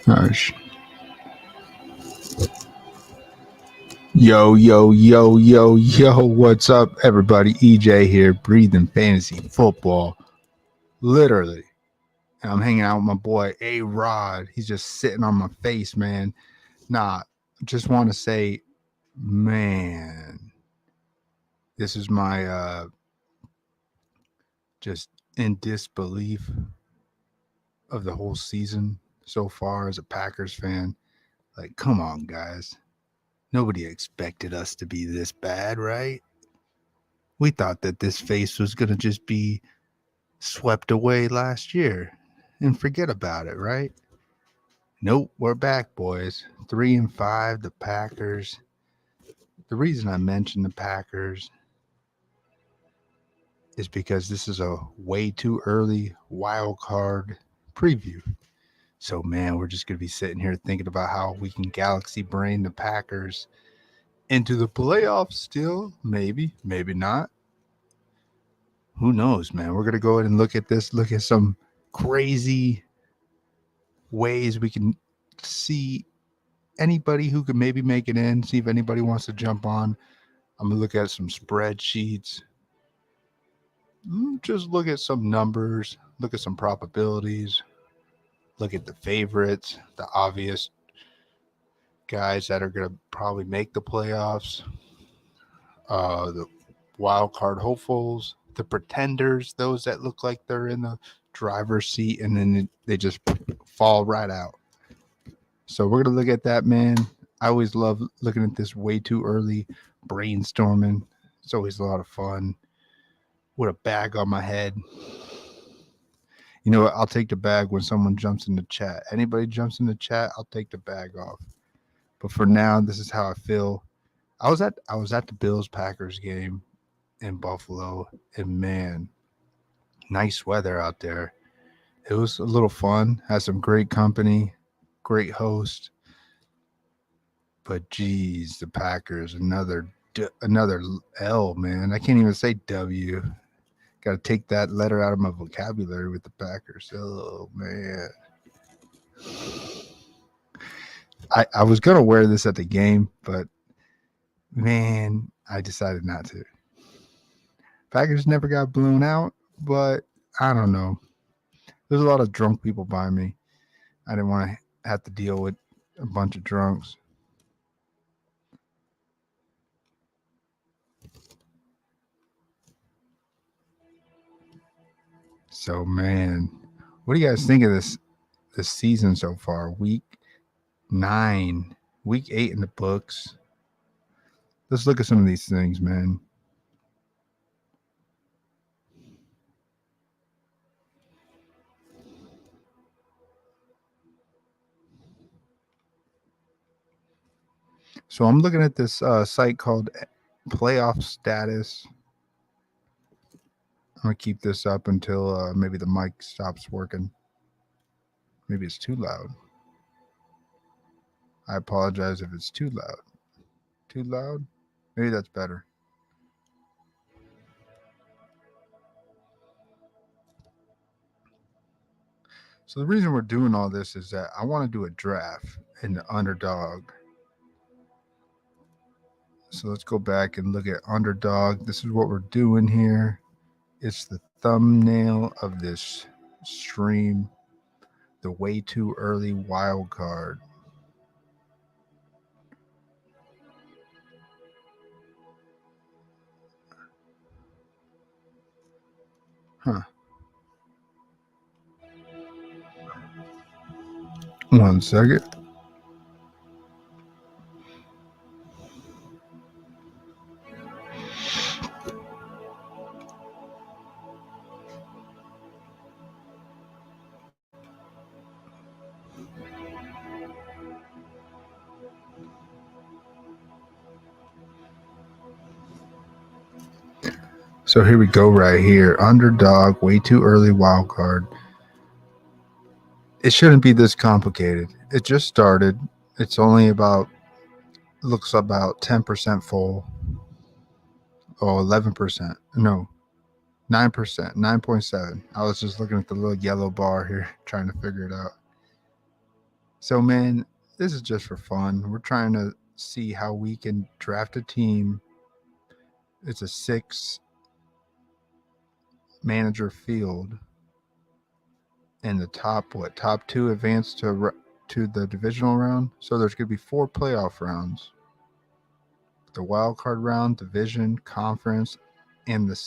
Gosh. Yo, what's up, everybody? EJ here, breathing fantasy football. Literally. And I'm hanging out with my boy A-Rod. He's just sitting on my face, man. Just want to say, man, this is my just in disbelief of the whole season so far as a Packers fan. Like, come on, guys. Nobody expected us to be this bad, right? We thought that this face was going to just be swept away last year and forget about it, right? Nope, we're back, boys. 3-5, the Packers. The reason I mention the Packers is because this is a way too early wild card preview. So, man, we're just going to be sitting here thinking about how we can galaxy brain the Packers into the playoffs still. Maybe, maybe not. Who knows, man? We're going to go ahead and look at this, look at some crazy ways we can see anybody who could maybe make it in, see if anybody wants to jump on. I'm going to look at some spreadsheets, just look at some numbers, look at some probabilities, look at the favorites, the obvious guys that are going to probably make the playoffs, the wild card hopefuls, the pretenders, those that look like they're in the driver's seat and then they just fall right out. So we're going to look at that, man. I always love looking at this way too early brainstorming. It's always a lot of fun. With a bag on my head. You know what? I'll take the bag when someone jumps in the chat. Anybody jumps in the chat, I'll take the bag off. But for now, this is how I feel. I was at the Bills Packers game in Buffalo, and man, nice weather out there. It was a little fun. Had some great company, great host. But geez, the Packers, another L, man. I can't even say W. Got to take that letter out of my vocabulary with the Packers. Oh, man. I was going to wear this at the game, but, man, I decided not to. Packers never got blown out, but I don't know. There's a lot of drunk people by me. I didn't want to have to deal with a bunch of drunks. So, man, what do you guys think of this season so far? Week 9, week 8 in the books. Let's look at some of these things, man. So I'm looking at this site called Playoff Status. I'm going to keep this up until maybe the mic stops working. Maybe it's too loud. I apologize if it's too loud. Too loud? Maybe that's better. So the reason we're doing all this is that I want to do a draft in the Underdog. So let's go back and look at Underdog. This is what we're doing here. It's the thumbnail of this stream. The way too early wild card. Huh. 1 second. So here we go right here. Underdog, way too early wild card. It shouldn't be this complicated. It just started. It's only looks about 10% full. Oh, 11%. No, 9%, 9.7. I was just looking at the little yellow bar here, trying to figure it out. So, man, this is just for fun. We're trying to see how we can draft a team. It's a 6 manager field, and the top 2 advance to the divisional round. So there's going to be 4 playoff rounds: the wild card round, division, conference, and the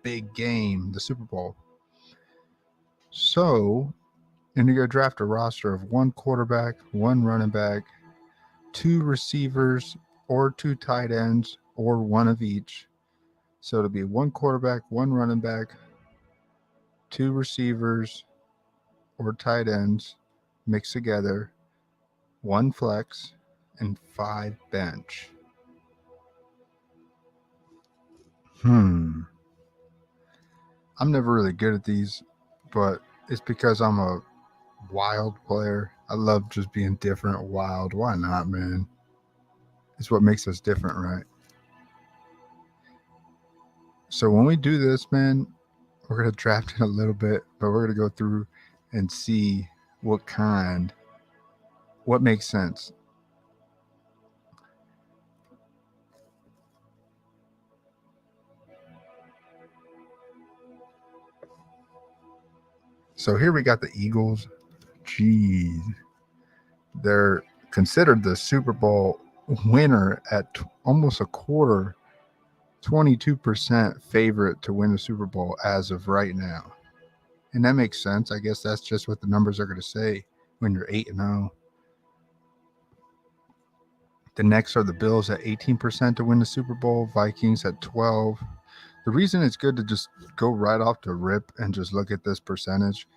big game, the Super Bowl. So, and you're going to draft a roster of 1 quarterback, 1 running back, 2 receivers, or 2 tight ends, or 1 of each. So it'll be 1 quarterback, 1 running back, 2 receivers or tight ends mixed together, 1 flex, and 5 bench. I'm never really good at these, but it's because I'm a wild player. I love just being different, wild. Why not, man? It's what makes us different, right? So when we do this, man, we're going to draft in a little bit, but we're going to go through and see what makes sense. So here we got the Eagles. Jeez. They're considered the Super Bowl winner at almost a quarter, 22% favorite to win the Super Bowl as of right now. And that makes sense. I guess that's just what the numbers are going to say when you're 8-0. The next are the Bills at 18% to win the Super Bowl, Vikings at 12%. The reason it's good to just go right off the rip and just look at this percentage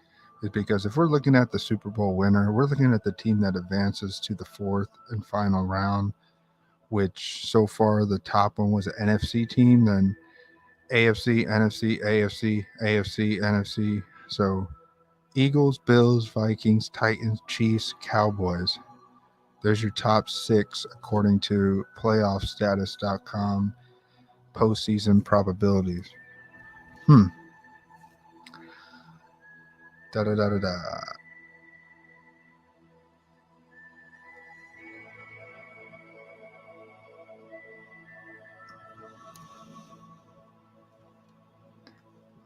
is because if we're looking at the Super Bowl winner, we're looking at the team that advances to the 4th and final round, which so far the top one was an NFC team, then AFC, NFC, AFC, AFC, NFC. So Eagles, Bills, Vikings, Titans, Chiefs, Cowboys. There's your top 6 according to playoffstatus.com postseason probabilities. Da da da da da.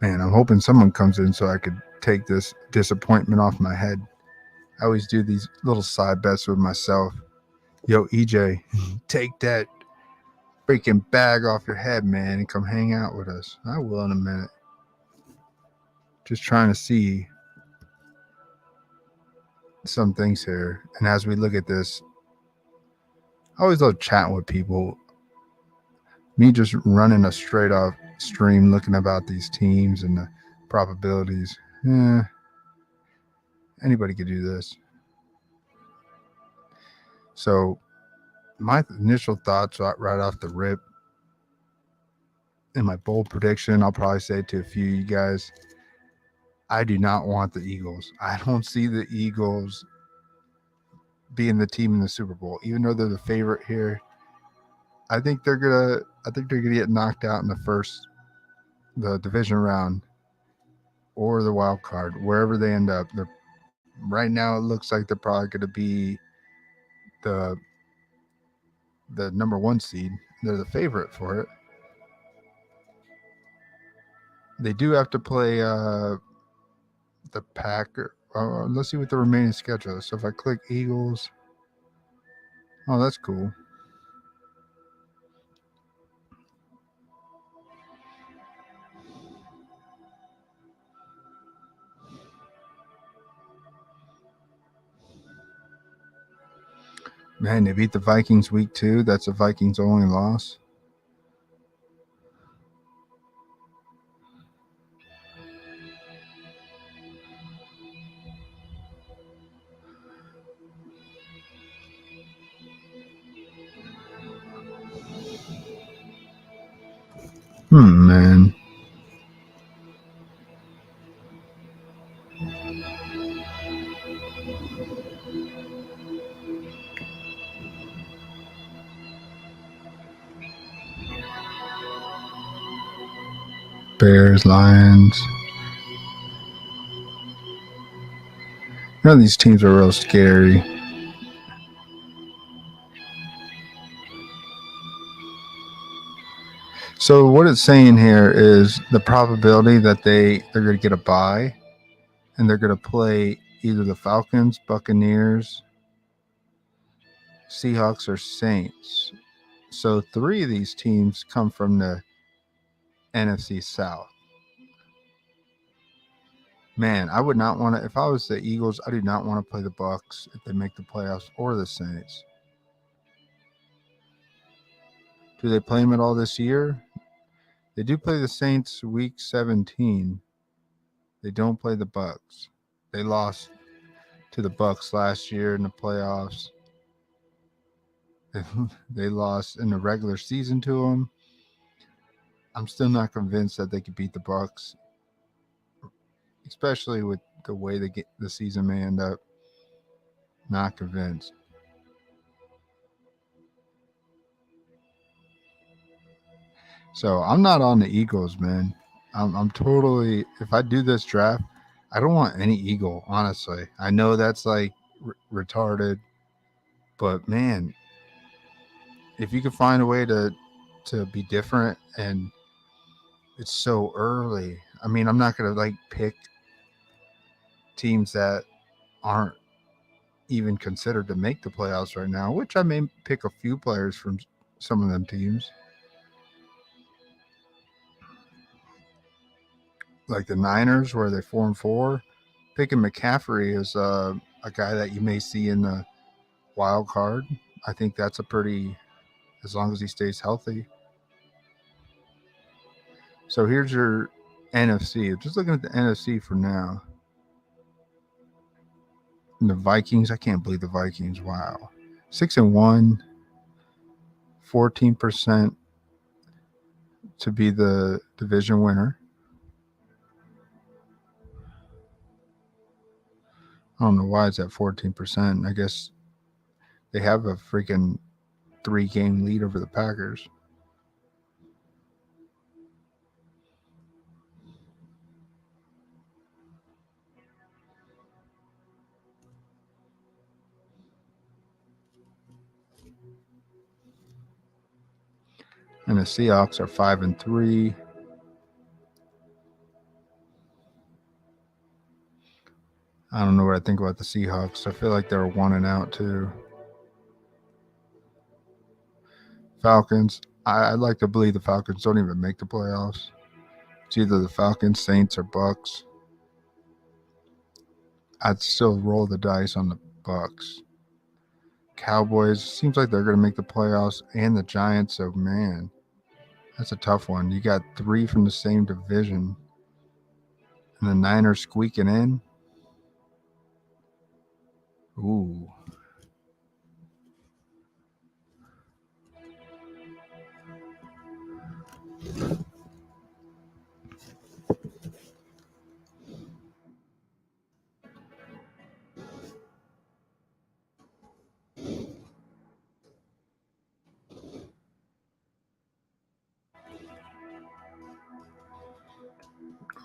Man, I'm hoping someone comes in so I could take this disappointment off my head. I always do these little side bets with myself. Yo, EJ, take that freaking bag off your head, man, and come hang out with us. I will in a minute. Just trying to see some things here. And as we look at this, I always love chatting with people. Me just running a straight off stream looking about these teams and the probabilities. Anybody could do this. So my initial thoughts right off the rip and my bold prediction, I'll probably say to a few of you guys, I do not want the Eagles. I don't see the Eagles being the team in the Super Bowl, even though they're the favorite here. I think they're gonna get knocked out in the division round or the wild card, wherever they end up. Right now it looks like they're probably gonna be the number 1 seed. They're the favorite for it. They do have to play the Packers. Let's see what the remaining schedule is. So if I click Eagles, oh, that's cool. Man, they beat the Vikings week 2. That's the Vikings' only loss. Man. Bears, Lions. None of these teams are real scary. So what it's saying here is the probability that they're going to get a bye and they're going to play either the Falcons, Buccaneers, Seahawks, or Saints. So 3 of these teams come from the NFC South. Man, I would not want to. If I was the Eagles, I do not want to play the Bucks if they make the playoffs or the Saints. Do they play them at all this year? They do play the Saints week 17. They don't play the Bucks. They lost to the Bucks last year in the playoffs. They lost in the regular season to them. I'm still not convinced that they could beat the Bucks, especially with the way the season may end up. Not convinced. So I'm not on the Eagles, man. I'm totally. If I do this draft, I don't want any Eagle. Honestly, I know that's like retarded, but man, if you could find a way to be different, and it's so early. I mean, I'm not gonna like pick teams that aren't even considered to make the playoffs right now, which I may pick a few players from some of them teams. Like the Niners, where they're 4-4. Picking McCaffrey is a guy that you may see in the wild card. I think that's a pretty, as long as he stays healthy. So here's your NFC. Just looking at the NFC for now. And the Vikings, I can't believe the Vikings. Wow. 6-1, 14% to be the division winner. I don't know why it's at 14%. I guess they have a freaking 3-game lead over the Packers. And the Seahawks are 5-3. I don't know what I think about the Seahawks. I feel like they're 1-out too. Falcons. I'd like to believe the Falcons don't even make the playoffs. It's either the Falcons, Saints, or Bucks. I'd still roll the dice on the Bucks. Cowboys seems like they're going to make the playoffs, and the Giants. So man, that's a tough one. You got 3 from the same division, and the Niners squeaking in. Ooh.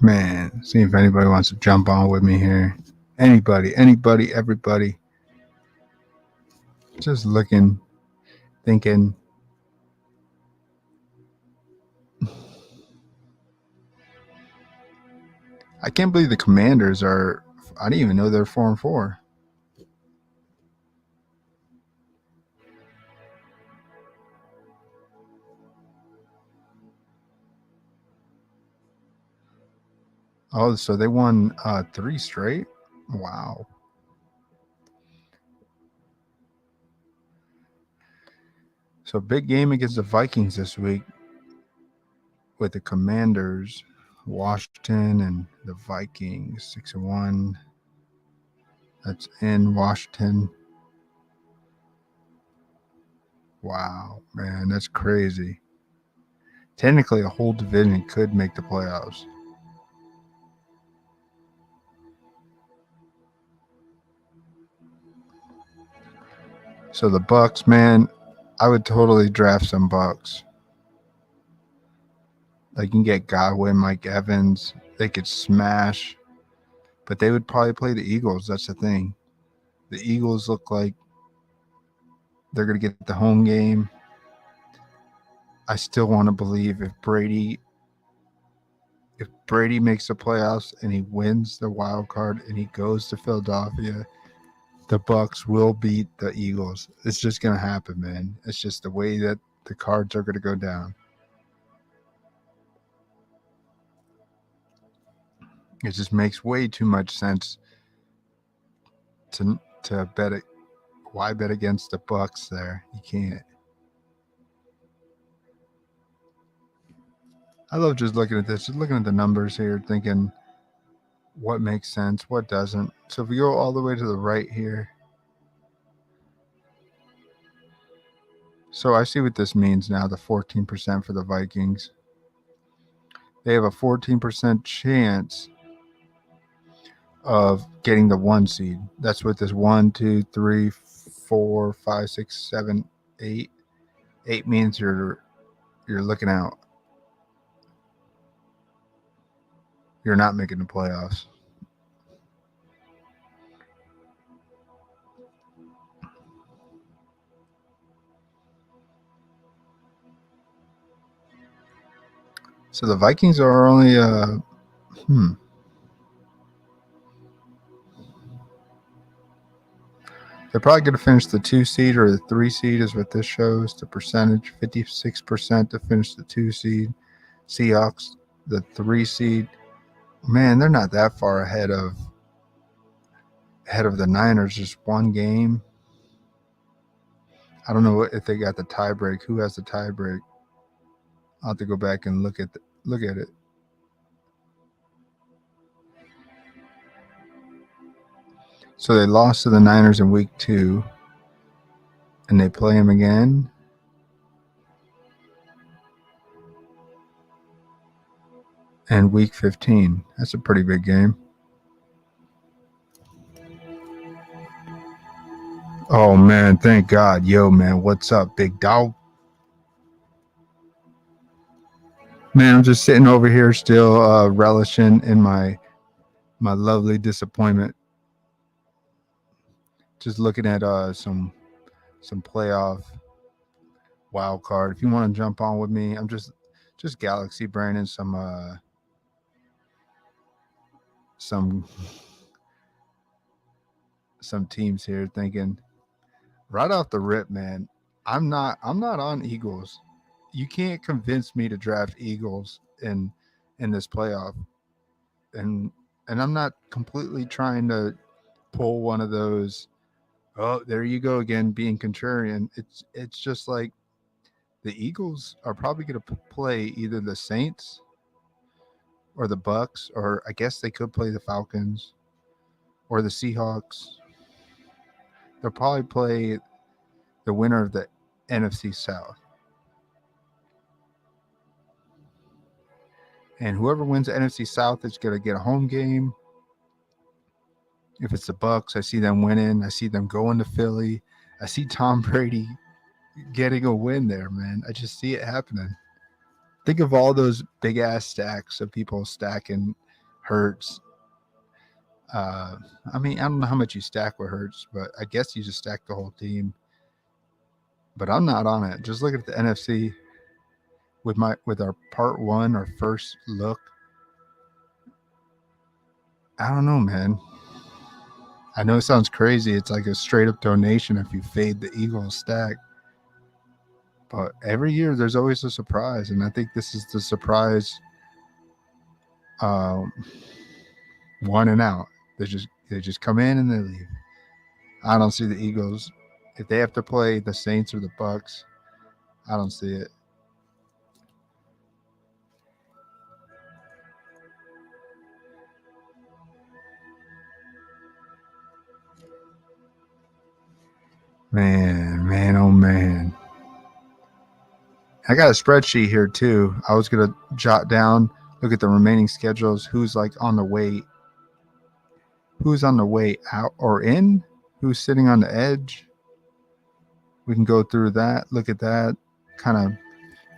Man, see if anybody wants to jump on with me here. Anybody, everybody. Just looking, thinking. I can't believe the Commanders are. I didn't even know they're 4-4. Oh, so they won 3 straight? Wow. So big game against the Vikings this week with the Commanders, Washington, and the Vikings. 6-1. That's in Washington. Wow, man, that's crazy. Technically, a whole division could make the playoffs. So the Bucks, man, I would totally draft some Bucks. They can get Godwin, Mike Evans. They could smash, but they would probably play the Eagles. That's the thing. The Eagles look like they're going to get the home game. I still want to believe if Brady makes the playoffs and he wins the wild card and he goes to Philadelphia, the Bucks will beat the Eagles. It's just gonna happen, man. It's just the way that the cards are gonna go down. It just makes way too much sense to bet it. Why bet against the Bucks there? You can't. I love just looking at this, just looking at the numbers here, thinking what makes sense, what doesn't. So if we go all the way to the right here, so I see what this means now, the 14% for the Vikings. They have a 14% chance of getting the 1 seed. That's what this 1, 2, 3, 4, 5, 6, 7, 8. 8 means you're looking out. You're not making the playoffs. So the Vikings are only they're probably going to finish the 2 seed or the 3 seed is what this shows. The percentage 56% to finish the 2 seed. Seahawks the 3 seed. Man, they're not that far ahead of the Niners. Just one game. I don't know if they got the tie break. Who has the tie break? I'll have to go back and look at it. So they lost to the Niners in week 2, and they play them again. And week 15. That's a pretty big game. Oh man, thank God. Yo man, what's up, big dog? Man, I'm just sitting over here still relishing in my lovely disappointment. Just looking at some playoff wild card. If you want to jump on with me, I'm just galaxy braining some teams here, thinking right off the rip, man. I'm not on Eagles. You can't convince me to draft Eagles in this playoff. And I'm not completely trying to pull one of those, oh, there you go again, being contrarian. It's just like the Eagles are probably going to play either the Saints or the Bucks, or I guess they could play the Falcons or the Seahawks. They'll probably play the winner of the NFC South. And whoever wins the NFC South is going to get a home game. If it's the Bucks, I see them winning. I see them going to Philly. I see Tom Brady getting a win there, man. I just see it happening. Think of all those big ass stacks of people stacking Hurts. I mean, I don't know how much you stack with Hurts, but I guess you just stack the whole team. But I'm not on it. Just look at the NFC with our part 1 or first look. I don't know, man. I know it sounds crazy. It's like a straight up donation if you fade the Eagles stack. But every year there's always a surprise, and I think this is the surprise. One and out. They just come in and they leave. I don't see the Eagles. If they have to play the Saints or the Bucks, I don't see it. Man, oh man. I got a spreadsheet here too. I was gonna jot down, look at the remaining schedules, who's like on the way out or in, who's sitting on the edge. We can go through that, look at that, kind of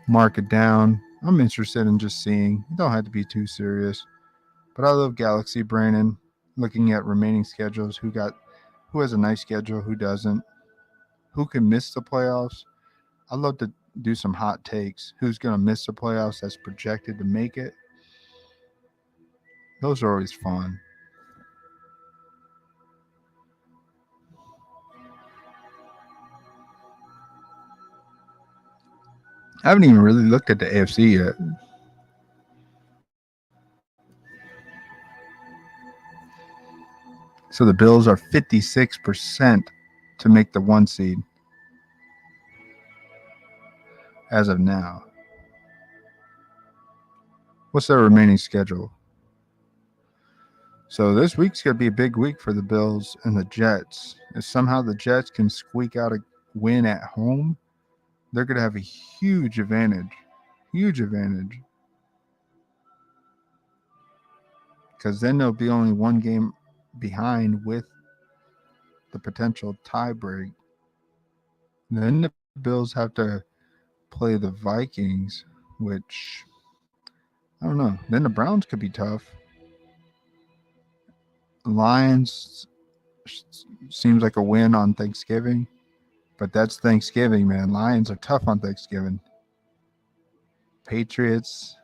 mark it down. I'm interested in just seeing. You don't have to be too serious. But I love galaxy braining, looking at remaining schedules, who has a nice schedule, who doesn't, who can miss the playoffs. I love to do some hot takes. Who's going to miss the playoffs that's projected to make it? Those are always fun. I haven't even really looked at the AFC yet. So the Bills are 56% to make the 1 seed as of now. What's their remaining schedule? So this week's going to be a big week for the Bills and the Jets. If somehow the Jets can squeak out a win at home, they're going to have a huge advantage. Huge advantage. Because then they'll be only one game behind with the potential tie break. Then the Bills have to play the Vikings, which I don't know. Then the Browns could be tough. Lions seems like a win on Thanksgiving, but that's Thanksgiving, man. Lions are tough on Thanksgiving. Patriots,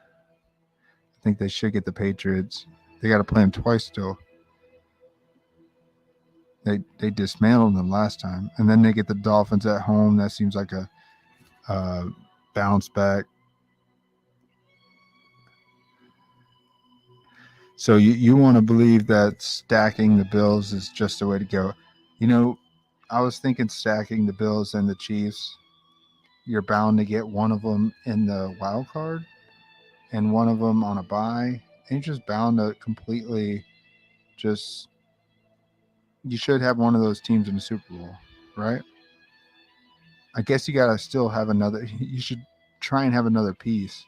I think they should get the Patriots. They got to play them twice still. They dismantled them last time, and then they get the Dolphins at home. That seems like a bounce back. So you want to believe that stacking the Bills is just the way to go. You know, I was thinking stacking the Bills and the Chiefs. You're bound to get one of them in the wild card and one of them on a bye. And you're just bound to completely just. You should have one of those teams in the Super Bowl, right? I guess you gotta still have another. You should try and have another piece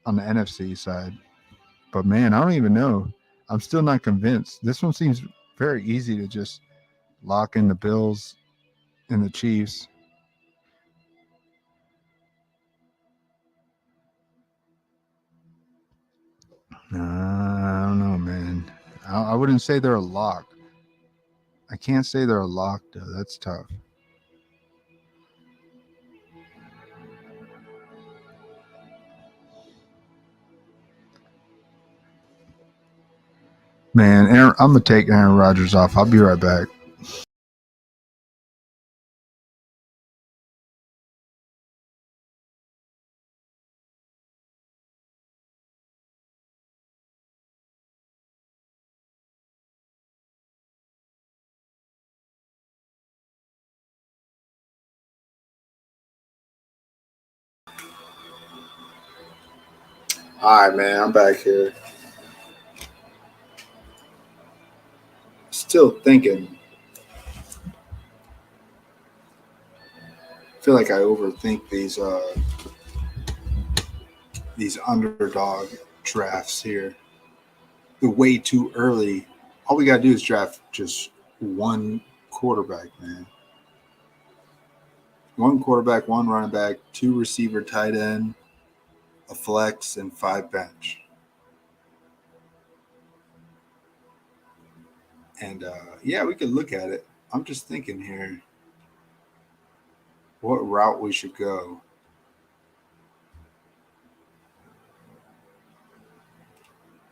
on the NFC side. But man, I don't even know. I'm still not convinced. This one seems very easy to just lock in the Bills and the Chiefs. I don't know, man. I wouldn't say they're a lock. I can't say they're a lock, though. That's tough. Man, I'm going to take Aaron Rodgers off. I'll be right back. All right, man. I'm back here. Still thinking. I feel like I overthink these underdog drafts here. They're way too early. All we gotta do is draft just one quarterback, man. One quarterback, one running back, two receiver, tight end, a flex, and five bench. And yeah, we could look at it. I'm just thinking here what route we should go.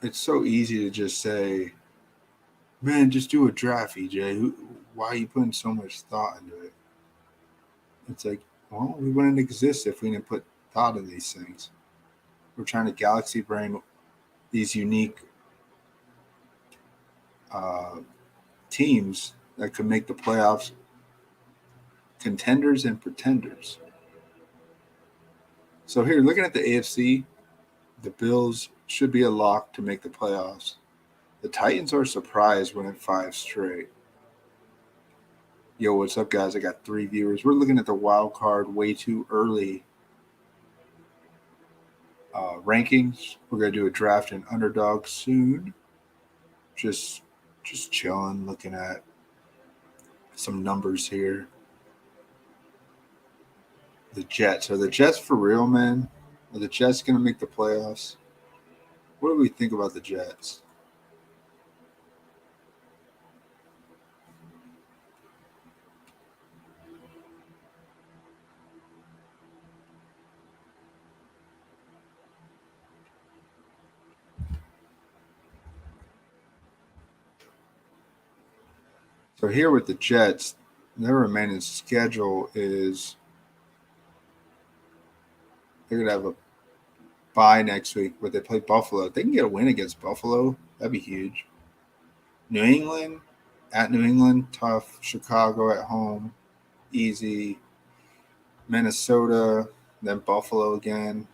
It's so easy to just say, man, just do a draft, EJ. Why are you putting so much thought into it? It's like, well, we wouldn't exist if we didn't put thought into these things. We're trying to galaxy brain these unique uh, teams that could make the playoffs, contenders and pretenders. So here, looking at the AFC, the Bills should be a lock to make the playoffs. The Titans are surprised winning five straight. Yo, what's up, guys? I got 3 viewers. We're looking at the wild card way too early rankings. We're gonna do a draft in Underdog soon. Just, just chilling, looking at some numbers here. The Jets. Are the Jets for real, man? Are the Jets gonna make the playoffs? What do we think about the Jets? So here with the Jets, their remaining schedule is they're gonna have a bye next week, but they play Buffalo. If they can get a win against Buffalo, that'd be huge. New England, at New England, tough. Chicago at home, easy. Minnesota, then Buffalo again.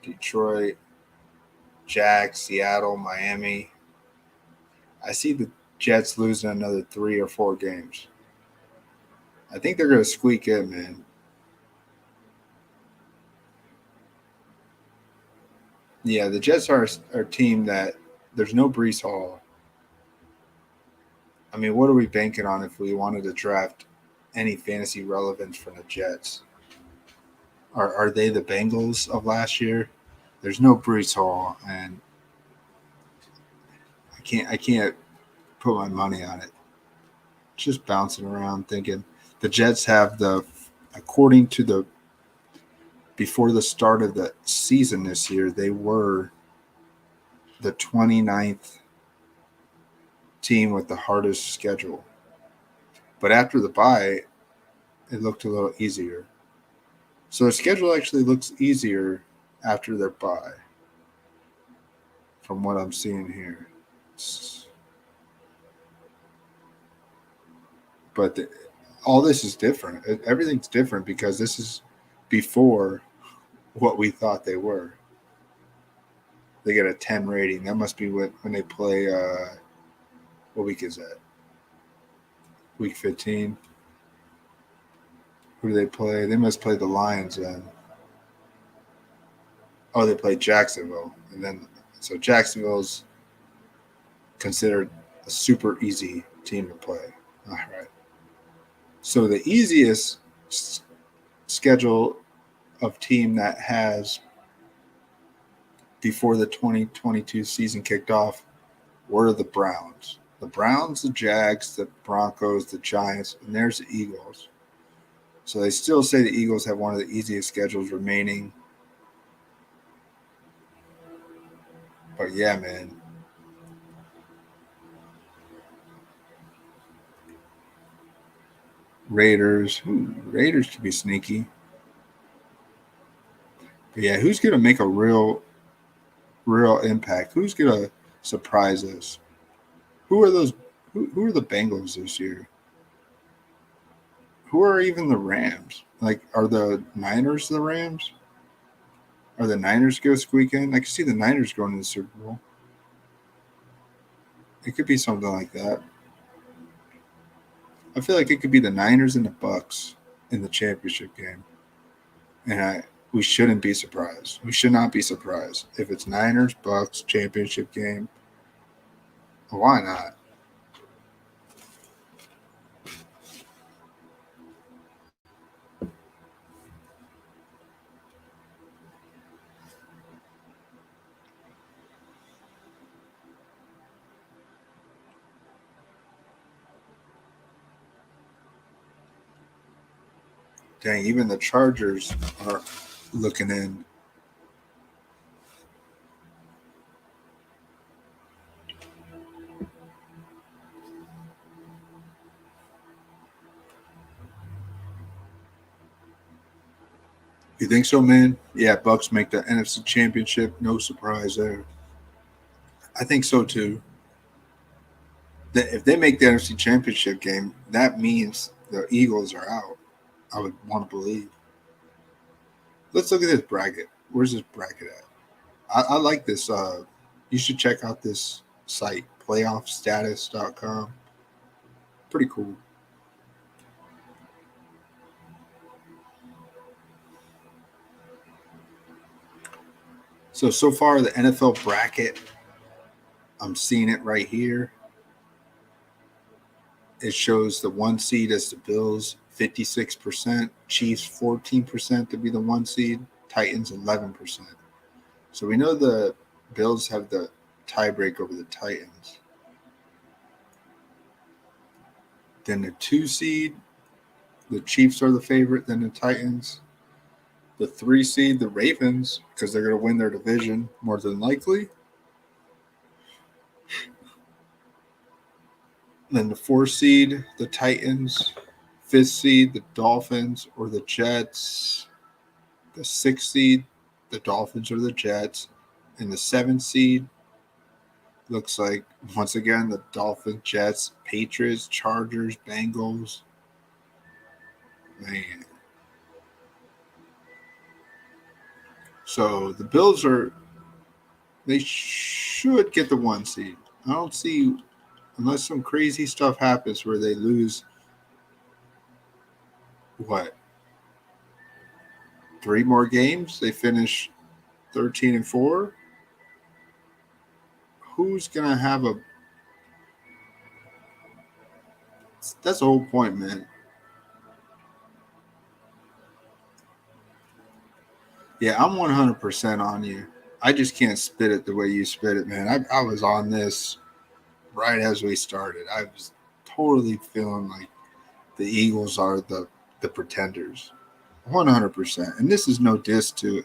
Detroit, Jags, Seattle, Miami. I see the Jets losing another 3 or 4 games. I think they're going to squeak in, man. Yeah, the Jets are a team that there's no Brees Hall. I mean, what are we banking on if we wanted to draft any fantasy relevance from the Jets? Are they the Bengals of last year? There's no Brees Hall, and I can't put my money on it. Just bouncing around thinking the Jets have according to the before the start of the season this year, they were the 29th team with the hardest schedule. But after the bye, it looked a little easier. So the schedule actually looks easier after their bye, from what I'm seeing here. But all this is different. Everything's different because this is before what we thought they were. They get a 10 rating. That must be when they play. What week is that? Week 15. Who do they play? They must play the Lions then. Oh, they play Jacksonville, and then so Jacksonville's considered a super easy team to play. All right. So the easiest schedule of team that has before the 2022 season kicked off were the Browns. The Browns, the Jags, the Broncos, the Giants, and there's the Eagles. So they still say the Eagles have one of the easiest schedules remaining. But yeah, man. Raiders could be sneaky. But yeah, who's gonna make a real impact? Who's gonna surprise us? Who are those? Who are the Bengals this year? Who are even the Rams? Like, are the Niners the Rams? Are the Niners going to squeak in? I can see the Niners going to the Super Bowl. It could be something like that. I feel like it could be the Niners and the Bucks in the championship game, and we shouldn't be surprised. We should not be surprised if it's Niners Bucks championship game. Why not? Dang, even the Chargers are looking in. You think so, man? Yeah, Bucks make the NFC Championship. No surprise there. I think so too. If they make the NFC Championship game, that means the Eagles are out. I would want to believe. Let's look at this bracket. Where's this bracket at? I like this. You should check out this site, playoffstatus.com. Pretty cool. So far, the NFL bracket, I'm seeing it right here. It shows the 1 seed as the Bills, 56%, Chiefs 14% to be the 1 seed, Titans 11%. So we know the Bills have the tiebreak over the Titans. Then the 2 seed, the Chiefs are the favorite, then the Titans. The 3 seed, the Ravens, because they're going to win their division more than likely. Then the 4th seed, the Titans. 5th seed, the Dolphins or the Jets. The 6th seed, the Dolphins or the Jets. And the 7th seed looks like, once again, the Dolphins, Jets, Patriots, Chargers, Bengals. Man. So the Bills they should get the 1 seed. I don't see, unless some crazy stuff happens where they lose, what, 3 more games? They finish 13-4. Who's going to have a. That's the whole point, man. Yeah, I'm 100% on you. I just can't spit it the way you spit it, man. I was on this right as we started. I was totally feeling like the Eagles are the pretenders. 100%. And this is no diss to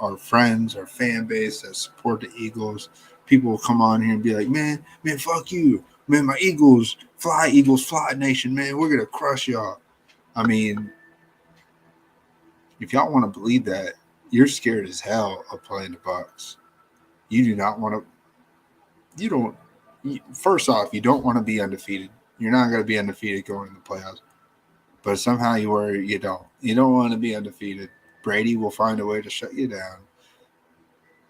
our friends, our fan base that support the Eagles. People will come on here and be like, man, fuck you. Man, my Eagles fly nation, man. We're going to crush y'all. I mean, if y'all want to believe that, you're scared as hell of playing the Bucks. You do not want to. You don't. First off, you don't want to be undefeated. You're not going to be undefeated going to the playoffs. But somehow you don't. You don't want to be undefeated. Brady will find a way to shut you down,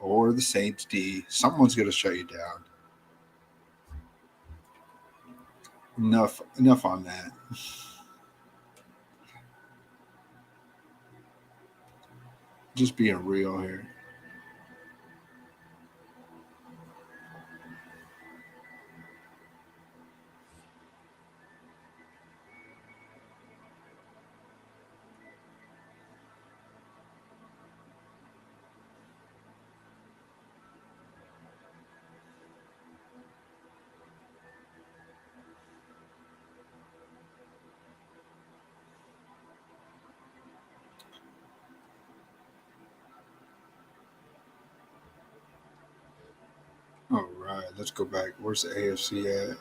or the Saints D. Someone's going to shut you down. Enough on that. Just being real here. All right, let's go back. Where's the AFC at? I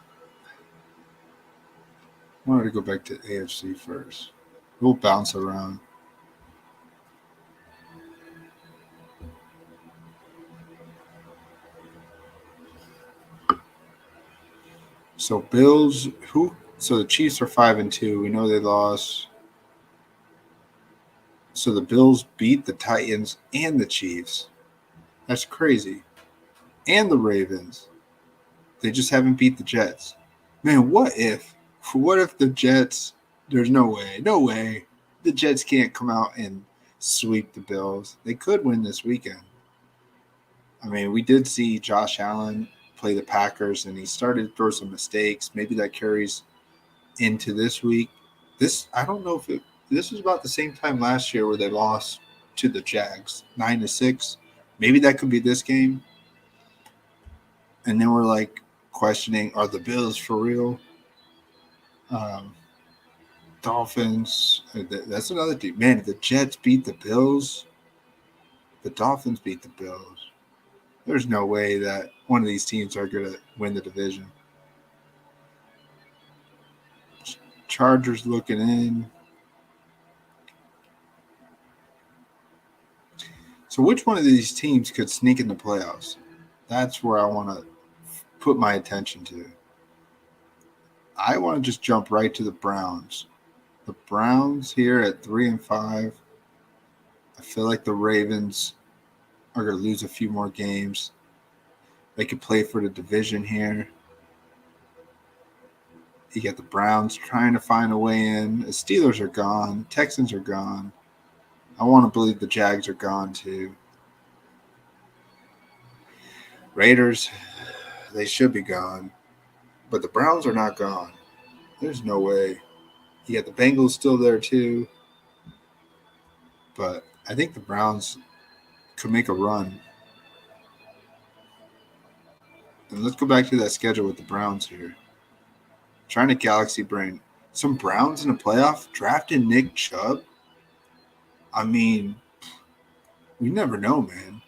wanted to go back to AFC first. We'll bounce around. So Bills, who? So the Chiefs are 5-2. We know they lost. So the Bills beat the Titans and the Chiefs. That's crazy. And the Ravens. They just haven't beat the Jets. Man, what if? What if the Jets? There's no way. No way. The Jets can't come out and sweep the Bills. They could win this weekend. I mean, we did see Josh Allen play the Packers, and he started to throw some mistakes. Maybe that carries into this week. I don't know if this was about the same time last year where they lost to the Jags 9-6. Maybe that could be this game. And then we're like questioning, are the Bills for real? Dolphins. That's another team. Man, if the Jets beat the Bills, the Dolphins beat the Bills. There's no way that one of these teams are going to win the division. Chargers looking in. So which one of these teams could sneak in the playoffs? That's where I want to put my attention to. I want to just jump right to the Browns. The Browns here at 3-5. I feel like the Ravens are going to lose a few more games. They could play for the division here. You get the Browns trying to find a way in. The Steelers are gone. Texans are gone. I want to believe the Jags are gone too. Raiders, they should be gone. But the Browns are not gone. There's no way. You got the Bengals still there too. But I think the Browns could make a run. And let's go back to that schedule with the Browns here. Trying to galaxy brain. Some Browns in the playoff drafting Nick Chubb. I mean, we never know, man.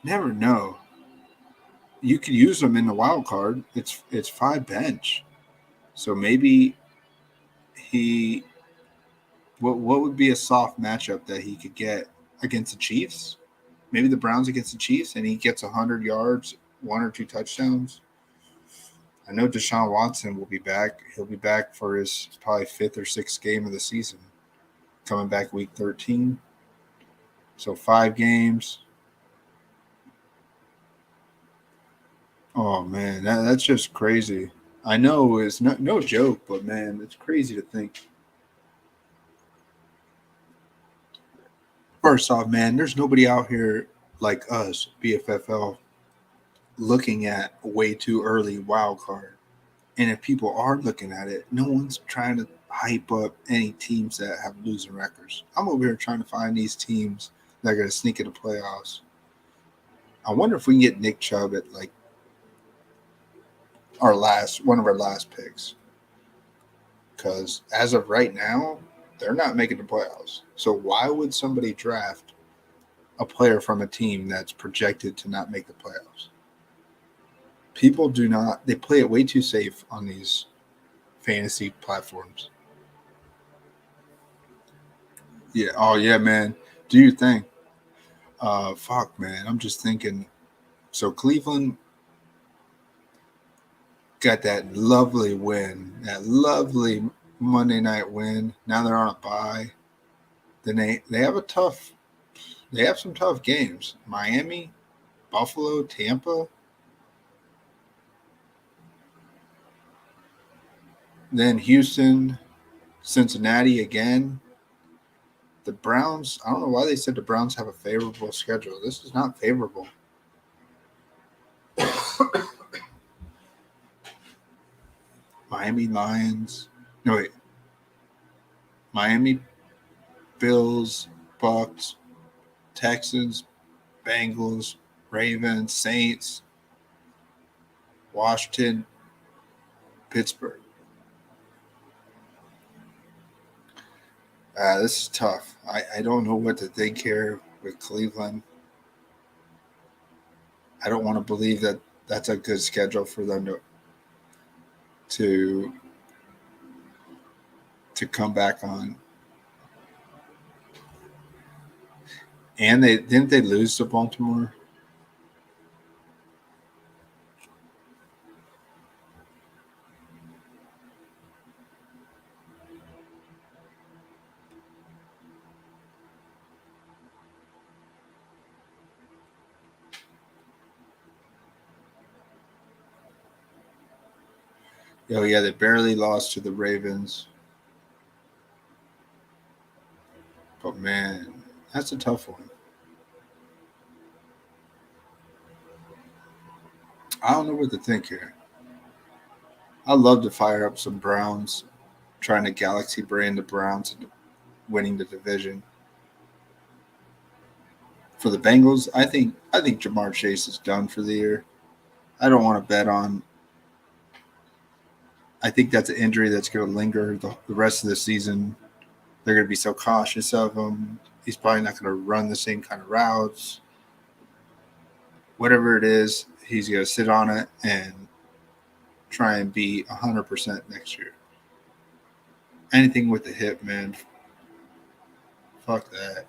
Never know. you could use him in the wild card. It's 5 bench, so maybe he. What would be a soft matchup that he could get against the Chiefs? Maybe the Browns against the Chiefs, and he gets 100 yards, 1 or 2 touchdowns. I know Deshaun Watson will be back. He'll be back for his probably 5th or 6th game of the season, coming back week 13. So 5 games. Oh man, that's just crazy. I know it's no joke, but man, it's crazy to think. First off, man, there's nobody out here like us, BFFL, looking at a way too early wild card. And if people are looking at it, no one's trying to hype up any teams that have losing records. I'm over here trying to find these teams that are going to sneak into playoffs. I wonder if we can get Nick Chubb at like one of our last picks. Because as of right now, they're not making the playoffs. So why would somebody draft a player from a team that's projected to not make the playoffs? People do not, they play it way too safe on these fantasy platforms. Yeah. Oh, yeah, man. Do your thing. Fuck, man. I'm just thinking. So Cleveland got that lovely win, that lovely Monday night win. Now they're on a bye. Then they have a tough. They have some tough games. Miami, Buffalo, Tampa. Then Houston, Cincinnati again. The Browns. I don't know why they said the Browns have a favorable schedule. This is not favorable. Miami Lions. No wait. Miami Bills, Bucks, Texans, Bengals, Ravens, Saints, Washington, Pittsburgh. This is tough. I don't know what to think here with Cleveland. I don't want to believe that that's a good schedule for them to to come back on. And they didn't they lose to Baltimore? Oh yeah, they barely lost to the Ravens. But man, that's a tough one. I don't know what to think here. I love to fire up some Browns, trying to galaxy brain the Browns and winning the division. For the Bengals, I think Jamar Chase is done for the year. I don't want to bet on. I think that's an injury that's going to linger the rest of the season. They're going to be so cautious of him. He's probably not going to run the same kind of routes. Whatever it is, he's going to sit on it and try and be 100% next year. Anything with the hip, man. Fuck that.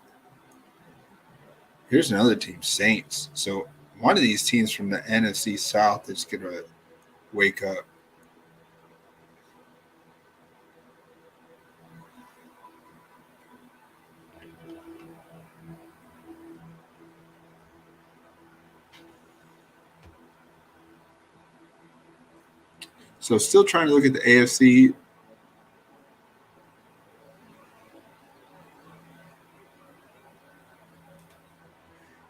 Here's another team, Saints. So one of these teams from the NFC South is going to wake up. So still trying to look at the AFC.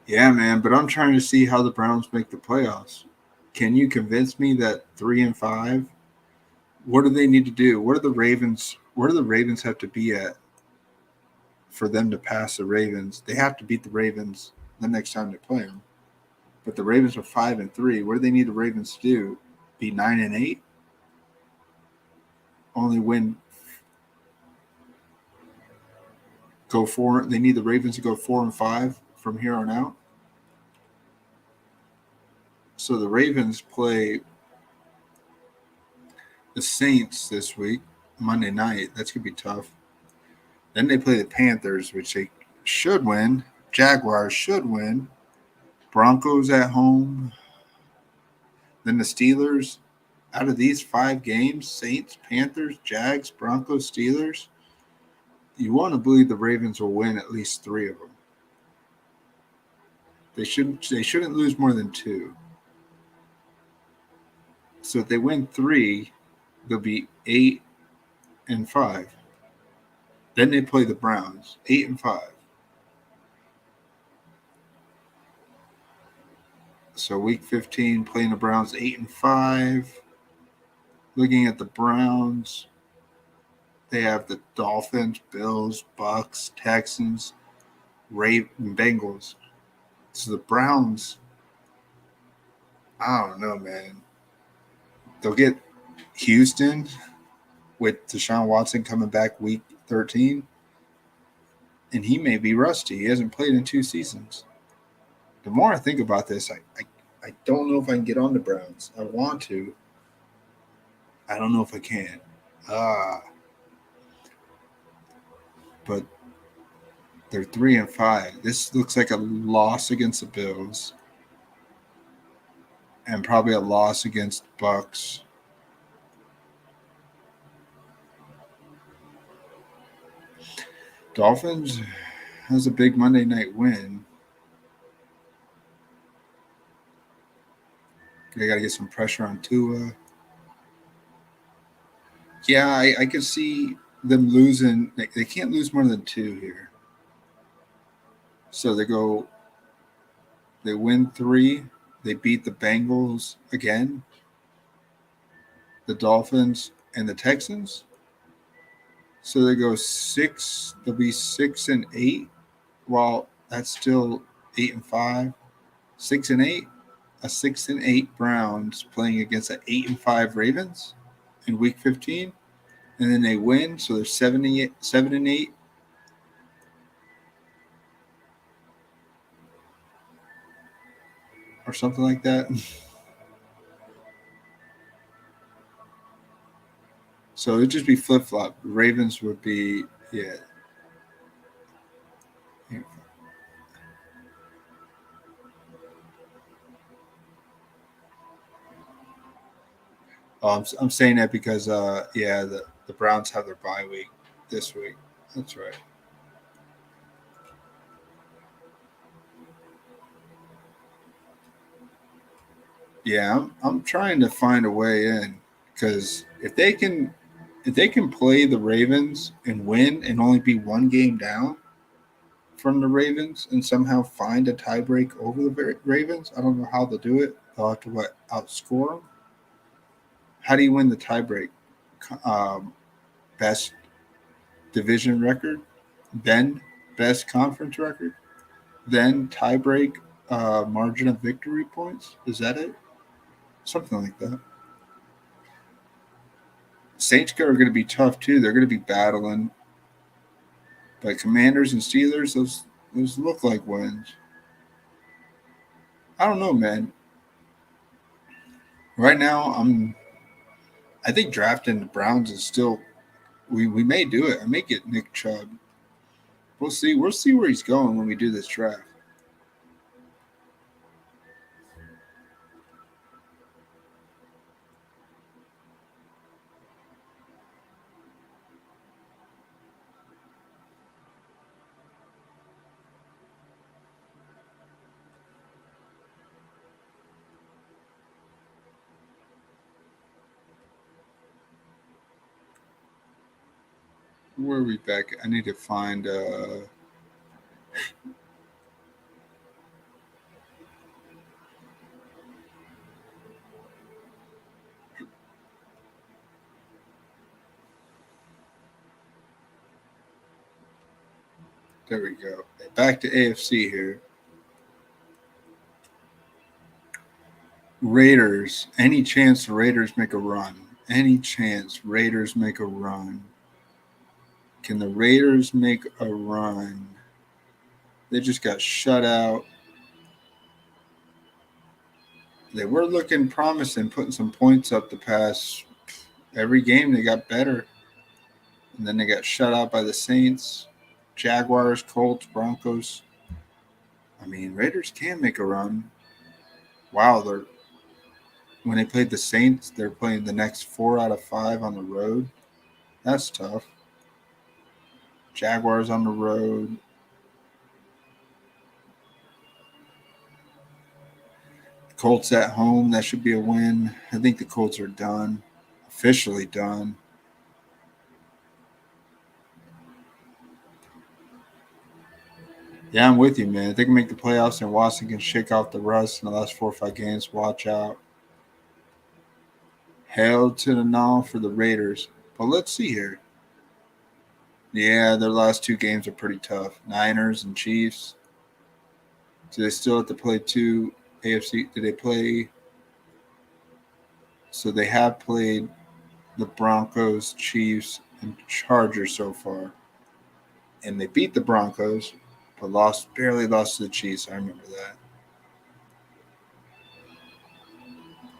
Yeah, man, but I'm trying to see how the Browns make the playoffs. Can you convince me that 3-5? What do they need to do? What are the Ravens? Where do the Ravens have to be at for them to pass the Ravens? They have to beat the Ravens the next time they play them. But the Ravens are 5-3. What do they need the Ravens to do? Be 9-8? Only win. Go 4. They need the Ravens to go 4-5 from here on out. So the Ravens play the Saints this week, Monday night. That's going to be tough. Then they play the Panthers, which they should win. Jaguars should win. Broncos at home. Then the Steelers. Out of these 5 games, Saints, Panthers, Jags, Broncos, Steelers, you want to believe the Ravens will win at least 3 of them. They shouldn't lose more than 2. So if they win 3, they'll be 8-5. Then they play the Browns, 8-5. So week 15, playing the Browns, 8-5. Looking at the Browns, they have the Dolphins, Bills, Bucks, Texans, Ravens, Bengals. So the Browns, I don't know, man. They'll get Houston with Deshaun Watson coming back week 13, and he may be rusty. He hasn't played in 2 seasons. The more I think about this, I don't know if I can get on the Browns. I want to. I don't know if I can. But they're 3-5. This looks like a loss against the Bills, and probably a loss against Bucks. Dolphins has a big Monday night win. They got to get some pressure on Tua. Yeah, I can see them losing. They can't lose more than 2 here. So they win 3. They beat the Bengals again, the Dolphins, and the Texans. So they go 6. They'll be 6-8. Well, that's still 8-5. 6-8. A 6-8 Browns playing against an 8-5 Ravens in Week 15, and then they win, so they're 7-8. Or something like that. So it'd just be flip flop. Ravens would be I'm saying that because the Browns have their bye week this week. That's right. Yeah, I'm trying to find a way in because if they can play the Ravens and win and only be 1 game down from the Ravens and somehow find a tiebreak over the Ravens, I don't know how they'll do it. They'll have to outscore them. How do you win the tiebreak? Best division record, then best conference record, then tiebreak margin of victory points. Is that it? Something like that. Saints are going to be tough too. They're going to be battling. But Commanders and Steelers, those look like wins. I don't know, man. Right now, I think drafting the Browns is still. We may do it. I may get Nick Chubb. We'll see. We'll see where he's going when we do this draft. Where are we back? I need to find. There we go. Back to AFC here. Raiders. Any chance the Raiders make a run? Any chance Raiders make a run? Can the Raiders make a run? They just got shut out. They were looking promising, putting some points up the past every game. They got better, and then they got shut out by the Saints, Jaguars, Colts, Broncos. I mean, Raiders can make a run. Wow, they're when they played the Saints, they're playing the next 4 out of 5 on the road. That's tough. Jaguars on the road. Colts at home. That should be a win. I think the Colts are done, officially done. Yeah, I'm with you, man. If they can make the playoffs and Washington can shake off the rust in the last 4 or 5 games, watch out. Hell to the no for the Raiders. But let's see here. Yeah, their last 2 games are pretty tough. Niners and Chiefs. Do they still have to play 2 AFC? Do they play? So they have played the Broncos, Chiefs, and Chargers so far. And they beat the Broncos, but barely lost to the Chiefs. I remember that.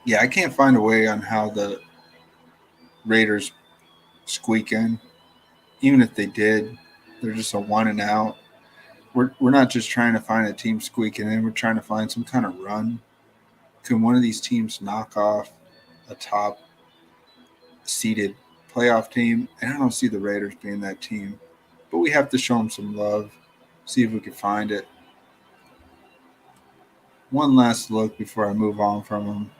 Yeah, I can't find a way on how the Raiders squeak in. Even if they did, they're just a one and out. We're not just trying to find a team squeaking in. We're trying to find some kind of run. Can one of these teams knock off a top seeded playoff team? And I don't see the Raiders being that team. But we have to show them some love. See if we can find it. One last look before I move on from them.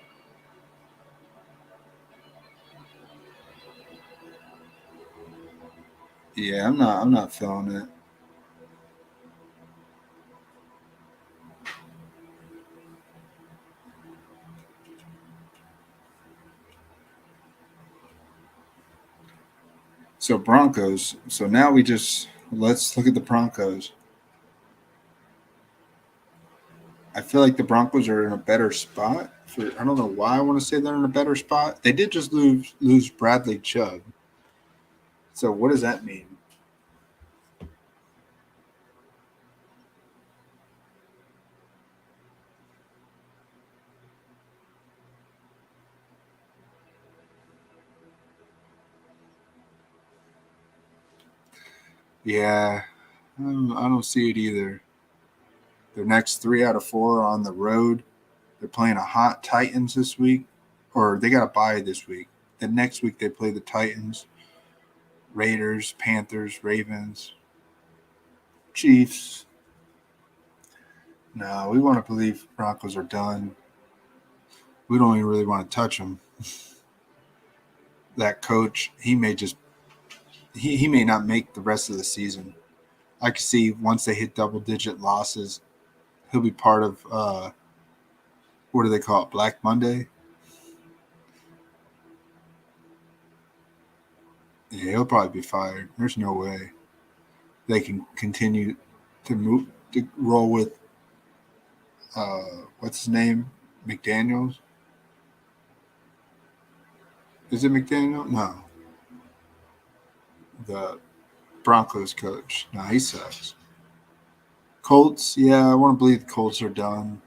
Yeah, I'm not feeling it. So Broncos. So now let's look at the Broncos. I feel like the Broncos are in a better spot. I don't know why I want to say they're in a better spot. They did just lose Bradley Chubb. So what does that mean? Yeah, I don't see it either. Their next 3 out of 4 are on the road. They're playing a hot Titans this week, or they got a bye this week. The next week they play the Titans, Raiders, Panthers, Ravens, Chiefs. No, we want to believe Broncos are done. We don't even really want to touch them. That coach, he may not make the rest of the season. I can see once they hit double digit losses, he'll be part of what do they call it? Black Monday. Yeah, he'll probably be fired. There's no way they can continue to roll with what's his name, McDaniel's. Is it McDaniel? No, the Broncos coach. No, he sucks. Colts, yeah, I want to believe the Colts are done.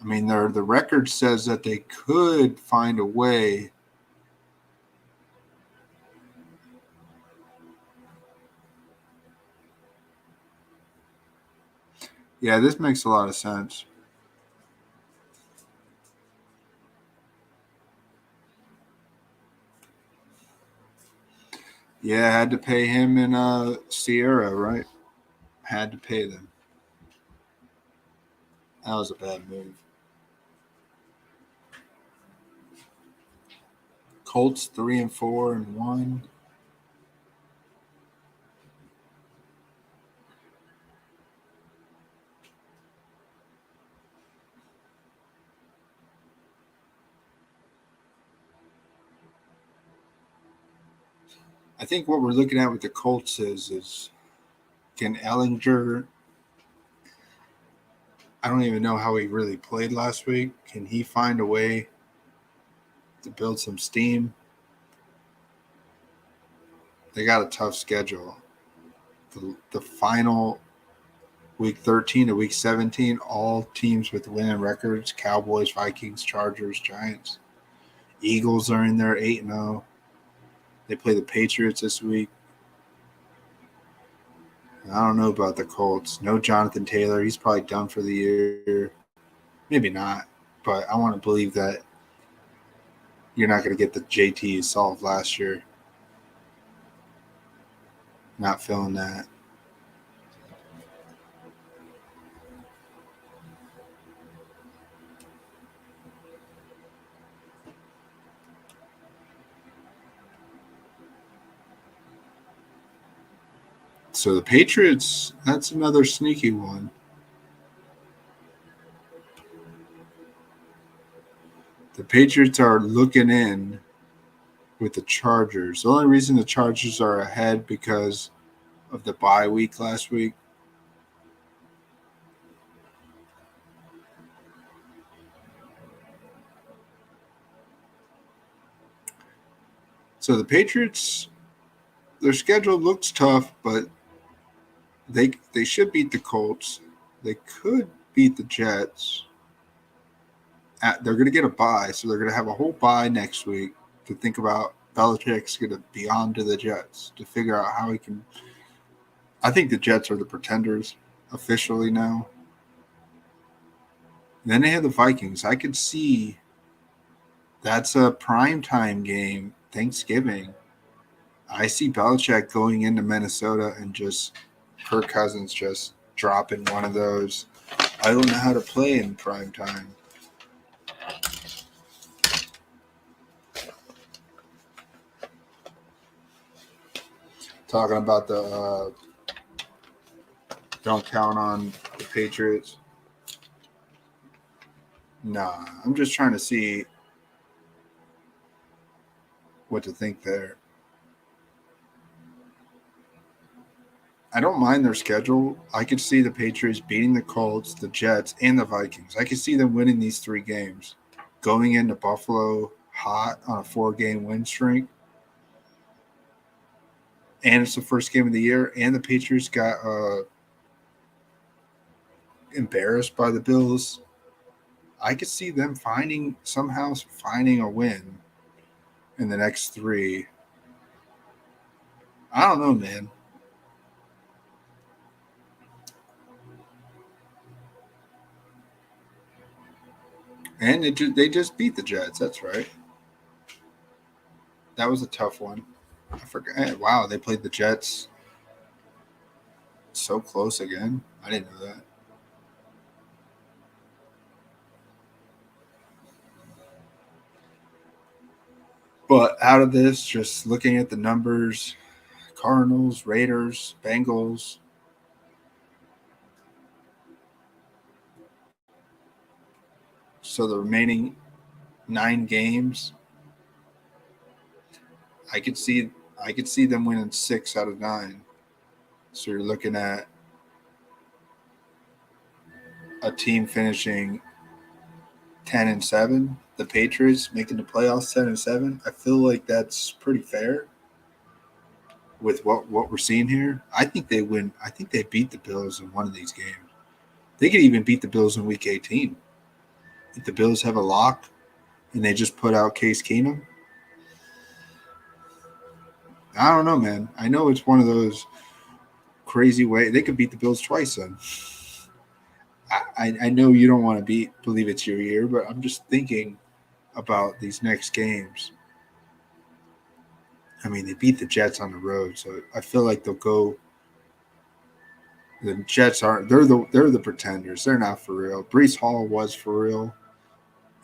I mean, the record says that they could find a way. Yeah, this makes a lot of sense. Yeah, I had to pay him in Sierra, right? Had to pay them. That was a bad move. Colts 3-4-1. I think what we're looking at with the Colts is can Ellinger. I don't even know how he really played last week. Can he find a way to build some steam? They got a tough schedule. The final Week 13 to week 17, all teams with winning records: Cowboys, Vikings, Chargers, Giants. Eagles are in there 8-0. They play the Patriots this week. I don't know about the Colts. No Jonathan Taylor. He's probably done for the year. Maybe not. But I want to believe that you're not going to get the JT you saw last year. Not feeling that. So the Patriots, that's another sneaky one. The Patriots are looking in with the Chargers. The only reason the Chargers are ahead because of the bye week last week. So the Patriots, their schedule looks tough, but they should beat the Colts. They could beat the Jets. They're going to get a bye, so they're going to have a whole bye next week to think about. Belichick's going to be on to the Jets to figure out how he can. I think the Jets are the pretenders officially now. Then they have the Vikings. I could see that's a primetime game, Thanksgiving. I see Belichick going into Minnesota and just Kirk Cousins just dropping one of those. I don't know how to play in prime time. Talking about the don't count on the Patriots. Nah, I'm just trying to see what to think there. I don't mind their schedule. I could see the Patriots beating the Colts, the Jets, and the Vikings. I could see them winning these 3 games. Going into Buffalo hot on a 4-game win streak. And it's the first game of the year. And the Patriots got embarrassed by the Bills. I could see them somehow finding a win in the next 3. I don't know, man. And they just beat the Jets. That's right. That was a tough one. I forgot. Wow, they played the Jets so close again. I didn't know that. But out of this, just looking at the numbers, Cardinals, Raiders, Bengals. So the remaining 9 games, I could see them winning 6 out of 9. So you're looking at a team finishing 10-7. The Patriots making the playoffs 10-7. I feel like that's pretty fair with what we're seeing here. I think they win. I think they beat the Bills in one of these games. They could even beat the Bills in Week 18. If the Bills have a lock and they just put out Case Keenum, I don't know, man. I know it's one of those crazy ways. They could beat the Bills twice then. I know you don't want to believe it's your year, but I'm just thinking about these next games. I mean, they beat the Jets on the road, so I feel like they'll go. The Jets aren't. They're the pretenders. They're not for real. Brees Hall was for real,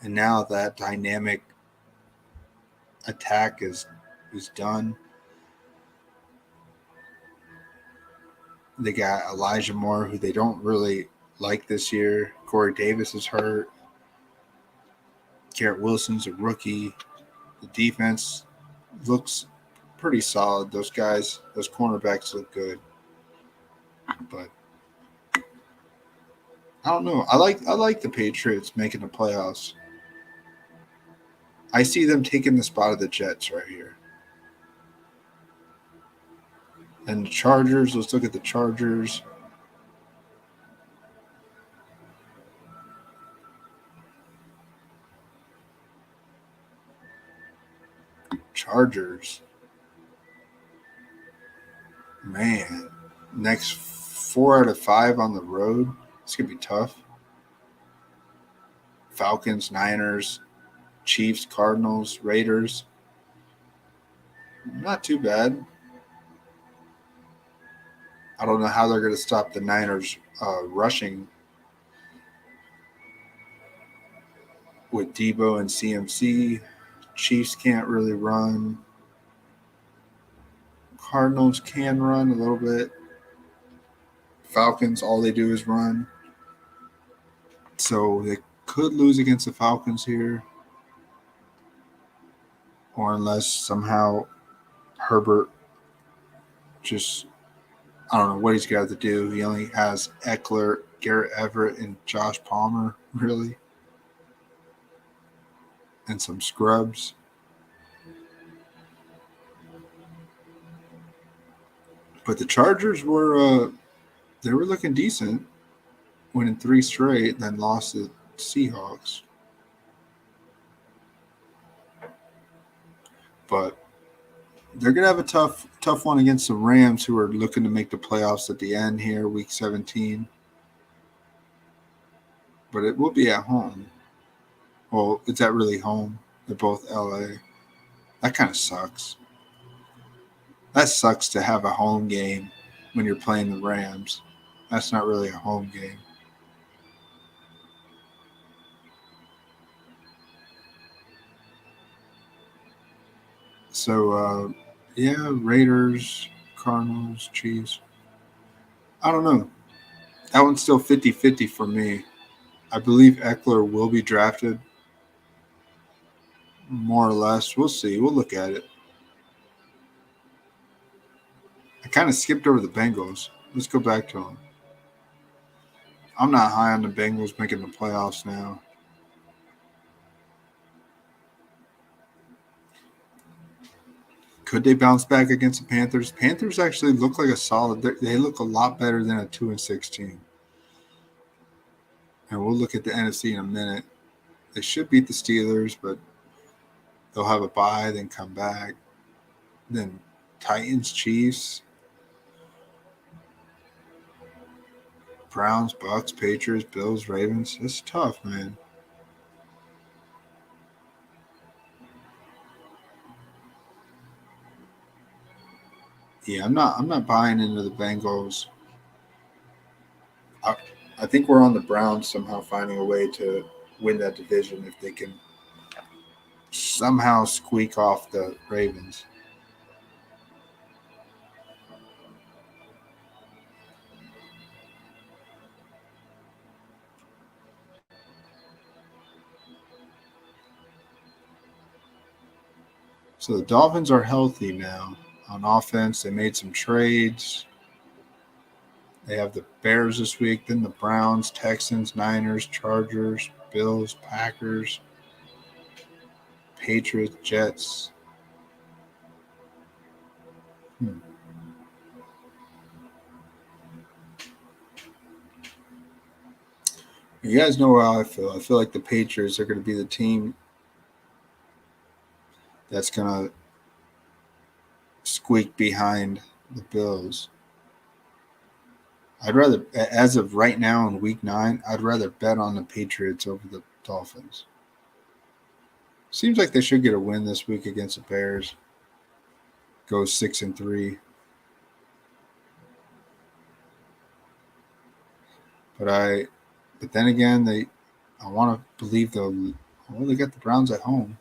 and now that dynamic attack is done. They got Elijah Moore, who they don't really like this year. Corey Davis is hurt. Garrett Wilson's a rookie. The defense looks pretty solid. Those guys, those cornerbacks look good. But I don't know. I like the Patriots making the playoffs. I see them taking the spot of the Jets right here. And the Chargers, let's look at the Chargers. Chargers. Man, next 4 out of 5 on the road. It's going to be tough. Falcons, Niners, Chiefs, Cardinals, Raiders. Not too bad. I don't know how they're going to stop the Niners rushing with Debo and CMC. Chiefs can't really run. Cardinals can run a little bit. Falcons, all they do is run. So they could lose against the Falcons here. Or unless somehow Herbert just, I don't know what he's got to do. He only has Eckler, Garrett Everett, and Josh Palmer, really. And some scrubs. But the Chargers were they were looking decent, winning 3 straight, then lost to Seahawks. But they're gonna have a tough one against the Rams, who are looking to make the playoffs at the end here, week 17. But it will be at home. Well, is that really home? They're both LA. That kind of sucks. That sucks to have a home game when you're playing the Rams. That's not really a home game. So, yeah, Raiders, Cardinals, Chiefs. I don't know. That one's still 50-50 for me. I believe Eckler will be drafted, more or less. We'll see. We'll look at it. I kind of skipped over the Bengals. Let's go back to them. I'm not high on the Bengals making the playoffs now. Could they bounce back against the Panthers? Panthers actually look like a solid. They look a lot better than a 2-16. And we'll look at the NFC in a minute. They should beat the Steelers, but they'll have a bye, then come back. Then Titans, Chiefs, Browns, Bucks, Patriots, Bills, Ravens. It's tough, man. Yeah, I'm not buying into the Bengals. I think we're on the Browns somehow finding a way to win that division if they can somehow squeak off the Ravens. So the Dolphins are healthy now. On offense, they made some trades. They have the Bears this week, then the Browns, Texans, Niners, Chargers, Bills, Packers, Patriots, Jets. You guys know how I feel. I feel like the Patriots are going to be the team that's going to squeak behind the Bills. I'd rather, as of right now in week 9, I'd rather bet on the Patriots over the Dolphins. Seems like they should get a win this week against the Bears. Go 6-3. But then again, I want to believe they got the Browns at home,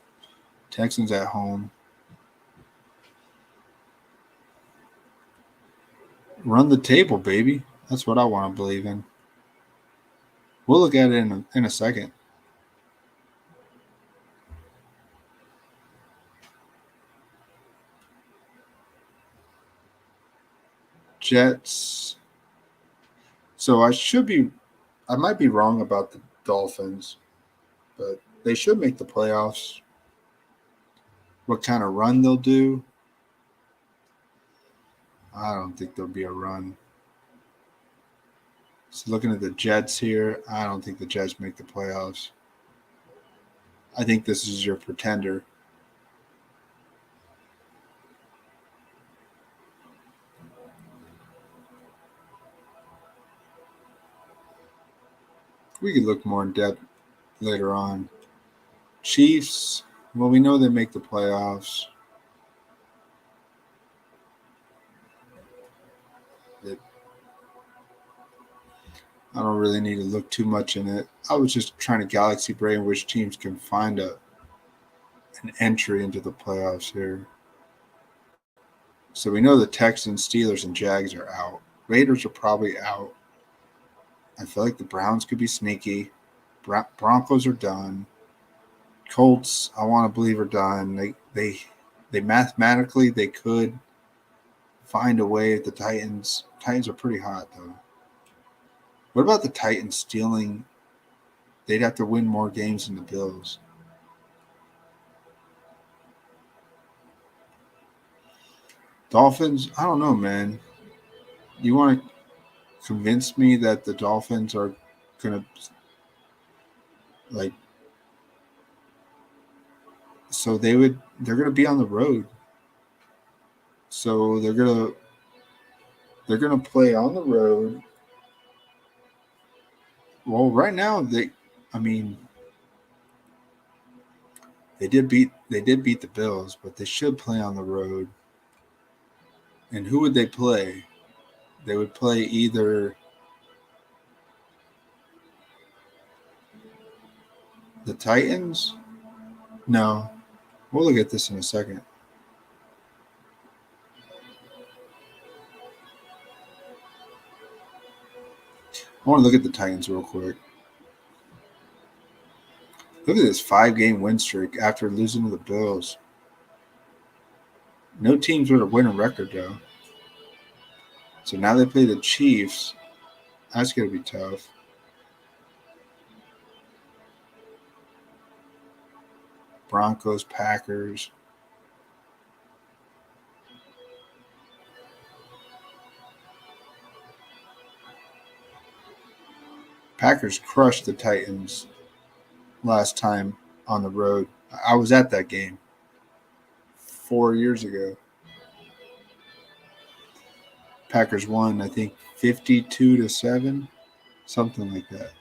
Texans at home. Run the table, baby. That's what I want to believe in. We'll look at it in a second. Jets. So I might be wrong about the Dolphins, but they should make the playoffs. What kind of run they'll do, I don't think there'll be a run. So looking at the Jets here, I don't think the Jets make the playoffs. I think this is your pretender. We could look more in depth later on. Chiefs, well, we know they make the playoffs. I don't really need to look too much in it. I was just trying to galaxy brain which teams can find an entry into the playoffs here. So we know the Texans, Steelers, and Jags are out. Raiders are probably out. I feel like the Browns could be sneaky. Broncos are done. Colts, I want to believe, are done. They mathematically they could find a way. The Titans are pretty hot though. What about the Titans stealing? They'd have to win more games than the Bills. Dolphins, I don't know, man. You want to convince me that the Dolphins are gonna like so they're gonna be on the road. So they're gonna play on the road. Well, right now I mean they did beat the Bills, but they should play on the road. And who would they play? They would play either the Titans. No, we'll look at this in a second. I want to look at the Titans real quick. Look at this 5-game win streak after losing to the Bills. No teams with a winning record though. So now they play the Chiefs. That's gonna be tough. Broncos, Packers. Packers crushed the Titans last time on the road. I was at that game 4 years ago. Packers won, I think, 52-7, something like that.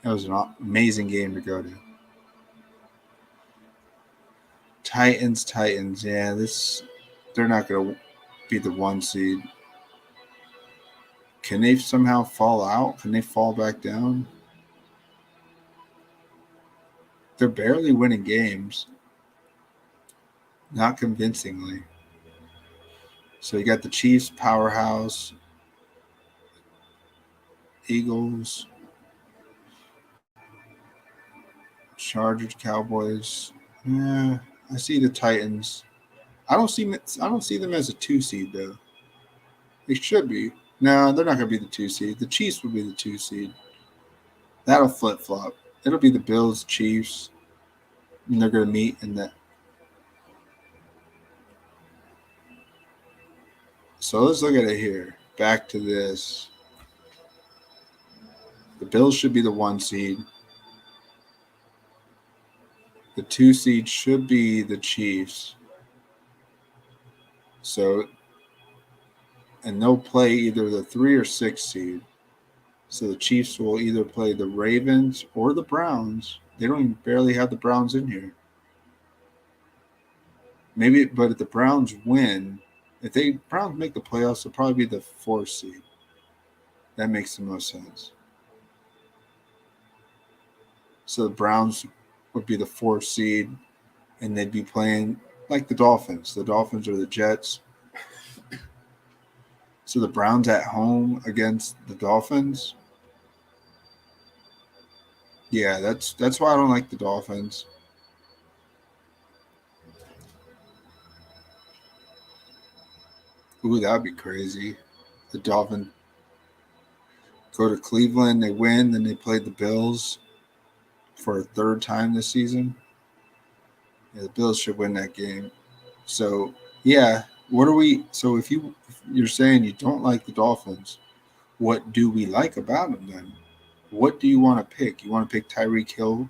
That was an amazing game to go to. Titans. Yeah, they're not going to be the 1 seed. Can they somehow fall out? Can they fall back down? They're barely winning games. Not convincingly. So you got the Chiefs, powerhouse, Eagles, Chargers, Cowboys. Yeah, I see the Titans. I don't see them as a 2 seed though. They should be. No, they're not going to be the 2 seed. The Chiefs will be the 2 seed. That'll flip flop. It'll be the Bills, Chiefs, and they're going to meet in that. So let's look at it here. Back to this. The Bills should be the 1 seed. The 2 seed should be the Chiefs. So, and they'll play either the 3 or 6 seed. So the Chiefs will either play the Ravens or the Browns. They don't even barely have the Browns in here. Maybe, but if the Browns win, if the Browns make the playoffs, they'll probably be the 4 seed. That makes the most sense. So the Browns would be the 4 seed, and they'd be playing like the Dolphins. The Dolphins are the Jets. So the Browns at home against the Dolphins. Yeah, that's why I don't like the Dolphins. Ooh, that'd be crazy. The Dolphins go to Cleveland, they win, then they play the Bills for a 3rd time this season. Yeah, the Bills should win that game. So yeah, what are we? So if you're saying you don't like the Dolphins, what do we like about them then? What do you want to pick? You want to pick Tyreek Hill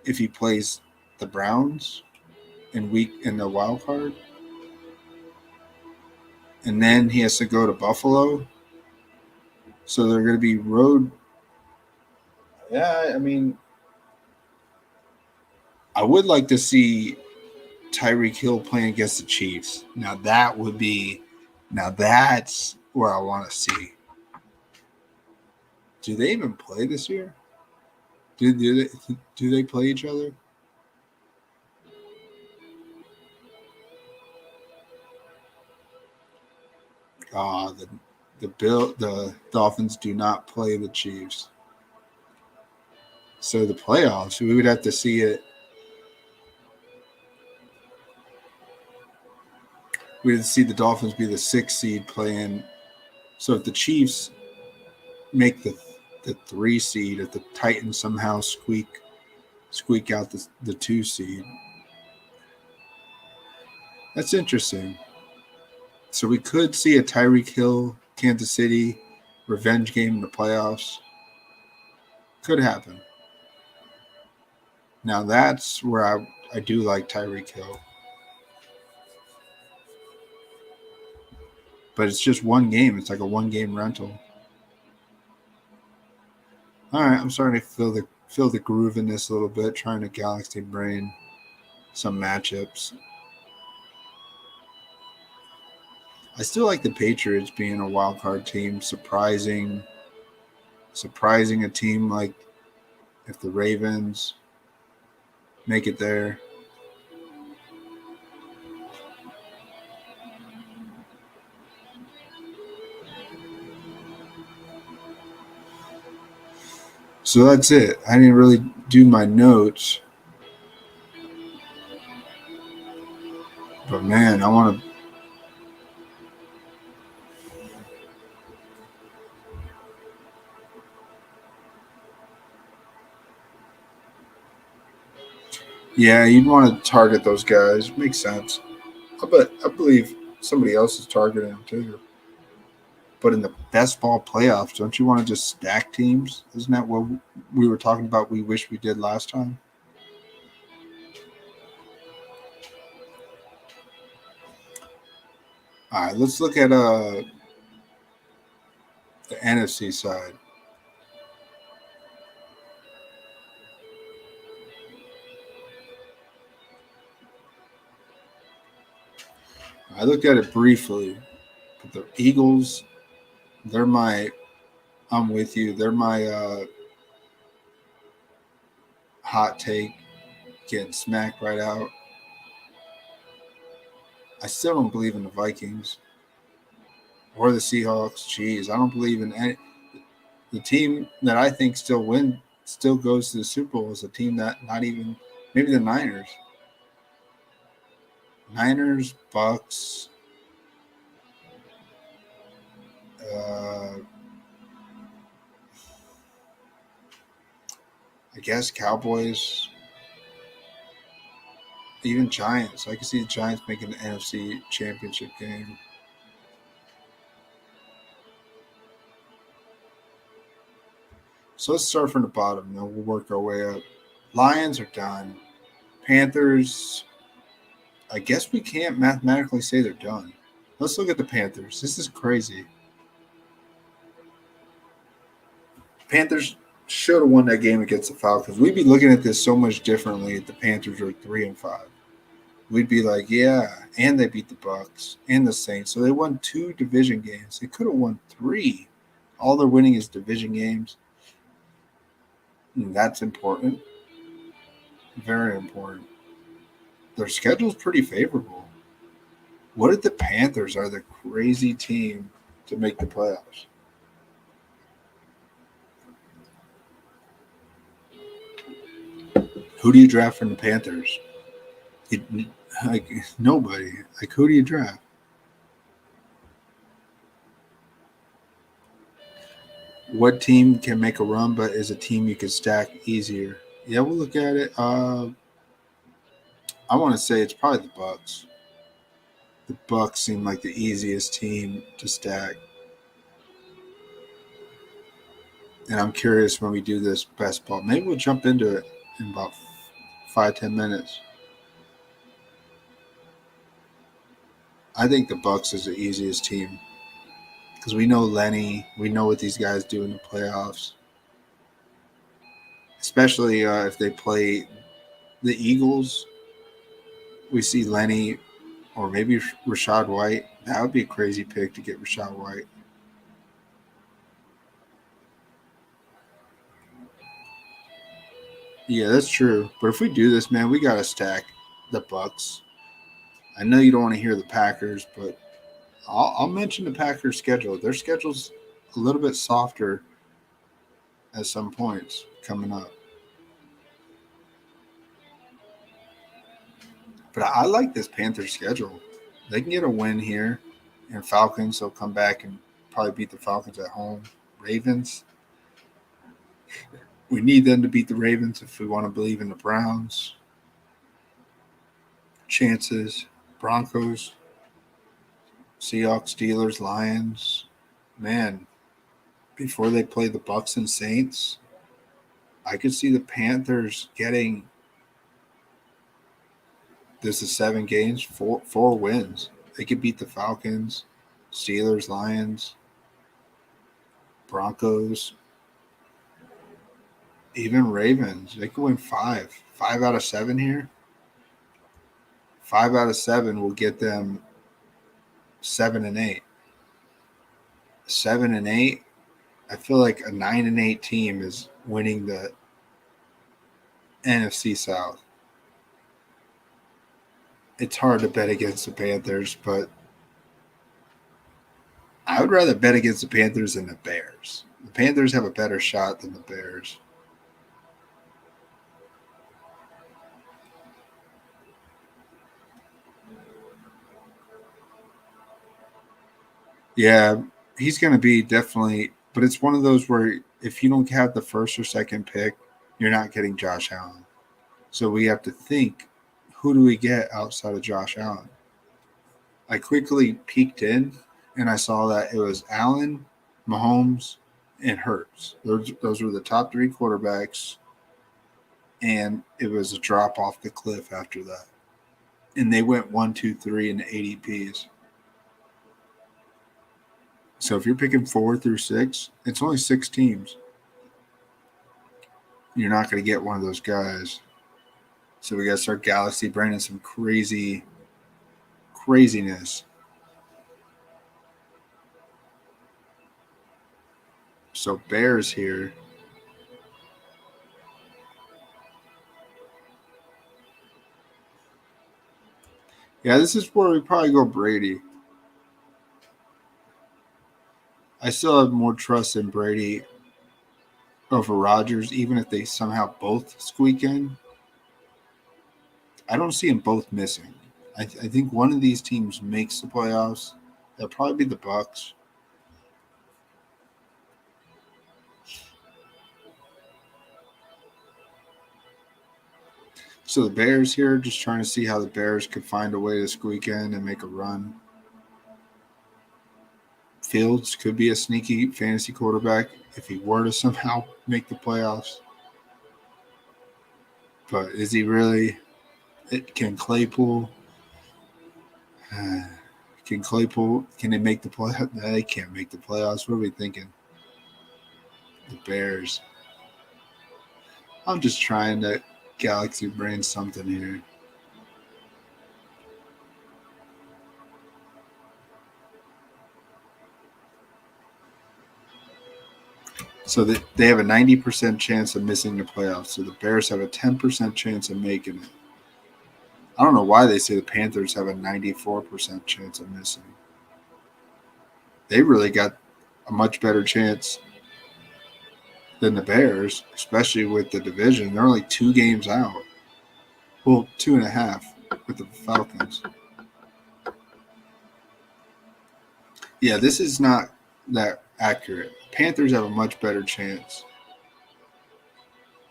if he plays the Browns in the wild card, and then he has to go to Buffalo. So they're going to be road. Yeah, I mean, I would like to see Tyreek Hill playing against the Chiefs. Now that would be, now that's where I want to see. Do they even play this year? Do they play each other? The Dolphins do not play the Chiefs. So the playoffs, we would have to see it. We'd see the Dolphins be the 6th seed playing. So if the Chiefs make the 3 seed, if the Titans somehow squeak out the 2 seed, that's interesting. So we could see a Tyreek Hill, Kansas City revenge game in the playoffs. Could happen. Now that's where I do like Tyreek Hill. But it's just one game. It's like a 1 game rental. All right, I'm starting to feel the groove in this a little bit, trying to galaxy brain some matchups. I still like the Patriots being a wild card team, surprising a team like if the Ravens make it there. So that's it. I didn't really do my notes. But man, I want to. Yeah, you'd want to target those guys. Makes sense. I believe somebody else is targeting them too. But in the best ball playoffs, don't you want to just stack teams? Isn't that what we were talking about? We wish we did last time. All right, let's look at the NFC side. I looked at it briefly, but the Eagles, they're my. I'm with you. They're my hot take, getting smacked right out. I still don't believe in the Vikings or the Seahawks. Jeez, I don't believe in any. The team that I think still goes to the Super Bowl is a team that not even maybe the Niners, Bucks, uh, I guess Cowboys, even Giants. I can see the Giants making the NFC Championship game. So let's start from the bottom, and then we'll work our way up. Lions are done. Panthers, I guess we can't mathematically say they're done. Let's look at the Panthers. This is crazy. Panthers should have won that game against the Falcons. We'd be looking at this so much differently if the Panthers were 3-5. We'd be like, yeah, and they beat the Bucks and the Saints. So they won 2 division games. They could have won 3. All they're winning is division games. And that's important. Very important. Their schedule's pretty favorable. What if the Panthers are the crazy team to make the playoffs? Who do you draft from the Panthers? Like nobody. Like who do you draft? What team can make a run, but is a team you can stack easier? Yeah, we'll look at it. I want to say it's probably the Bucks. The Bucks seem like the easiest team to stack, and I'm curious when we do this best ball. Maybe we'll jump into it in about 5-10 minutes. I think the Bucks is the easiest team because we know Lenny. We know what these guys do in the playoffs. especially if they play the Eagles. We see Lenny or maybe Rashad White. That would be a crazy pick to get Rashad White. Yeah, that's true. But if we do this, man, we got to stack the Bucks. I know you don't want to hear the Packers, but I'll mention the Packers' schedule. Their schedule's a little bit softer at some points coming up. But I like this Panthers schedule. They can get a win here, and Falcons. They'll come back and probably beat the Falcons at home. Ravens. We need them to beat the Ravens if we want to believe in the Browns. Chances. Broncos. Seahawks, Steelers, Lions. Man, before they play the Bucks and Saints, I could see the Panthers getting this is 7 games, four wins. They could beat the Falcons, Steelers, Lions, Broncos, even Ravens. They could win 5 out of 7 here. 5 out of 7 will get them 7-8. 7-8. I feel like a 9-8 team is winning the NFC South. It's hard to bet against the Panthers, but I would rather bet against the Panthers than the Bears. The Panthers have a better shot than the Bears. Yeah, he's going to be definitely, but it's one of those where if you don't have the first or second pick, you're not getting Josh Allen. So we have to think, who do we get outside of Josh Allen? I quickly peeked in and I saw that it was Allen, Mahomes, and Hurts. Those were the top 3 quarterbacks, and it was a drop off the cliff after that. And they went 1, 2, 3 in the ADPs. So if you're picking 4 through 6, it's only 6 teams. You're not going to get one of those guys. So we got to start galaxy braining some craziness. So Bears here. Yeah, this is where we probably go Brady. I still have more trust in Brady over Rodgers, even if they somehow both squeak in. I don't see them both missing. I think one of these teams makes the playoffs. That'll probably be the Bucks. So the Bears here, just trying to see how the Bears could find a way to squeak in and make a run. Fields could be a sneaky fantasy quarterback if he were to somehow make the playoffs. But is he really? Can Claypool? Can they make the playoffs? No, they can't make the playoffs. What are we thinking? The Bears. I'm just trying to galaxy brain something here. So they have a 90% chance of missing the playoffs. So the Bears have a 10% chance of making it. I don't know why they say the Panthers have a 94% chance of missing. They really got a much better chance than the Bears, especially with the division. They're only 2 games out. Well, 2.5 with the Falcons. Yeah, this is not that accurate. Panthers have a much better chance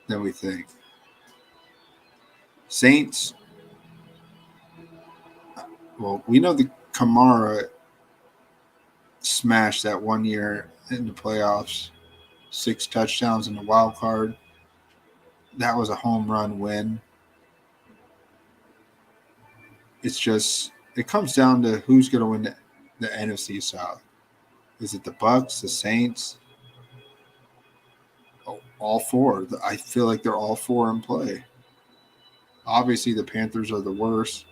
than we think. Saints, well, we know the Kamara smashed that 1 year in the playoffs, 6 touchdowns in the wild card. That was a home run win. It's just it comes down to who's going to win the NFC South. Is it the Bucks, the Saints, All four. I feel like they're all four in play. Obviously, the Panthers are the worst,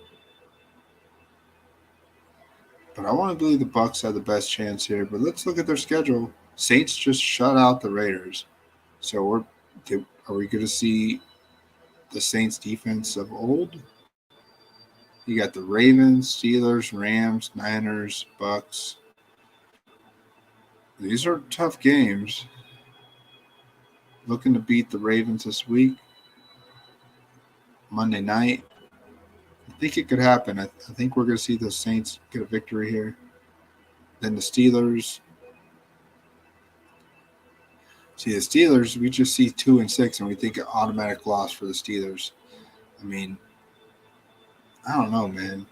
but I want to believe the Bucks have the best chance here. But let's look at their schedule. Saints just shut out the Raiders, so are we going to see the Saints defense of old? You got the Ravens, Steelers, Rams, Niners, Bucks. These are tough games. Looking to beat the Ravens this week, Monday night. I think it could happen. I think we're going to see the Saints get a victory here. Then the Steelers. See, the Steelers, we just see 2-6, and we think an automatic loss for the Steelers. I mean, I don't know, man.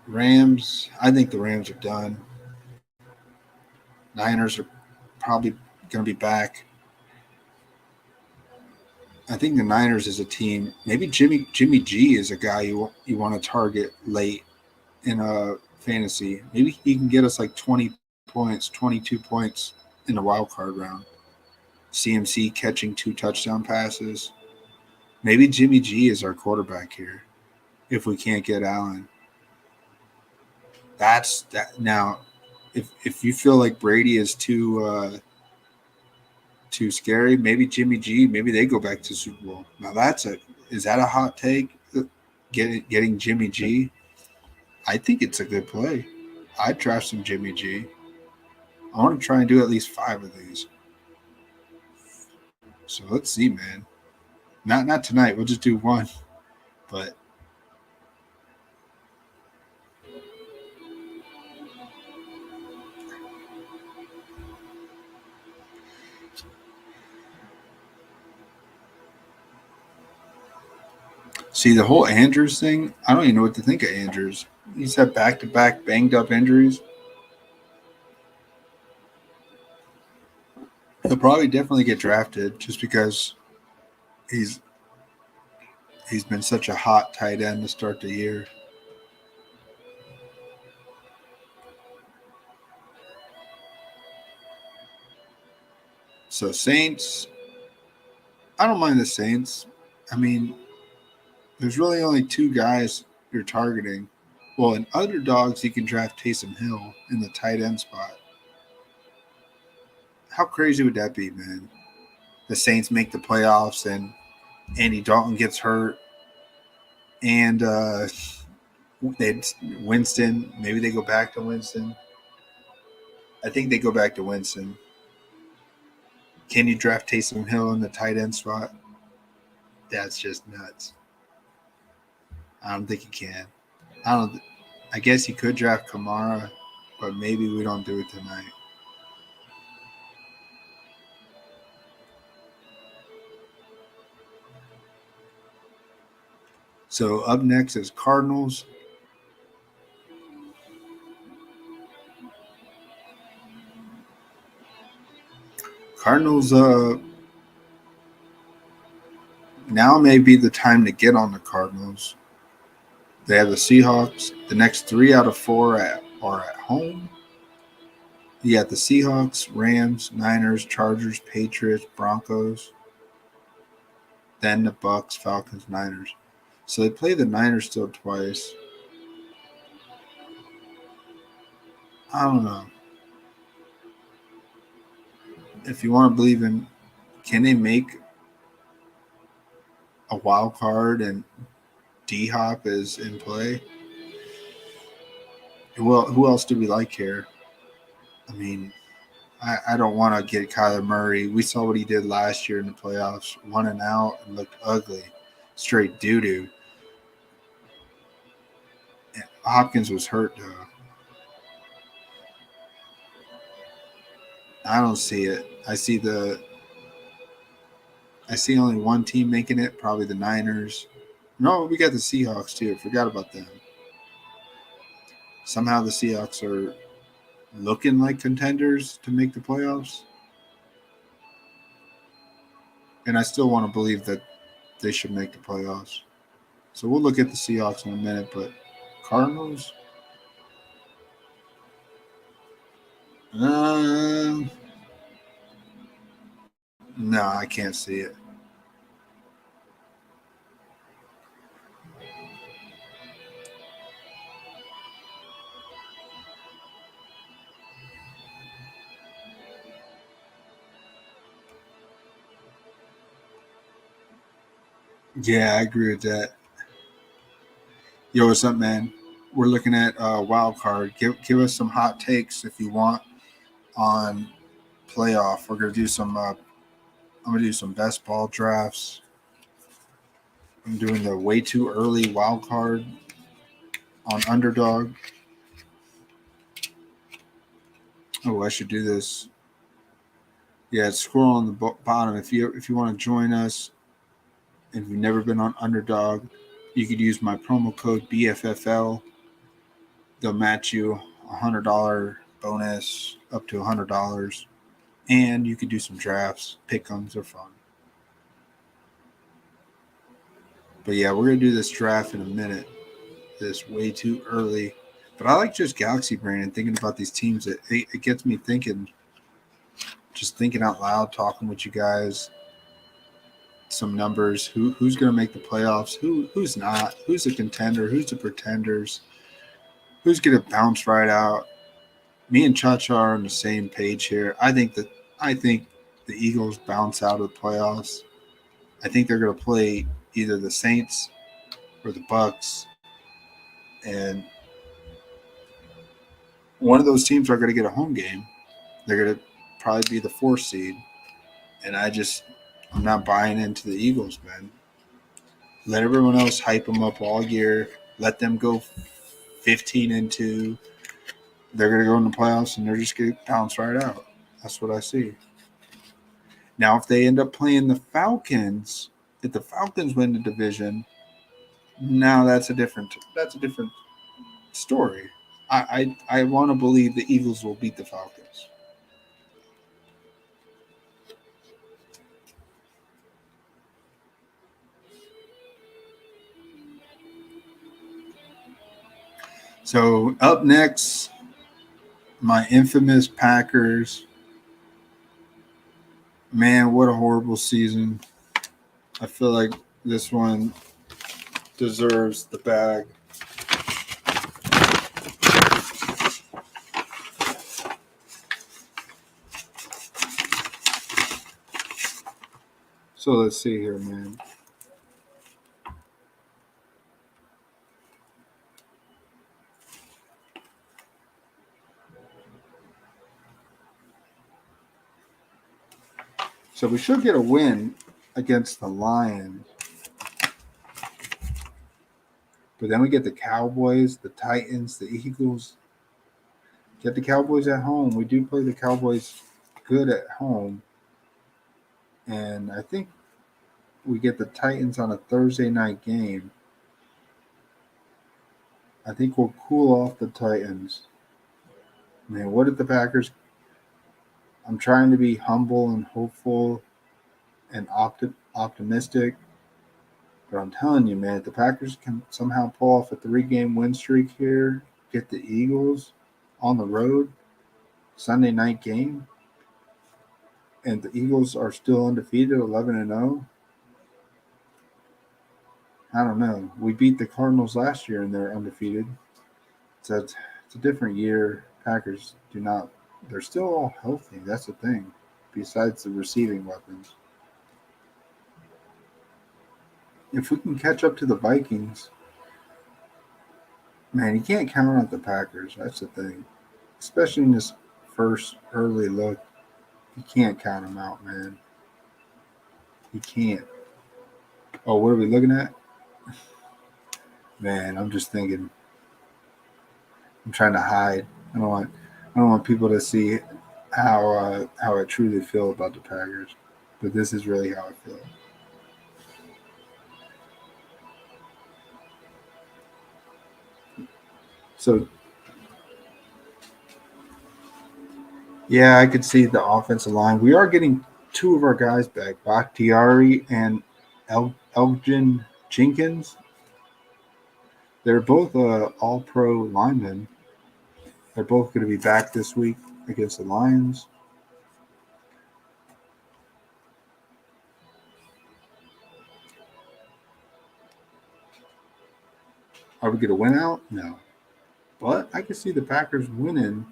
Rams, I think the Rams are done. Niners are probably going to be back. I think the Niners is a team. Maybe Jimmy G is a guy you want to target late in a fantasy. Maybe he can get us like 20 points, 22 points in the wild card round. CMC catching 2 touchdown passes. Maybe Jimmy G is our quarterback here if we can't get Allen. That's that. Now, if you feel like Brady is too scary, maybe Jimmy G, maybe they go back to Super Bowl. Now is that a hot take? Getting Jimmy G, I think it's a good play. I'd draft some Jimmy G. I want to try and do at least 5 of these. So let's see, man. Not tonight. We'll just do 1. But see, the whole Andrews thing, I don't even know what to think of Andrews. He's had back-to-back banged-up injuries. He'll probably definitely get drafted just because he's been such a hot tight end to start the year. So Saints, I don't mind the Saints. I mean, there's really only 2 guys you're targeting. Well, in underdogs, you can draft Taysom Hill in the tight end spot. How crazy would that be, man? The Saints make the playoffs and Andy Dalton gets hurt, and Winston. Maybe they go back to Winston. I think they go back to Winston. Can you draft Taysom Hill in the tight end spot? That's just nuts. I don't think you can. I guess you could draft Kamara, but maybe we don't do it tonight. So up next is Cardinals. Cardinals, now may be the time to get on the Cardinals. They have the Seahawks. The next 3 out of 4 are at home. You got the Seahawks, Rams, Niners, Chargers, Patriots, Broncos. Then the Bucks, Falcons, Niners. So they play the Niners still twice. I don't know. If you want to believe in, can they make a wild card and D-Hop is in play? Well, who else do we like here? I mean, I don't want to get Kyler Murray. We saw what he did last year in the playoffs, running out and looked ugly, straight doo-doo. And Hopkins was hurt, though. I don't see it. I see only one team making it, probably the Niners. No, we got the Seahawks, too. Forgot about them. Somehow the Seahawks are looking like contenders to make the playoffs. And I still want to believe that they should make the playoffs. So we'll look at the Seahawks in a minute, but Cardinals? No, I can't see it. Yeah, I agree with that. Yo, what's up, man? We're looking at wild card. Give us some hot takes if you want on playoff. We're gonna do some. I'm gonna do some best ball drafts. I'm doing the way too early wild card on Underdog. Oh, I should do this. Yeah, scroll on the bottom if you want to join us. If you've never been on Underdog, you could use my promo code BFFL. They'll match you $100 bonus up to $100, and you could do some drafts. Pick'ems are fun. But yeah, we're gonna do this draft in a minute. This way too early, but I like just Galaxy Brain and thinking about these teams. It gets me thinking, just thinking out loud, talking with you guys. Some numbers. Who's gonna make the playoffs? Who's not? Who's a contender? Who's the pretenders? Who's gonna bounce right out? Me and Chacha are on the same page here. I think the Eagles bounce out of the playoffs. I think they're going to play either the Saints or the Bucks, and one of those teams are going to get a home game. They're going to probably be the fourth seed, and I'm not buying into the Eagles, man. Let everyone else hype them up all year. Let them go 15-2. They're going to go in the playoffs, and they're just going to bounce right out. That's what I see. Now, if they end up playing the Falcons, if the Falcons win the division, now that's a different story. I want to believe the Eagles will beat the Falcons. So up next, my infamous Packers. Man, what a horrible season. I feel like this one deserves the bag. So let's see here, man. So we should get a win against the Lions. But then we get the Cowboys, the Titans, the Eagles. Get the Cowboys at home. We do play the Cowboys good at home. And I think we get the Titans on a Thursday night game. I think we'll cool off the Titans. Man, what did the Packers? I'm trying to be humble and hopeful and optimistic. But I'm telling you, man, if the Packers can somehow pull off a 3-game win streak here, get the Eagles on the road, Sunday night game, and the Eagles are still undefeated, 11-0. I don't know. We beat the Cardinals last year and they're undefeated. So it's a different year. Packers do not. They're still all healthy. That's the thing. Besides the receiving weapons, if we can catch up to the Vikings, man, you can't count on the Packers. That's the thing. Especially in this first early look, you can't count them out, man. You can't. Oh, what are we looking at? Man, I'm just thinking. I'm trying to hide. I don't want people to see how I truly feel about the Packers, but this is really how I feel. So yeah, I could see the offensive line. We are getting two of our guys back, Bakhtiari and Elgin Jenkins. They're both all-pro linemen. They're both going to be back this week against the Lions. Are we going to win out? No. But I can see the Packers winning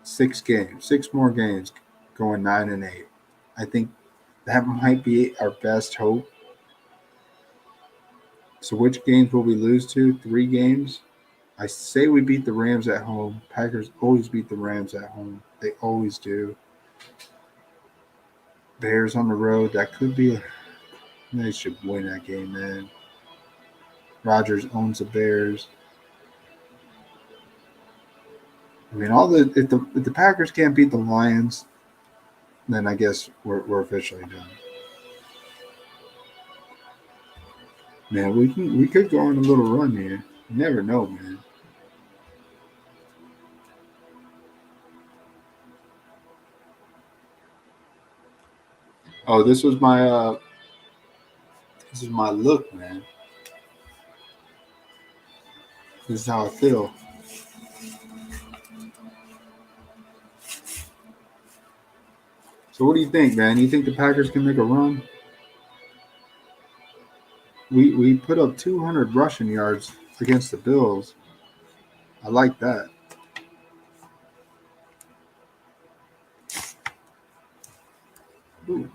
6 more games, going 9-8. I think that might be our best hope. So which games will we lose to? 3 games. I say we beat the Rams at home. Packers always beat the Rams at home. They always do. Bears on the road. That could be. They should win that game, man. Rodgers owns the Bears. I mean, if the Packers can't beat the Lions, then I guess we're officially done. Man, we could go on a little run here. You never know, man. Oh, this is my look, man. This is how I feel. So what do you think, man? You think the Packers can make a run? We put up 200 rushing yards against the Bills. I like that. Ooh.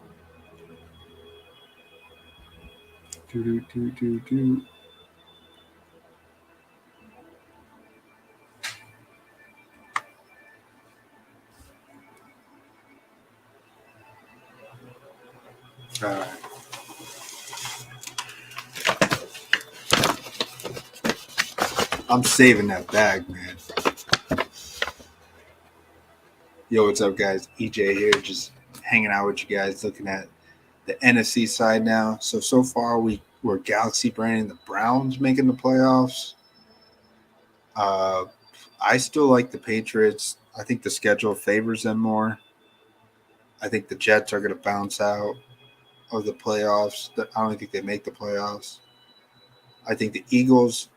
Do, do, do, do, do. All right. I'm saving that bag, man. Yo, what's up, guys? EJ here, just hanging out with you guys, looking at the NFC side now. So far we're Galaxy branding the Browns making the playoffs. I still like the Patriots. I think the schedule favors them more. I think the Jets are going to bounce out of the playoffs. I don't think they make the playoffs. I think the Eagles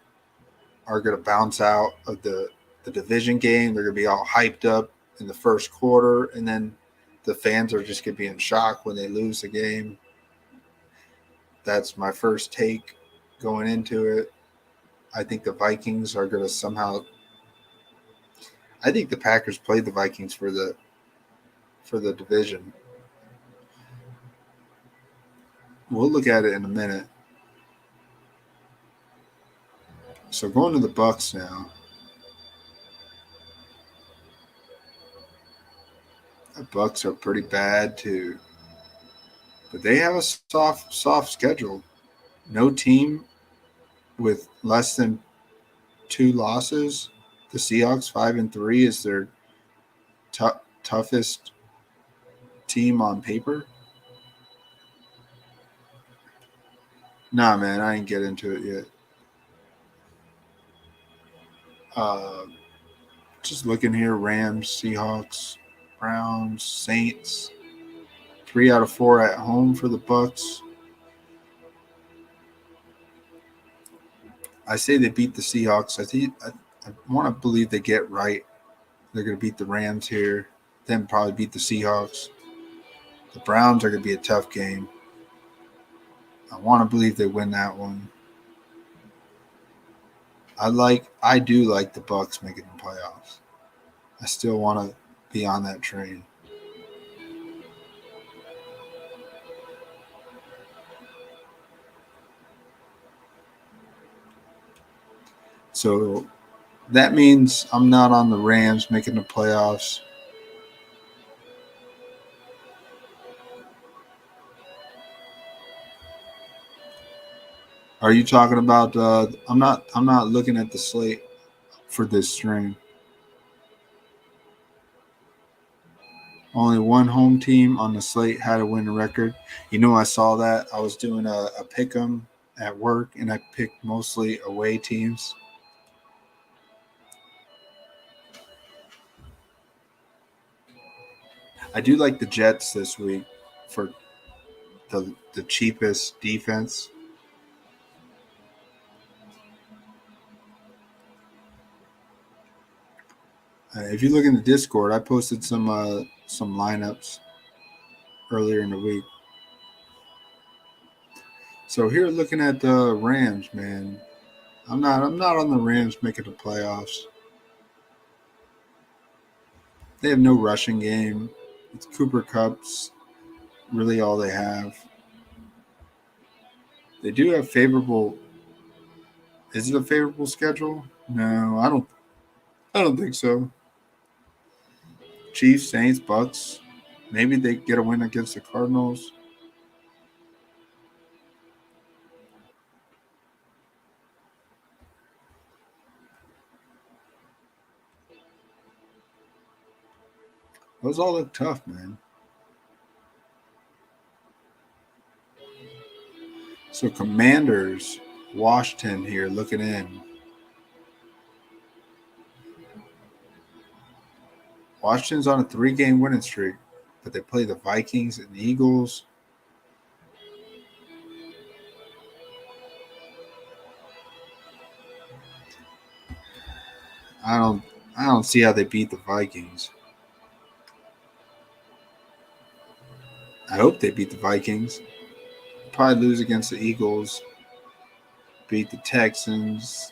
are going to bounce out of the division game. They're going to be all hyped up in the first quarter, and then the fans are just going to be in shock when they lose the game. That's my first take going into it. I think the Vikings are going to somehow. I think the Packers played the Vikings for the division. We'll look at it in a minute. So going to the Bucks now. The Bucks are pretty bad too, but they have a soft schedule. No team with less than 2 losses. The Seahawks 5-3 is their toughest team on paper. Nah, man, I ain't get into it yet. Just looking here: Rams, Seahawks, Browns, Saints. 3 out of 4 at home for the Bucks. I say they beat the Seahawks. I want to believe they get right. They're going to beat the Rams here, then probably beat the Seahawks. The Browns are going to be a tough game. I want to believe they win that one. I do like the Bucks making the playoffs. I still want to be on that train. So that means I'm not on the Rams making the playoffs. Are you talking about? I'm not. I'm not looking at the slate for this stream. Only one home team on the slate had a winning record. I saw that. I was doing a pick 'em at work, and I picked mostly away teams. I do like the Jets this week for the cheapest defense. If you look in the Discord, I posted some lineups earlier in the week. So here, looking at the Rams, man, I'm not on the Rams making the playoffs. They have no rushing game. It's Cooper Cup's really all they have. They do have favorable. Is it a favorable schedule? No, I don't. I don't think so. Chiefs, Saints, Bucks. Maybe they get a win against the Cardinals. Those all look tough, man. So Commanders, Washington here looking in. Washington's on a 3-game winning streak, but they play the Vikings and the Eagles. I don't I don't see how they beat the Vikings. I hope they beat the Vikings. Probably lose against the Eagles, beat the Texans,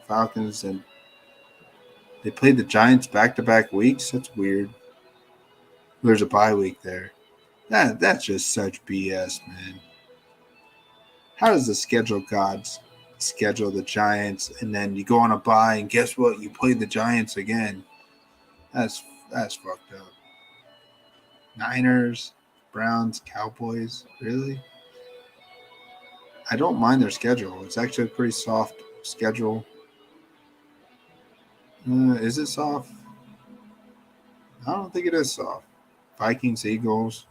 Falcons, and they played the Giants back-to-back weeks. That's weird. There's a bye week there. That's just such BS, man. How does the schedule gods schedule the Giants and then you go on a bye and guess what? You play the Giants again. That's that's fucked up. Niners, Browns, Cowboys. Really? I don't mind their schedule. It's actually a pretty soft schedule. Is it soft? I don't think it is soft. Vikings, Eagles,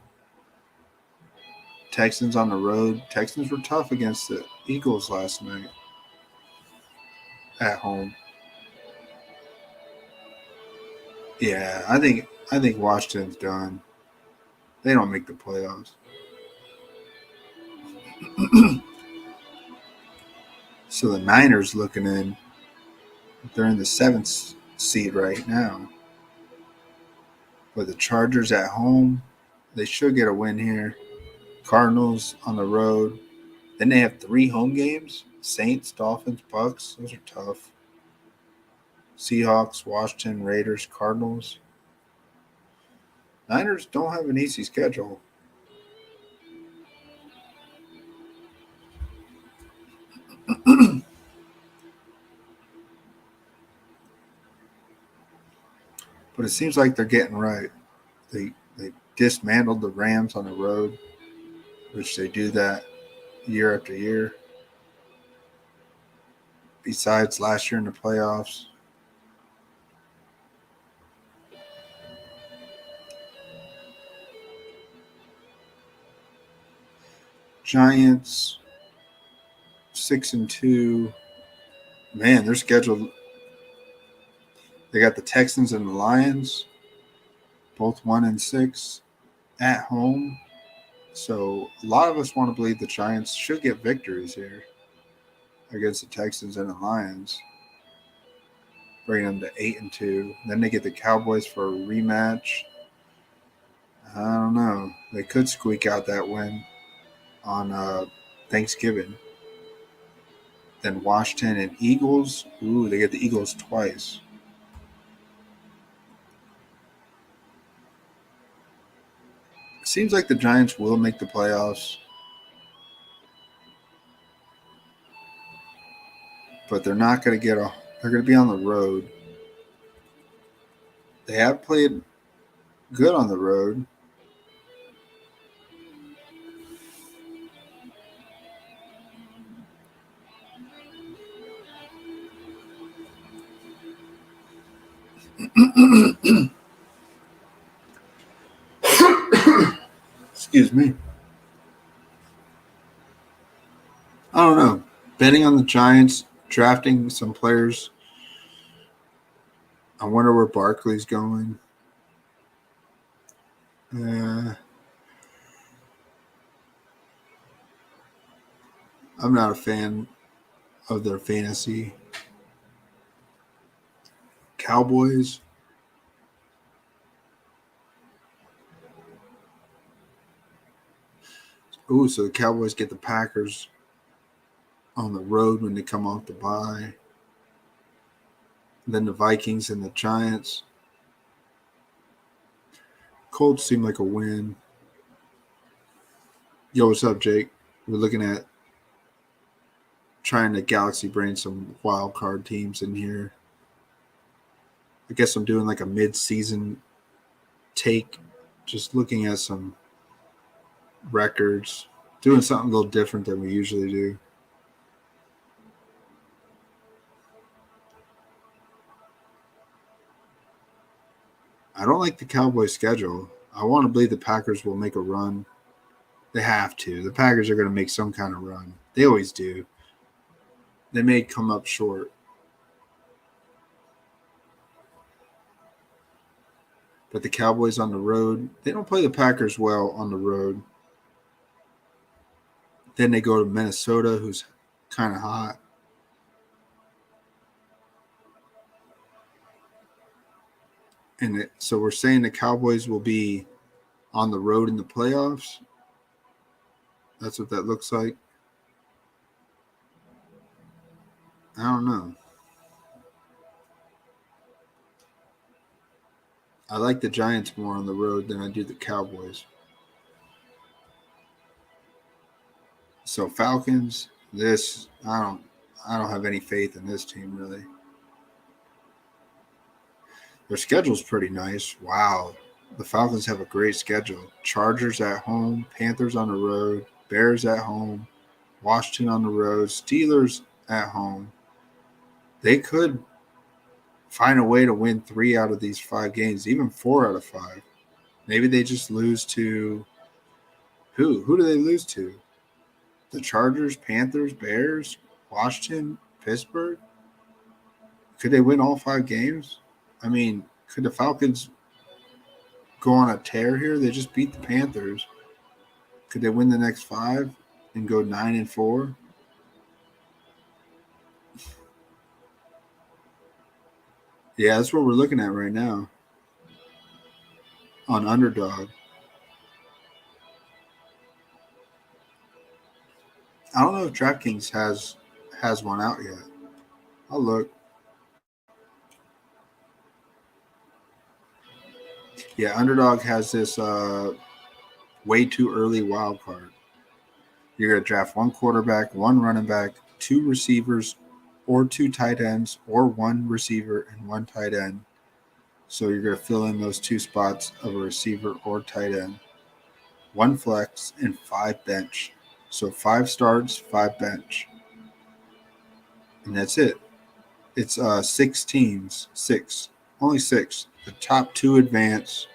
Texans on the road. Texans were tough against the Eagles last night at home. Yeah, I think Washington's done. They don't make the playoffs. So the Niners looking in. They're in the 7th seed right now. But the Chargers at home, they should get a win here. Cardinals on the road. Then they have 3 home games. Saints, Dolphins, Bucks. Those are tough. Seahawks, Washington, Raiders, Cardinals. Niners don't have an easy schedule. But it seems like they're getting right. They dismantled the Rams on the road, which they do that year after year. Besides last year in the playoffs. Giants 6-2. Man, they're scheduled. They got the Texans and the Lions, both 1-6 at home. So a lot of us want to believe the Giants should get victories here against the Texans and the Lions, bring them to 8-2. Then they get the Cowboys for a rematch. I don't know. They could squeak out that win on Thanksgiving. Then Washington and Eagles. Ooh, they get the Eagles twice. Seems like the Giants will make the playoffs, but they're not going to get a. They're going to be on the road. They have played good on the road. Excuse me. I don't know. Betting on the Giants, drafting some players. I wonder where Barkley's going. Uh, I'm not a fan of their fantasy. Cowboys. Ooh, so the Cowboys get the Packers on the road when they come off the bye. Then the Vikings and the Giants. Colts seem like a win. Yo, what's up, Jake? We're looking at trying to galaxy brain some wild card teams in here. I guess I'm doing like a mid-season take, just looking at some records, doing something a little different than we usually do. I don't like the Cowboys' schedule. I want to believe the Packers will make a run. They have to. The Packers are going to make some kind of run. They always do. They may come up short. But the Cowboys on the road, they don't play the Packers well on the road. Then they go to Minnesota, who's kind of hot. So we're saying the Cowboys will be on the road in the playoffs. That's what that looks like. I don't know. I like the Giants more on the road than I do the Cowboys. So Falcons, I don't have any faith in this team really. Their schedule's pretty nice. Wow. The Falcons have a great schedule. Chargers at home, Panthers on the road, Bears at home, Washington on the road, Steelers at home. They could find a way to win 3 out of these 5 games, even 4 out of 5. Maybe they just lose to who? Who do they lose to? The Chargers, Panthers, Bears, Washington, Pittsburgh? Could they win all 5 games? I mean, could the Falcons go on a tear here? They just beat the Panthers. Could they win the next 5 and go 9-4? Yeah, that's what we're looking at right now on Underdog. I don't know if DraftKings has one out yet. I'll look. Yeah, Underdog has this way too early wild card. You're going to draft 1 quarterback, 1 running back, 2 receivers, or 2 tight ends, or 1 receiver and 1 tight end. So you're going to fill in those 2 spots of a receiver or tight end. 1 flex and 5 bench. So 5 starts, 5 bench. And that's it. It's 6 teams. 6. Only 6. The top 2 advance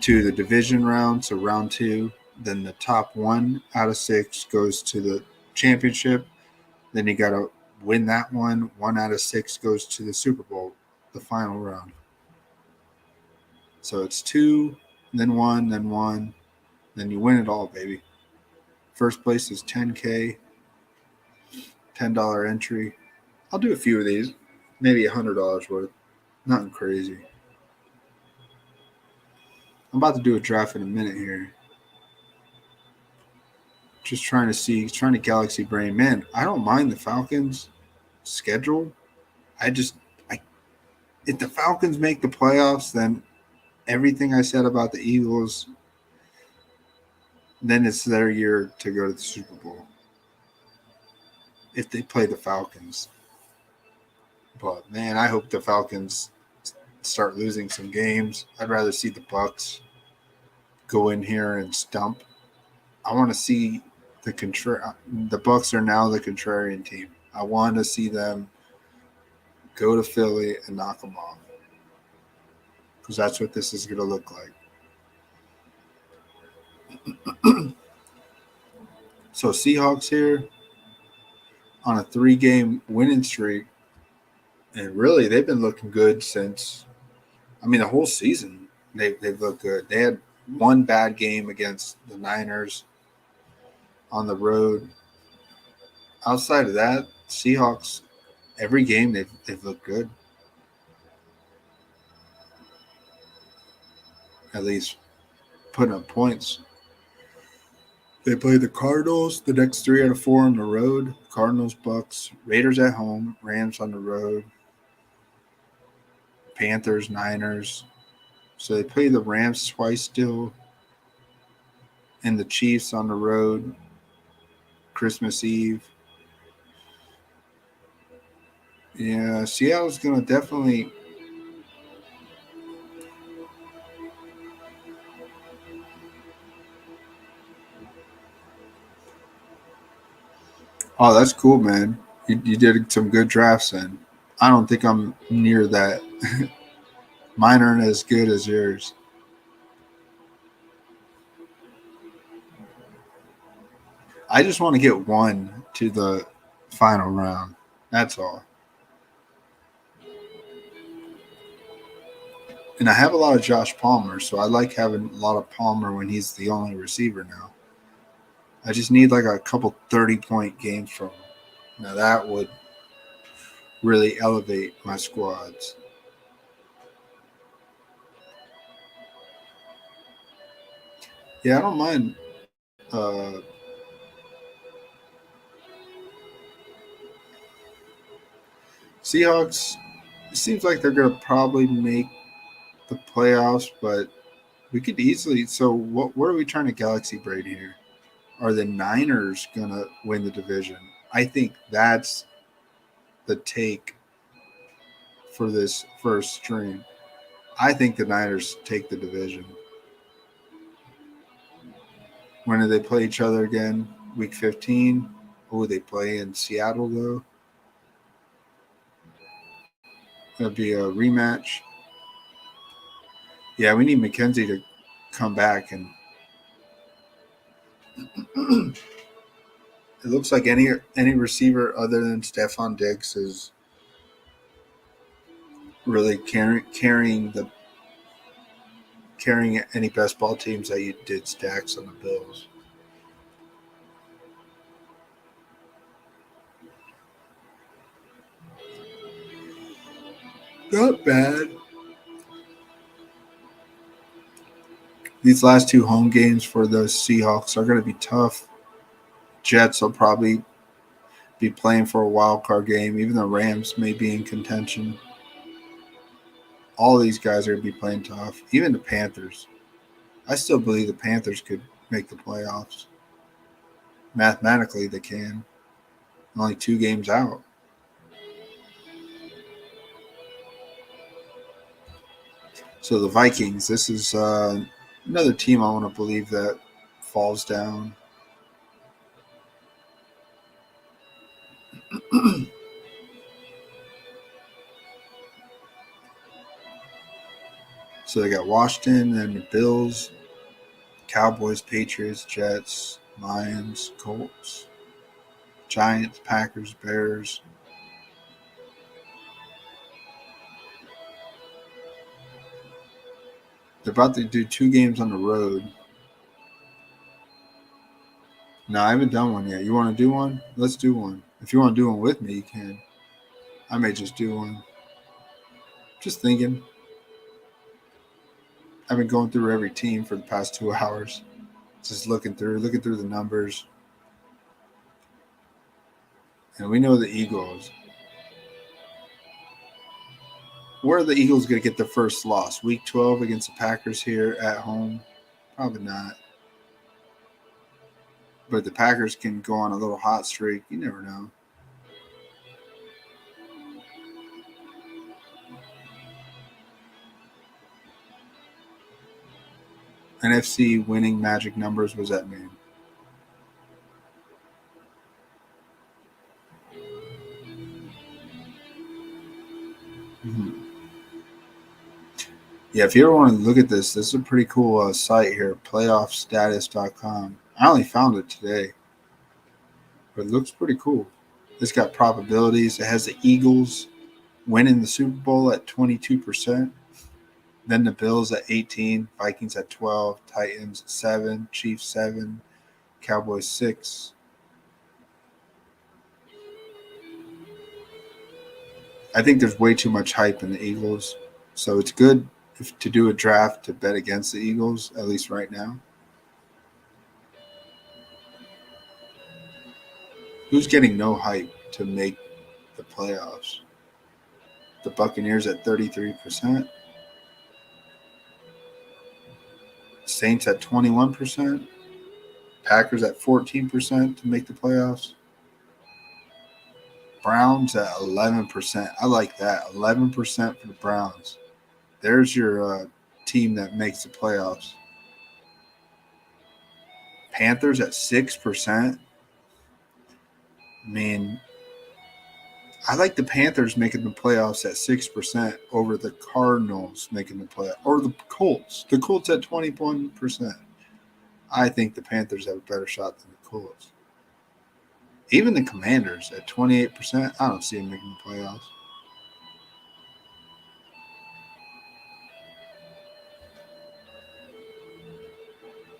to the division round, so round 2. Then the top 1 out of 6 goes to the championship. Then you got to win that one. 1 out of 6 goes to the Super Bowl, the final round. So it's 2, then 1, then 1. Then you win it all, baby. First place is $10K, $10 entry. I'll do a few of these, maybe $100 worth. Nothing crazy. I'm about to do a draft in a minute here. Just trying to galaxy brain. Man, I don't mind the Falcons' schedule. I if the Falcons make the playoffs, then everything I said about the Eagles, then it's their year to go to the Super Bowl. If they play the Falcons. But man, I hope the Falcons start losing some games. I'd rather see the Bucks go in here and stump. I want to see the Bucks are now the contrarian team. I want to see them go to Philly and knock them off. Because that's what this is going to look like. So Seahawks here on a 3-game winning streak. And really, they've been looking good since, the whole season. They've looked good. They had 1 bad game against the Niners on the road. Outside of that, Seahawks, every game they've looked good. At least putting up points. They play the Cardinals the next 3 out of 4 on the road. Cardinals, Bucks, Raiders at home, Rams on the road, Panthers, Niners. So they play the Rams twice still, and the Chiefs on the road, Christmas Eve. Yeah, Seattle's going to definitely. Oh, that's cool, man. You did some good drafts in. I don't think I'm near that. Mine aren't as good as yours. I just want to get one to the final round. That's all. And I have a lot of Josh Palmer, so I like having a lot of Palmer when he's the only receiver now. I just need like a couple 30-point games from him. Now that would really elevate my squads. Yeah, I don't mind. Seahawks, it seems like they're going to probably make the playoffs, but we could easily. So, what are we trying to galaxy braid here? Are the Niners going to win the division? I think that's the take for this first stream. I think the Niners take the division. When do they play each other again? Week 15. Oh, they play in Seattle, though. That'll be a rematch. Yeah, we need McKenzie to come back. And it looks like any receiver other than Stephon Diggs is really carrying any best ball teams that you did stacks on the Bills. Not bad. These last 2 home games for the Seahawks are going to be tough. Jets will probably be playing for a wild card game. Even the Rams may be in contention. All these guys are going to be playing tough. Even the Panthers. I still believe the Panthers could make the playoffs. Mathematically, they can. Only 2 games out. So the Vikings, this is another team I want to believe that falls down. So they got Washington and the Bills, Cowboys, Patriots, Jets, Lions, Colts, Giants, Packers, Bears. They're about to do 2 games on the road. No, I haven't done one yet. You want to do one? Let's do one. If you want to do one with me, you can. I may just do one. Just thinking. I've been going through every team for the past 2 hours. Just looking through the numbers. And we know the Eagles. Where are the Eagles going to get their first loss? Week 12 against the Packers here at home? Probably not. But the Packers can go on a little hot streak. You never know. NFC winning magic numbers, what does that mean? Mm-hmm. Yeah, if you ever want to look at this is a pretty cool site here, playoffstatus.com. I only found it today, but it looks pretty cool. It's got probabilities. It has the Eagles winning the Super Bowl at 22%. Then the Bills at 18, Vikings at 12, Titans 7, Chiefs 7, Cowboys 6. I think there's way too much hype in the Eagles, so it's good to do a draft to bet against the Eagles, at least right now. Who's getting no hype to make the playoffs? The Buccaneers at 33%, Saints at 21%, Packers at 14% to make the playoffs, Browns at 11%. I like that. 11% for the Browns. There's your team that makes the playoffs. Panthers at 6%. I mean, I like the Panthers making the playoffs at 6% over the Cardinals making the playoffs, or the Colts. The Colts at 21%. I think the Panthers have a better shot than the Colts. Even the Commanders at 28%, I don't see them making the playoffs.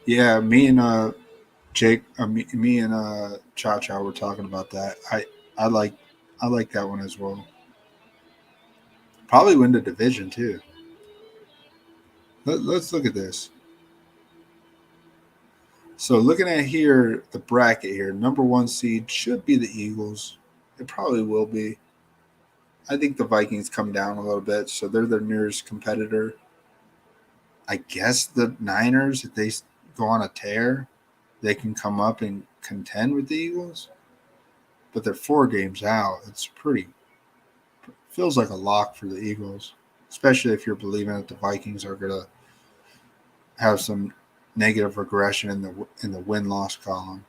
Yeah, me and Jake, me and Cha Cha were talking about that. I like I like that one as well. Probably win the division too. Let's look at this. So looking at here, the bracket here, number one seed should be the Eagles. It probably will be. I think the Vikings come down a little bit, so they're their nearest competitor. I guess the Niners, if they go on a tear, they can come up and contend with the Eagles. But they're 4 games out. It's pretty feels like a lock for the Eagles, especially if you're believing that the Vikings are going to have some negative regression in the win loss column.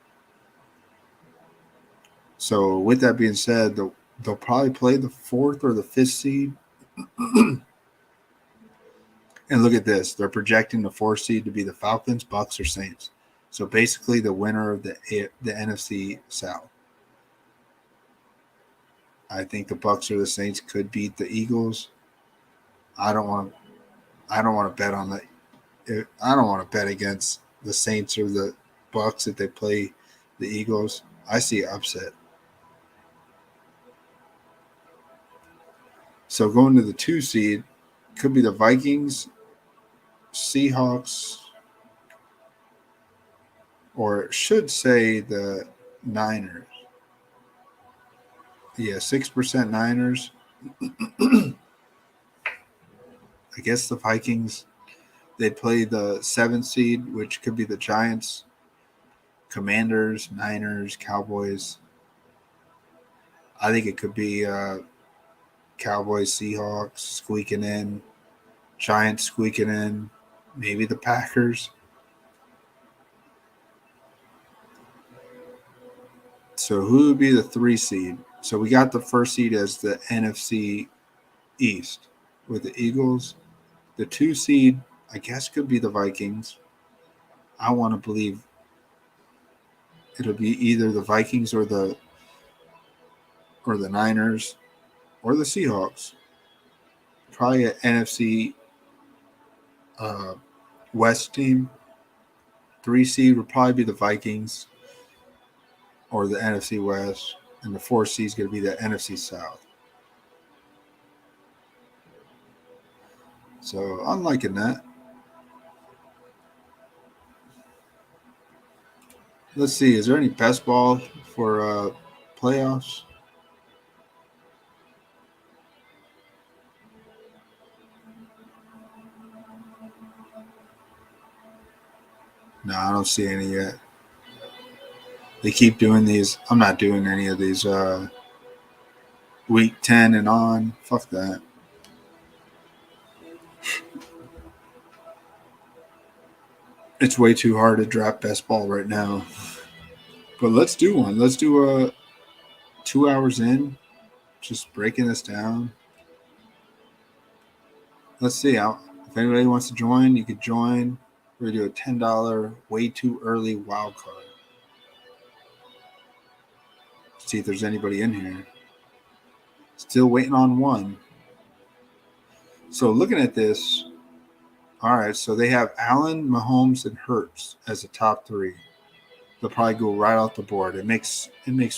So with that being said, they'll probably play the 4th or the 5th seed. And look at this. They're projecting the 4th seed to be the Falcons, Bucks, or Saints. So basically the winner of the NFC South. I think the Bucks or the Saints could beat the Eagles. I don't want to bet on the I don't want to bet against the Saints or the Bucks if they play the Eagles. I see upset. So going to the 2 seed could be the Vikings, Seahawks, or it should say the Niners. Yeah, 6% Niners. I guess the Vikings, they play the 7th seed, which could be the Giants, Commanders, Niners, Cowboys. I think it could be Cowboys, Seahawks squeaking in, Giants squeaking in, maybe the Packers. So who would be the 3 seed? So we got the 1st seed as the NFC East with the Eagles. The 2 seed, I guess, could be the Vikings. I want to believe it'll be either the Vikings or the Niners or the Seahawks. Probably an NFC uh, West team. 3 seed would probably be the Vikings or the NFC West, and the 4 seed is going to be the NFC South. So I'm liking that. Let's see. Is there any best ball for playoffs? No, I don't see any yet. They keep doing these. I'm not doing any of these week 10 and on. Fuck that. It's way too hard to draft best ball right now. But let's do one. Let's do a 2 hours in, just breaking this down. Let's see. If anybody wants to join, you could join. We're going to do a $10 way too early wild card. See if there's anybody in here. Still waiting on one. So looking at this, all right, so they have Allen, Mahomes, and Hurts as the top 3. They'll probably go right off the board. It makes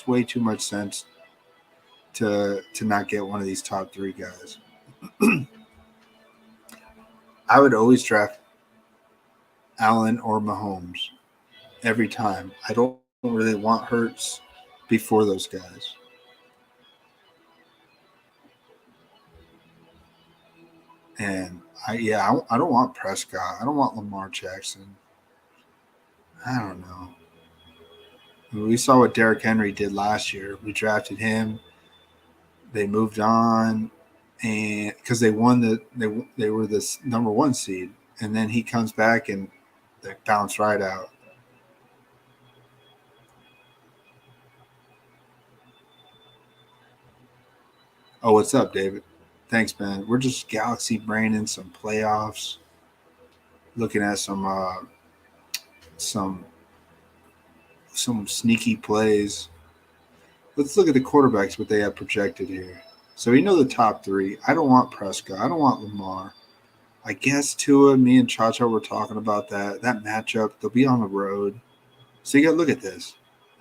way too much sense to not get one of these top 3 guys. I would always draft Allen or Mahomes every time. I don't really want Hurts before those guys. And I don't want Prescott. I don't want Lamar Jackson. I don't know. We saw what Derrick Henry did last year. We drafted him. They moved on, and because they won they were this number 1 seed, and then he comes back and they bounce right out. Oh, what's up, David? Thanks, man. We're just galaxy braining some playoffs, looking at some sneaky plays. Let's look at the quarterbacks, what they have projected here. So we know the top 3. I don't want Prescott. I don't want Lamar. I guess Tua, me and Chacha were talking about that matchup. They'll be on the road. So you got to look at this.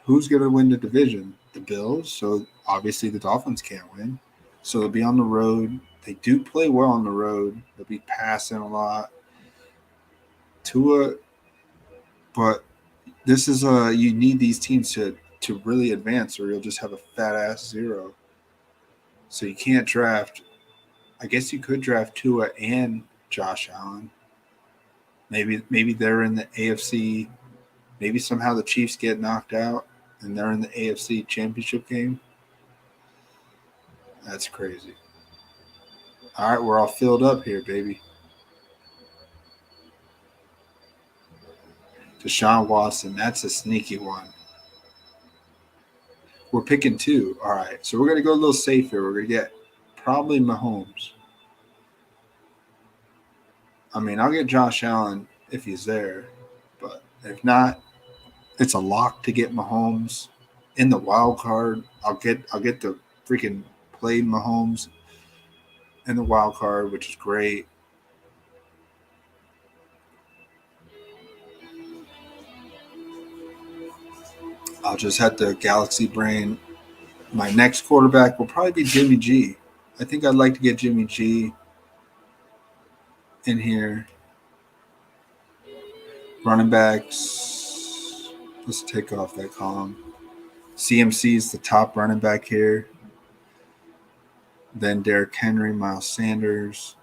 Who's going to win the division? The Bills. So obviously the Dolphins can't win. So they'll be on the road. They do play well on the road. They'll be passing a lot. Tua, but this is you need these teams to really advance, or you'll just have a fat ass 0. So you can't draft. I guess you could draft Tua and Josh Allen. Maybe they're in the AFC. Maybe somehow the Chiefs get knocked out and they're in the AFC championship game. That's crazy. All right, we're all filled up here, baby. Deshaun Watson, that's a sneaky one. We're picking 2. All right, so we're going to go a little safe here. We're going to get probably Mahomes. I mean, I'll get Josh Allen if he's there, but if not, it's a lock to get Mahomes in the wild card. I'll get the freaking play Mahomes in the wild card, which is great. I'll just have to galaxy brain. My next quarterback will probably be Jimmy G. I think I'd like to get Jimmy G in here. Running backs. Let's take off that column. CMC is the top running back here. Then Derrick Henry, Miles Sanders,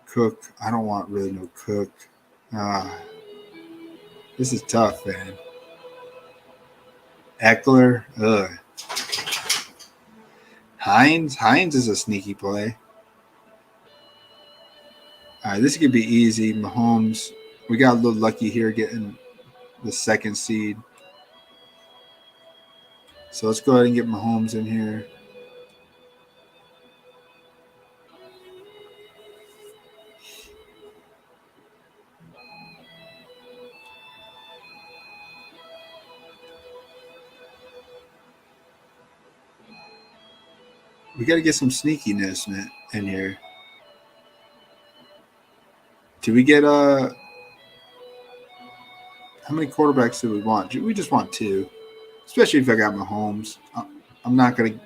Cook. I don't want really no Cook. This is tough, man. Eckler. Ugh. Hines is a sneaky play. All right, this could be easy. Mahomes. We got a little lucky here getting the 2nd seed. So let's go ahead and get Mahomes in here. We got to get some sneakiness in here. Do we get how many quarterbacks do we want? We just want 2, especially if I got Mahomes. I'm not going to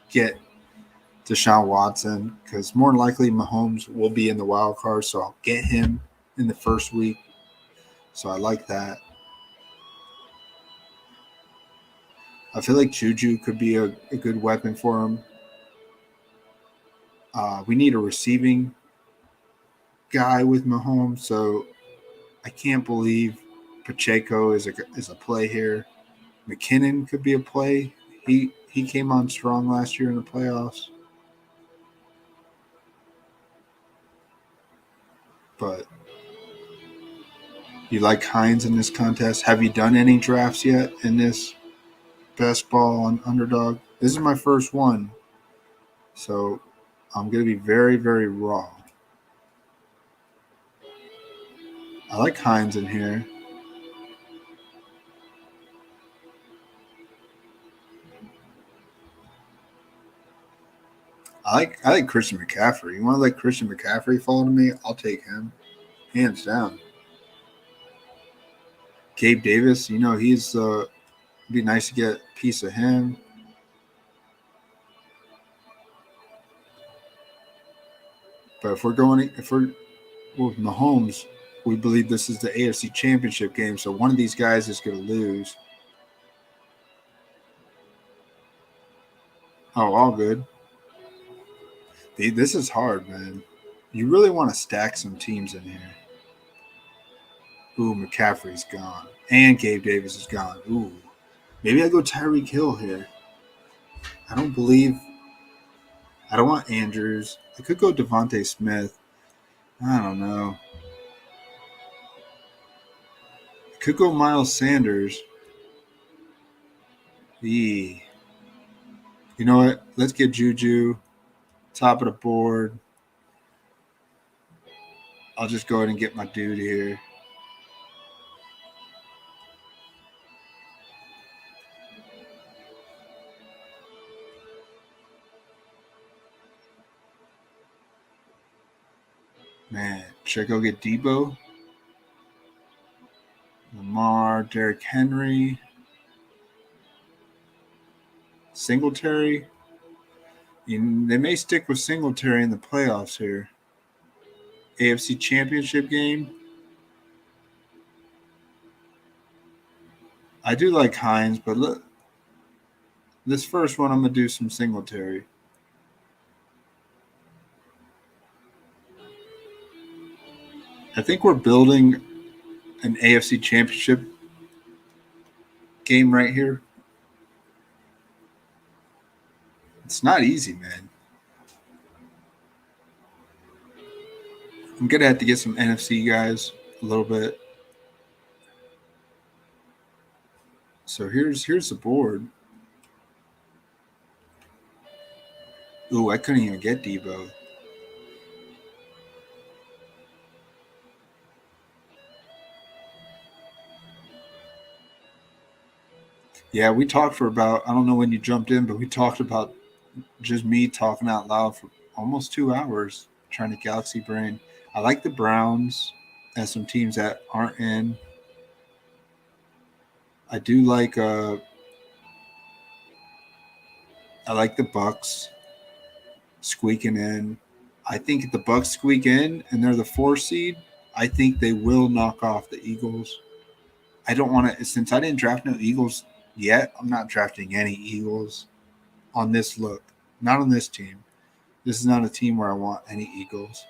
get Deshaun Watson because more than likely Mahomes will be in the wild card, so I'll get him in the first week. So I like that. I feel like Juju could be a good weapon for him. We need a receiving guy with Mahomes, so I can't believe Pacheco is a play here. McKinnon could be a play. He came on strong last year in the playoffs. But you like Hines in this contest? Have you done any drafts yet in this best ball on Underdog? This is my first one, so I'm going to be very, very raw. I like Hines in here. I like Christian McCaffrey. You want to let Christian McCaffrey fall to me? I'll take him, hands down. Gabe Davis, he's it'd be nice to get a piece of him. But if we're with Mahomes, we believe this is the AFC Championship game, so one of these guys is going to lose. Oh, all good. This is hard, man. You really want to stack some teams in here. Ooh, McCaffrey's gone. And Gabe Davis is gone. Ooh. Maybe I go Tyreek Hill here. I don't want Andrews. I could go Devontae Smith. I don't know. I could go Miles Sanders. You know what? Let's get Juju. Top of the board. I'll just go ahead and get my dude here. Man, should I go get Debo? Lamar, Derrick Henry, Singletary. They may stick with Singletary in the playoffs here. AFC Championship game. I do like Hines, but look, this first one I'm going to do some Singletary. I think we're building an AFC Championship game right here. It's not easy, man. I'm going to have to get some NFC guys a little bit. So here's the board. Ooh, I couldn't even get Debo. Yeah, we talked for about, I don't know when you jumped in, but we talked about just me talking out loud for almost 2 hours trying to galaxy brain. I like the Browns as some teams that aren't in. I do like I like the Bucks squeaking in. I think if the Bucks squeak in and they're the 4 seed, I think they will knock off the Eagles. I don't want to, since I didn't draft no Eagles yet, I'm not drafting any Eagles on this look. Not on this team. This is not a team where I want any Eagles.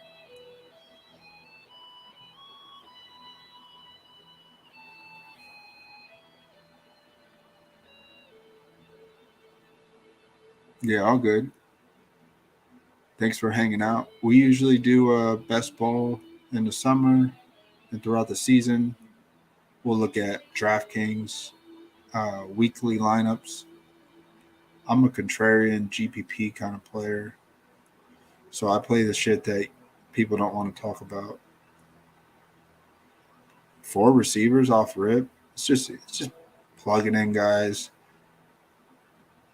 Yeah, all good. Thanks for hanging out. We usually do best ball in the summer and throughout the season. We'll look at DraftKings weekly lineups. I'm a contrarian GPP kind of player, so I play the shit that people don't want to talk about. 4 receivers off rip. It's just plugging in guys.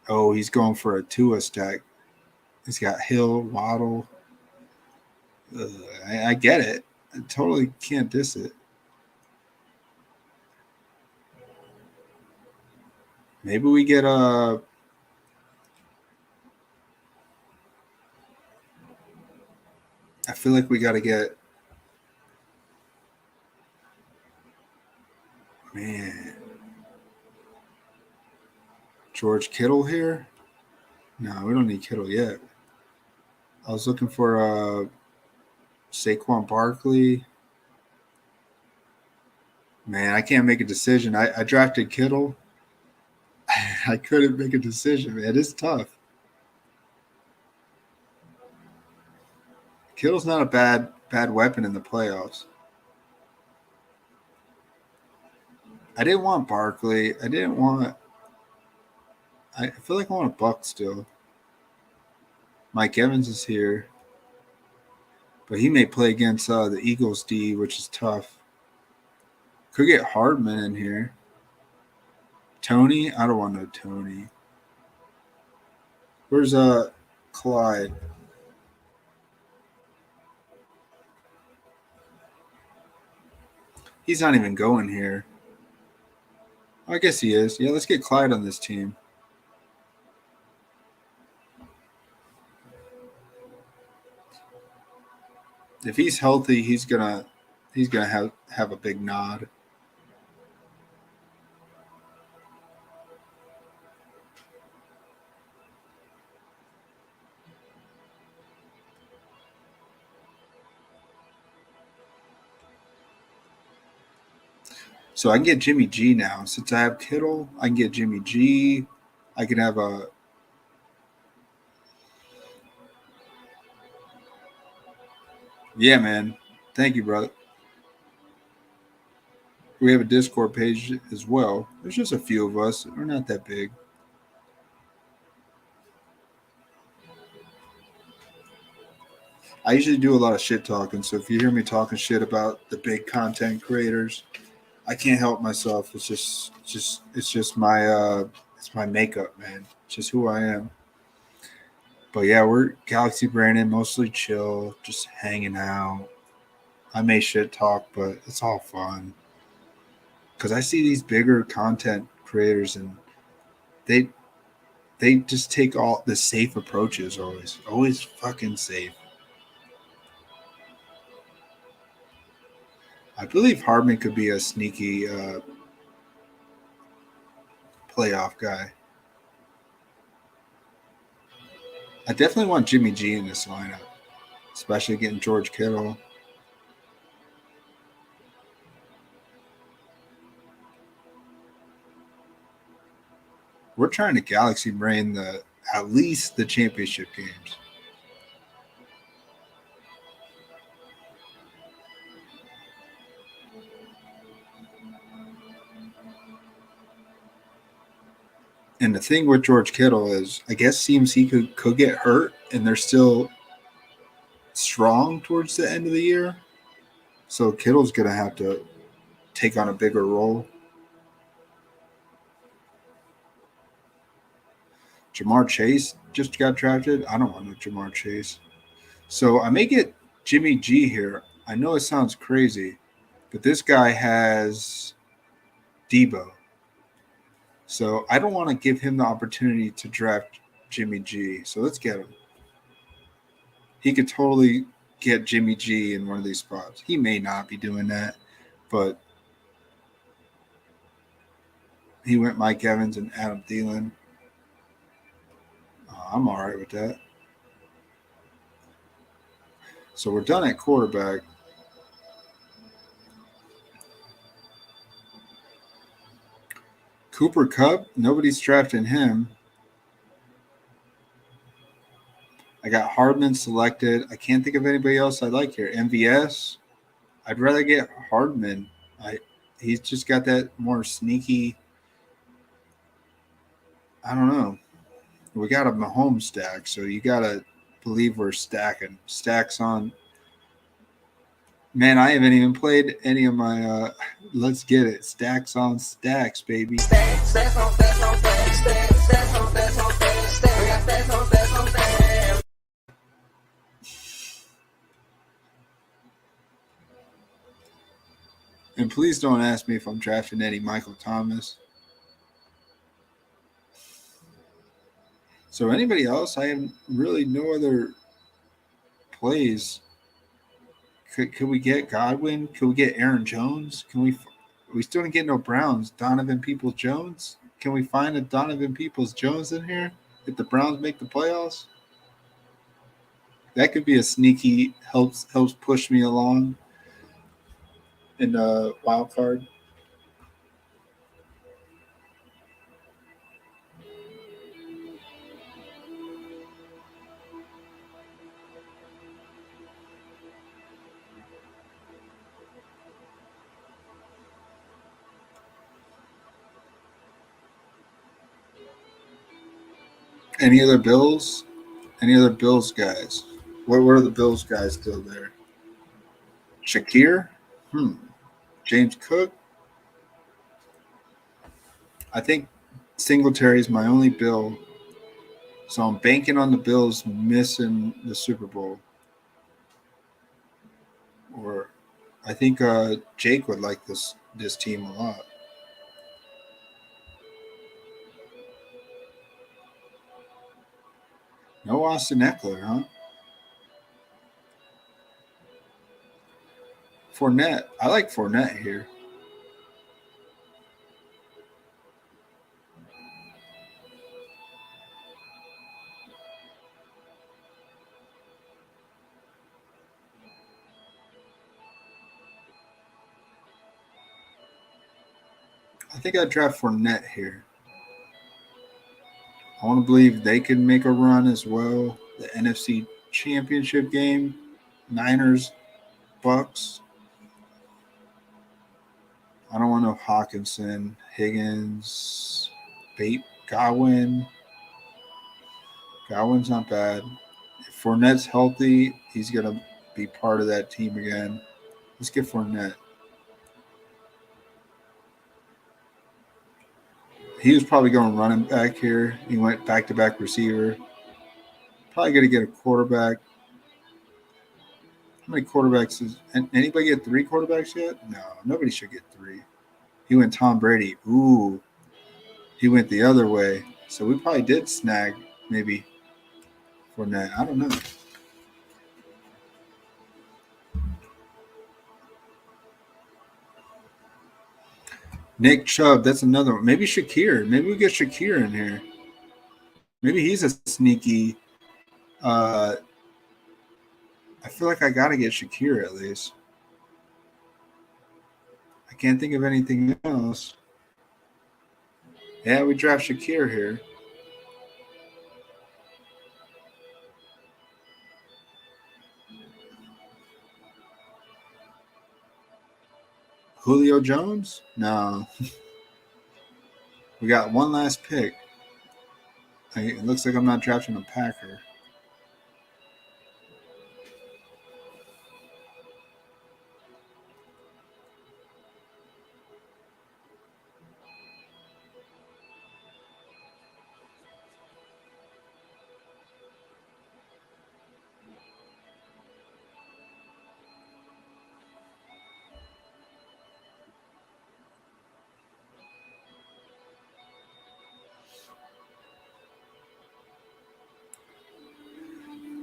Oh, he's going for a Tua stack. He's got Hill, Waddle. I get it. I totally can't diss it. Maybe we get a. I feel like we got to get. Man. George Kittle here? No, we don't need Kittle yet. I was looking for Saquon Barkley. Man, I can't make a decision. I drafted Kittle. I couldn't make a decision, man. It's tough. Kittle's not a bad weapon in the playoffs. I didn't want Barkley. I feel like I want a Buck still. Mike Evans is here. But he may play against the Eagles D, which is tough. Could get Hardman in here. Tony? I don't want no Tony. Where's Clyde? He's not even going here. I guess he is. Yeah, let's get Clyde on this team. If he's healthy, he's gonna have a big nod. So I can get Jimmy G now. Since I have Kittle, I can get Jimmy G. I can have a. Yeah, man. Thank you, brother. We have a Discord page as well. There's just a few of us. We're not that big. I usually do a lot of shit talking. So if you hear me talking shit about the big content creators, I can't help myself. It's just my it's my makeup, man. It's just who I am. But yeah, we're Galaxy Brandon, mostly chill, just hanging out. I may shit talk, but it's all fun. Cause I see these bigger content creators and they they just take all the safe approaches always fucking safe. I believe Hardman could be a sneaky playoff guy. I definitely want Jimmy G in this lineup, especially getting George Kittle. We're trying to galaxy brain the at least the championship games. And the thing with George Kittle is, I guess seems he could get hurt, and they're still strong towards the end of the year. So Kittle's gonna have to take on a bigger role. Jamar Chase just got drafted. I don't want no Jamar Chase. So I may get Jimmy G here. I know it sounds crazy, but this guy has Debo. So I don't want to give him the opportunity to draft Jimmy G. So let's get him. He could totally get Jimmy G in one of these spots. He may not be doing that, but he went Mike Evans and Adam Thielen. I'm all right with that. So we're done at quarterback. Cooper Kupp, nobody's drafting him. I got Hardman selected. I can't think of anybody else I like here. MVS, I'd rather get Hardman. He's just got that more sneaky. I don't know. We got a Mahomes stack, so you gotta believe we're stacking stacks on. Man, I haven't even played any of my. Let's get it, stacks on stacks, baby. Stacks on stacks on stacks, stacks on stacks on stacks, stacks on stacks on stacks. And please don't ask me if I'm drafting any Michael Thomas. So anybody else? I have really no other plays. Could we get Godwin? Could we get Aaron Jones? Can we? We still didn't get no Browns. Donovan Peoples Jones. Can we find a Donovan Peoples Jones in here if the Browns make the playoffs? That could be a sneaky helps push me along in the wild card. Any other Bills? Any other Bills guys? What are the Bills guys still there? Shakir? James Cook? I think Singletary is my only Bill. So I'm banking on the Bills missing the Super Bowl. Or I think Jake would like this team a lot. No Austin Eckler, huh? Fournette. I like Fournette here. I think I'd draft Fournette here. I want to believe they can make a run as well. The NFC Championship game, Niners, Bucks. I don't want no Hawkinson, Higgins, Bate, Godwin. Godwin's not bad. If Fournette's healthy, he's going to be part of that team again. Let's get Fournette. He was probably going running back here. He went back-to-back receiver. Probably going to get a quarterback. How many quarterbacks is anybody get 3 quarterbacks yet? No, nobody should get 3. He went Tom Brady. Ooh, he went the other way. So we probably did snag maybe Fournette. I don't know. Nick Chubb, that's another one. Maybe Shakir. Maybe we get Shakir in here. Maybe he's a sneaky. I feel like I got to get Shakir at least. I can't think of anything else. Yeah, we draft Shakir here. Julio Jones? No. We got one last pick. It looks like I'm not drafting a Packer.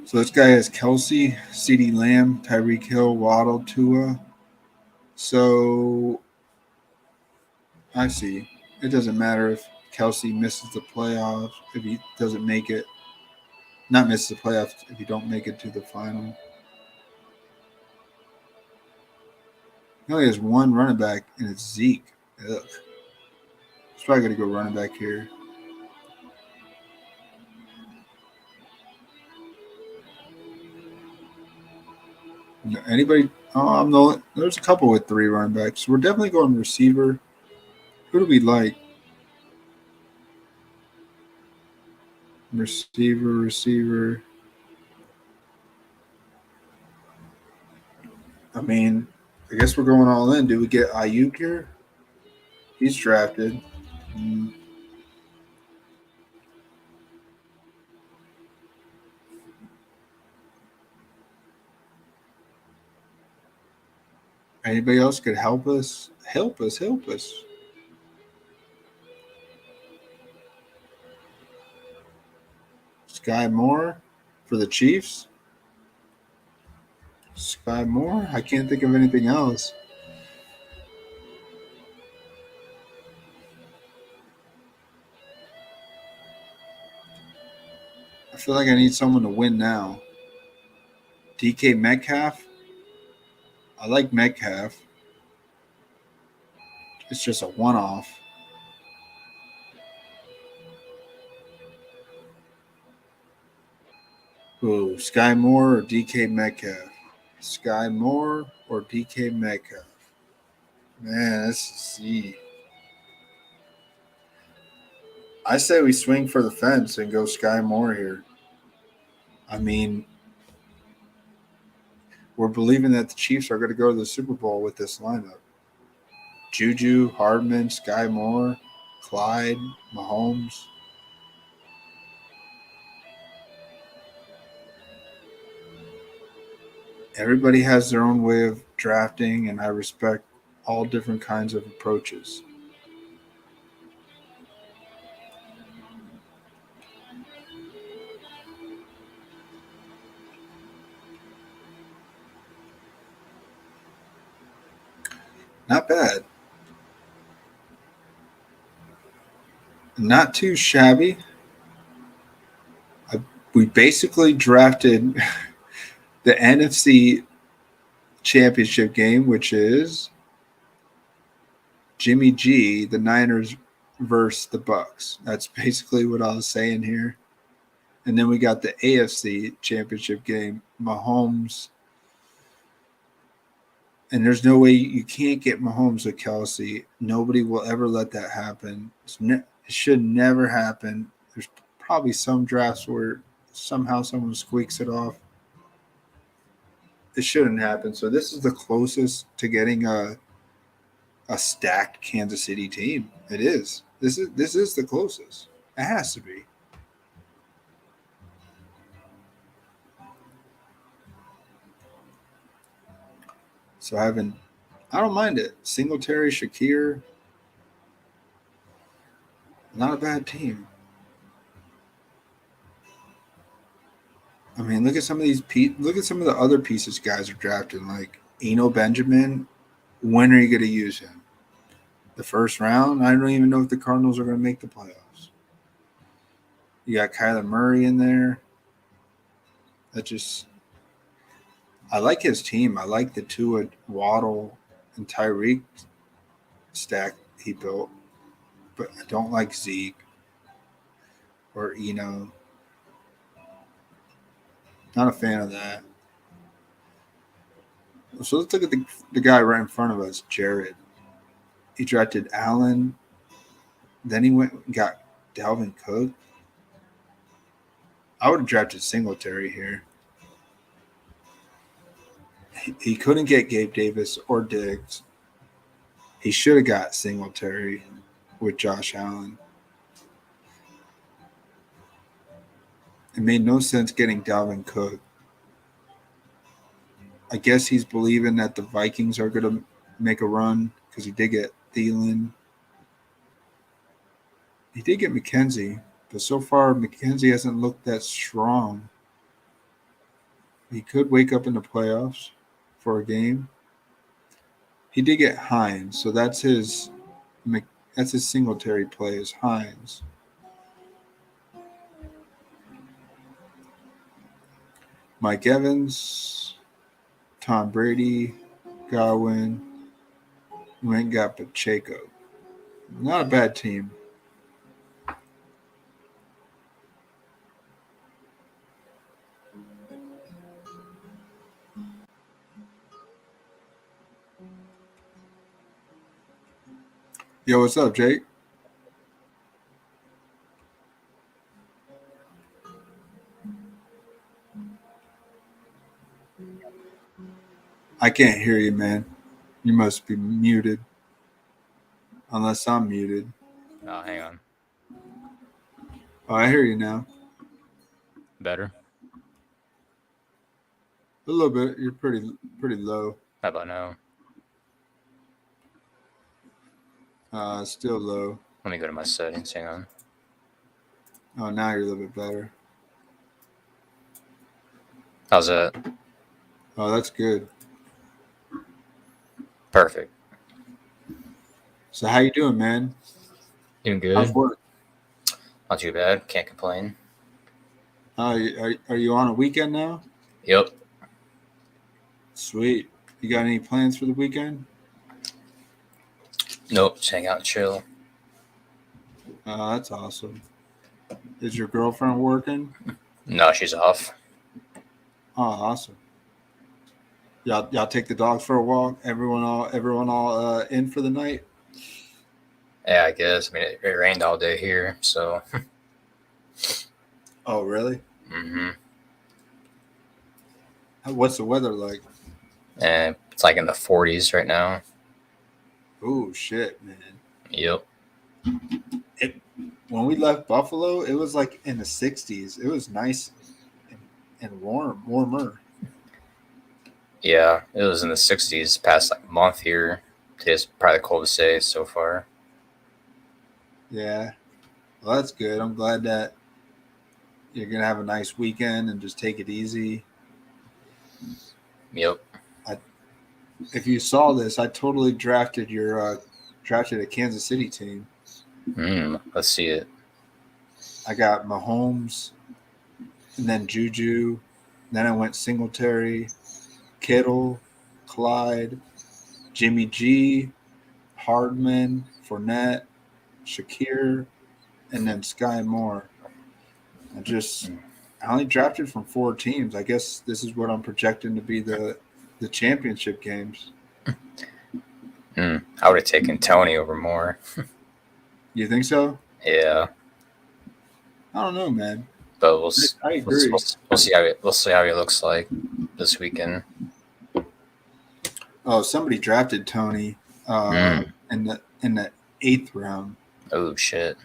So this guy has Kelsey, CeeDee Lamb, Tyreek Hill, Waddle, Tua. So I see. It doesn't matter if Kelsey misses the playoffs, if he doesn't make it. Not miss the playoffs, if you don't make it to the final. He only has one running back, and it's Zeke. Ugh. He's probably going to go running back here. Anybody? Oh, I'm the only, there's a couple with 3 running backs. We're definitely going receiver. Who do we like? Receiver. I mean, I guess we're going all in. Do we get Ayuk here? He's drafted. Anybody else could help us? Help us. Sky Moore for the Chiefs. Sky Moore? I can't think of anything else. I feel like I need someone to win now. DK Metcalf? I like Metcalf. It's just a one-off. Ooh, Sky Moore or DK Metcalf? Sky Moore or DK Metcalf? Man, let's see. I say we swing for the fence and go Sky Moore here. I mean, we're believing that the Chiefs are going to go to the Super Bowl with this lineup. Juju, Hardman, Sky Moore, Clyde, Mahomes. Everybody has their own way of drafting, and I respect all different kinds of approaches. Not bad. Not too shabby. We basically drafted the NFC Championship game, which is Jimmy G, the Niners versus the Bucks. That's basically what I was saying here. And then we got the AFC Championship game, Mahomes. And there's no way you can't get Mahomes with Kelsey. Nobody will ever let that happen. It should never happen. There's probably some drafts where somehow someone squeaks it off. It shouldn't happen. So this is the closest to getting a stacked Kansas City team. It is. This is the closest. It has to be. So I don't mind it. Singletary, Shakir, not a bad team. I mean, look at some of these. Look at some of the other pieces guys are drafting. Like Eno Benjamin. When are you going to use him? The first round? I don't even know if the Cardinals are going to make the playoffs. You got Kyler Murray in there. I like his team. I like the Tua, Waddle, and Tyreek stack he built, but I don't like Zeke or Eno. Not a fan of that. So let's look at the guy right in front of us, Jared. He drafted Allen. Then he went and got Dalvin Cook. I would have drafted Singletary here. He couldn't get Gabe Davis or Diggs. He should have got Singletary with Josh Allen. It made no sense getting Dalvin Cook. I guess he's believing that the Vikings are going to make a run because he did get Thielen. He did get McKenzie, but so far McKenzie hasn't looked that strong. He could wake up in the playoffs for a game. He did get Hines, so that's his Singletary play is Hines. Mike Evans, Tom Brady, Godwin, went and got Pacheco. Not a bad team. Yo, what's up, Jake? I can't hear you, man. You must be muted. Unless I'm muted. Oh, hang on. Oh, I hear you now. Better? A little bit. You're pretty low. How about now? Still low. Let me go to my settings. Hang on. Oh, now you're a little bit better. How's that? Oh, that's good. Perfect. So how you doing, man? Doing good. How's work? Not too bad. Can't complain. Are you on a weekend now? Yep. Sweet. You got any plans for the weekend? Nope. Just hang out and chill. Oh, that's awesome. Is your girlfriend working? No, she's off. Oh, awesome. Y'all take the dogs for a walk. Everyone all in for the night. Yeah, I guess. I mean, it rained all day here, so. Oh, really? Mm-hmm. What's the weather like? And it's like in the 40s right now. Oh shit, man. Yep. When we left Buffalo, it was like in the 60s. It was nice and warmer. Yeah, it was in the 60s past like month here. Today's probably the coldest day so far. Yeah. Well, that's good. I'm glad that you're going to have a nice weekend and just take it easy. Yep. If you saw this, I totally drafted a Kansas City team. Let's see it. I got Mahomes and then Juju. Then I went Singletary, Kittle, Clyde, Jimmy G, Hardman, Fournette, Shakir, and then Sky Moore. I only drafted from 4 teams. I guess this is what I'm projecting to be the championship games. I would have taken Tony over Moore. You think so? Yeah, I don't know, man. but I agree. We'll see how he looks like this weekend. Oh, somebody drafted Tony in the 8th round. Oh shit.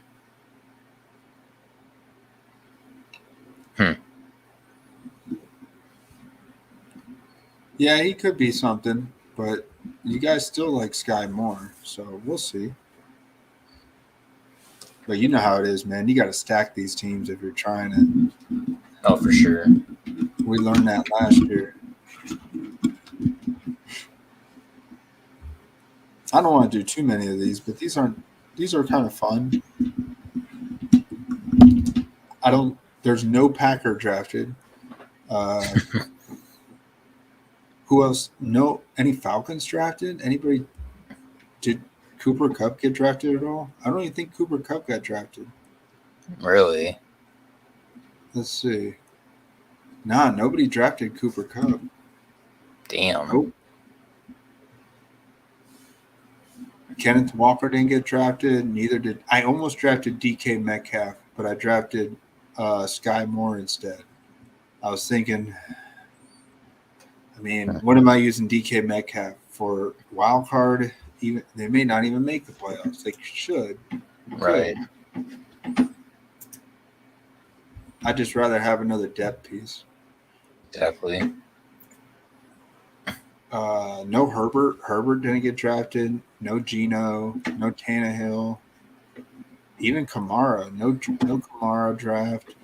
Yeah, he could be something, but you guys still like Sky Moore, so we'll see. But you know how it is, man. You got to stack these teams if you're trying it. Oh, for sure. We learned that last year. I don't want to do too many of these, but these are kind of fun. There's no Packer drafted. Who else? No, any Falcons drafted? Anybody? Did Cooper Kupp get drafted at all? I don't even think Cooper Kupp got drafted. Really? Let's see. Nah, nobody drafted Cooper Kupp. Damn. Nope. Kenneth Walker didn't get drafted. Neither did I. Almost drafted DK Metcalf, but I drafted Sky Moore instead. I was thinking, I mean, what am I using DK Metcalf for? Wild card? Even they may not even make the playoffs. They should. Right. I'd just rather have another depth piece. Exactly. No Herbert. Herbert didn't get drafted. No Geno. No Tannehill. Even Kamara. No Kamara draft.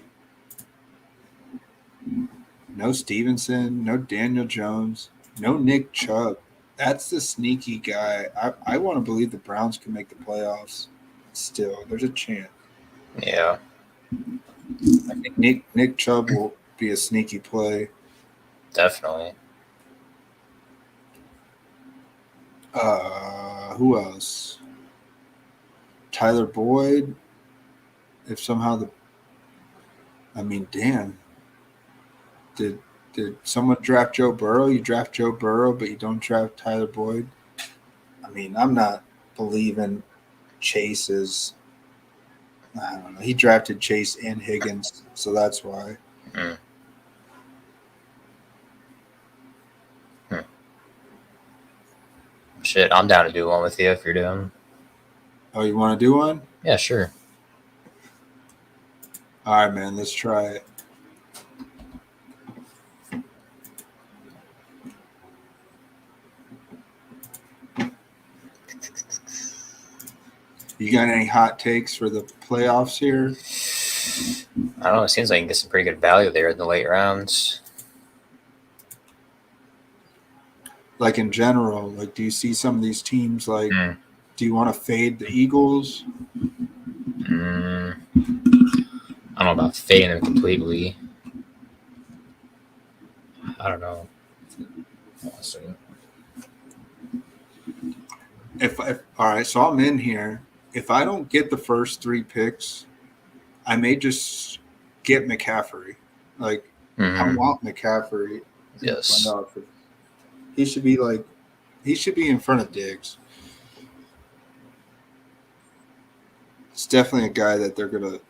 No Stevenson. No Daniel Jones. No Nick Chubb. That's the sneaky guy. I want to believe the Browns can make the playoffs. Still, there's a chance. Yeah. I think Nick Chubb will be a sneaky play. Definitely. Who else? Tyler Boyd. If somehow damn. Did someone draft Joe Burrow? You draft Joe Burrow, but you don't draft Tyler Boyd? I mean, I'm not believing Chase is. I don't know. He drafted Chase and Higgins, so that's why. Shit, I'm down to do one with you if you're down. Oh, you want to do one? Yeah, sure. All right, man. Let's try it. You got any hot takes for the playoffs here? I don't know. It seems like you can get some pretty good value there in the late rounds. Like in general, like do you see some of these teams like do you want to fade the Eagles? I don't know about fading them completely. I don't know. If all right, so I'm in here. If I don't get the first 3 picks, I may just get McCaffrey. Like I want McCaffrey. Yes. He should be in front of Diggs. It's definitely a guy that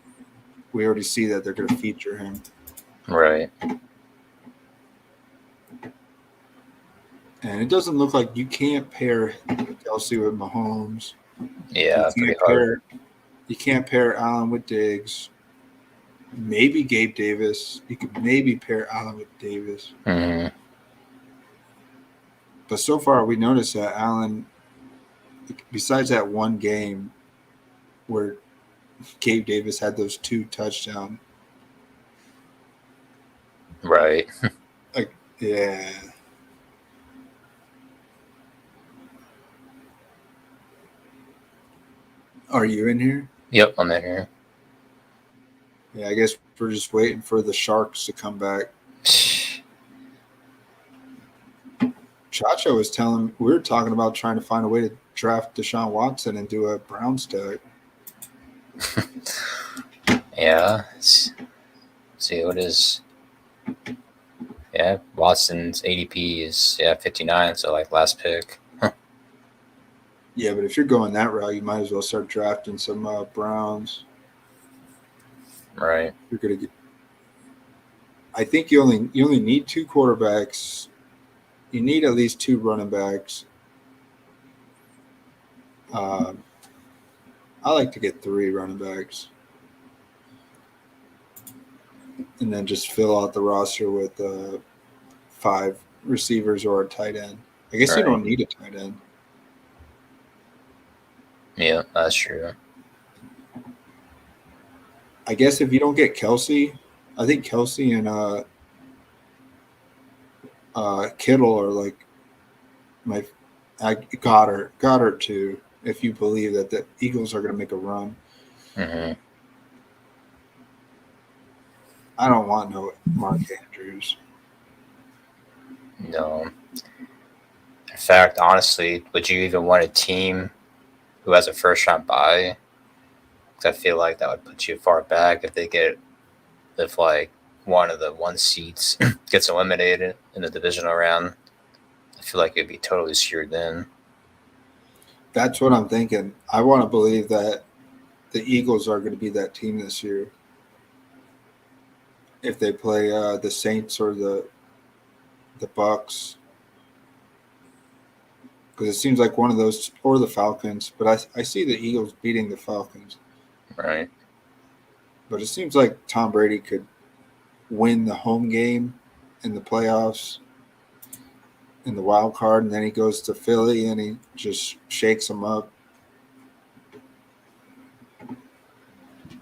we already see that they're gonna feature him. Right. And it doesn't look like you can't pair Kelsey with Mahomes. Yeah, pretty hard. You can't pair Allen with Diggs. Maybe Gabe Davis. You could maybe pair Allen with Davis. But so far, we noticed that Allen, besides that one game where Gabe Davis had those 2 touchdowns. Right. Yeah. Are you in here? Yep, I'm in here. Yeah, I guess we're just waiting for the Sharks to come back. Chacho was telling we were talking about trying to find a way to draft Deshaun Watson and do a Browns tag. Yeah. Let's see what is. Yeah, Watson's ADP is 59, so like last pick. Yeah, but if you're going that route, you might as well start drafting some Browns. Right. You're gonna get. I think you only need 2 quarterbacks. You need at least 2 running backs. I like to get 3 running backs, and then just fill out the roster with 5 receivers or a tight end. I guess you Right. don't need a tight end. Yeah, that's true. I guess if you don't get Kelsey, I think Kelsey and Kittle are like my Goddard too. If you believe that the Eagles are going to make a run, Mm-hmm. I don't want no Mark Andrews. No. In fact, honestly, would you even want a team who has a first round bye? Because I feel like that would put you far back if like one of the 1 seats gets eliminated in the divisional round. I feel like it'd be totally screwed then. That's what I'm thinking. I want to believe that the Eagles are going to be that team this year. If they play the Saints or the Bucks, because it seems like one of those, or the Falcons. But I see the Eagles beating the Falcons. Right. But it seems like Tom Brady could win the home game in the playoffs in the wild card, and then he goes to Philly and he just shakes them up.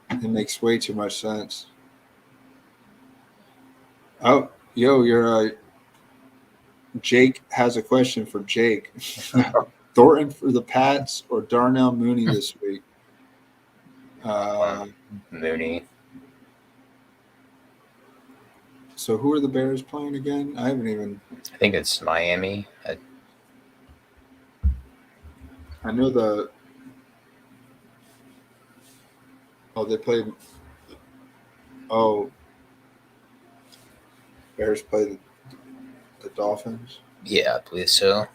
It makes way too much sense. Oh, you're Jake has a question for Jake. Thornton for the Pats or Darnell Mooney this week? Mooney. So who are the Bears playing again? I haven't even. I think it's Miami. I know the. Oh, they played. Oh, Bears played the Dolphins. Yeah, I believe so.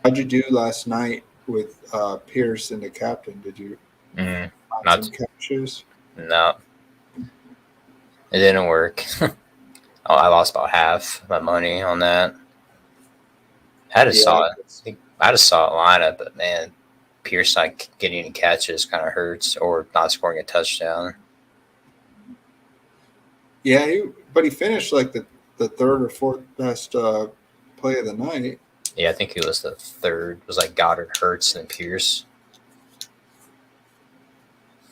How'd you do last night with Pierce and the captain? Did you find Not some catches? no. It didn't work. I lost about half my money on that. I had a solid lineup, but man, Pierce not getting any catches kind of hurts, or not scoring a touchdown. Yeah, but he finished like the 3rd or 4th best play of the night. Yeah, I think he was the 3rd. It was like Goddard, Hurts, and Pierce.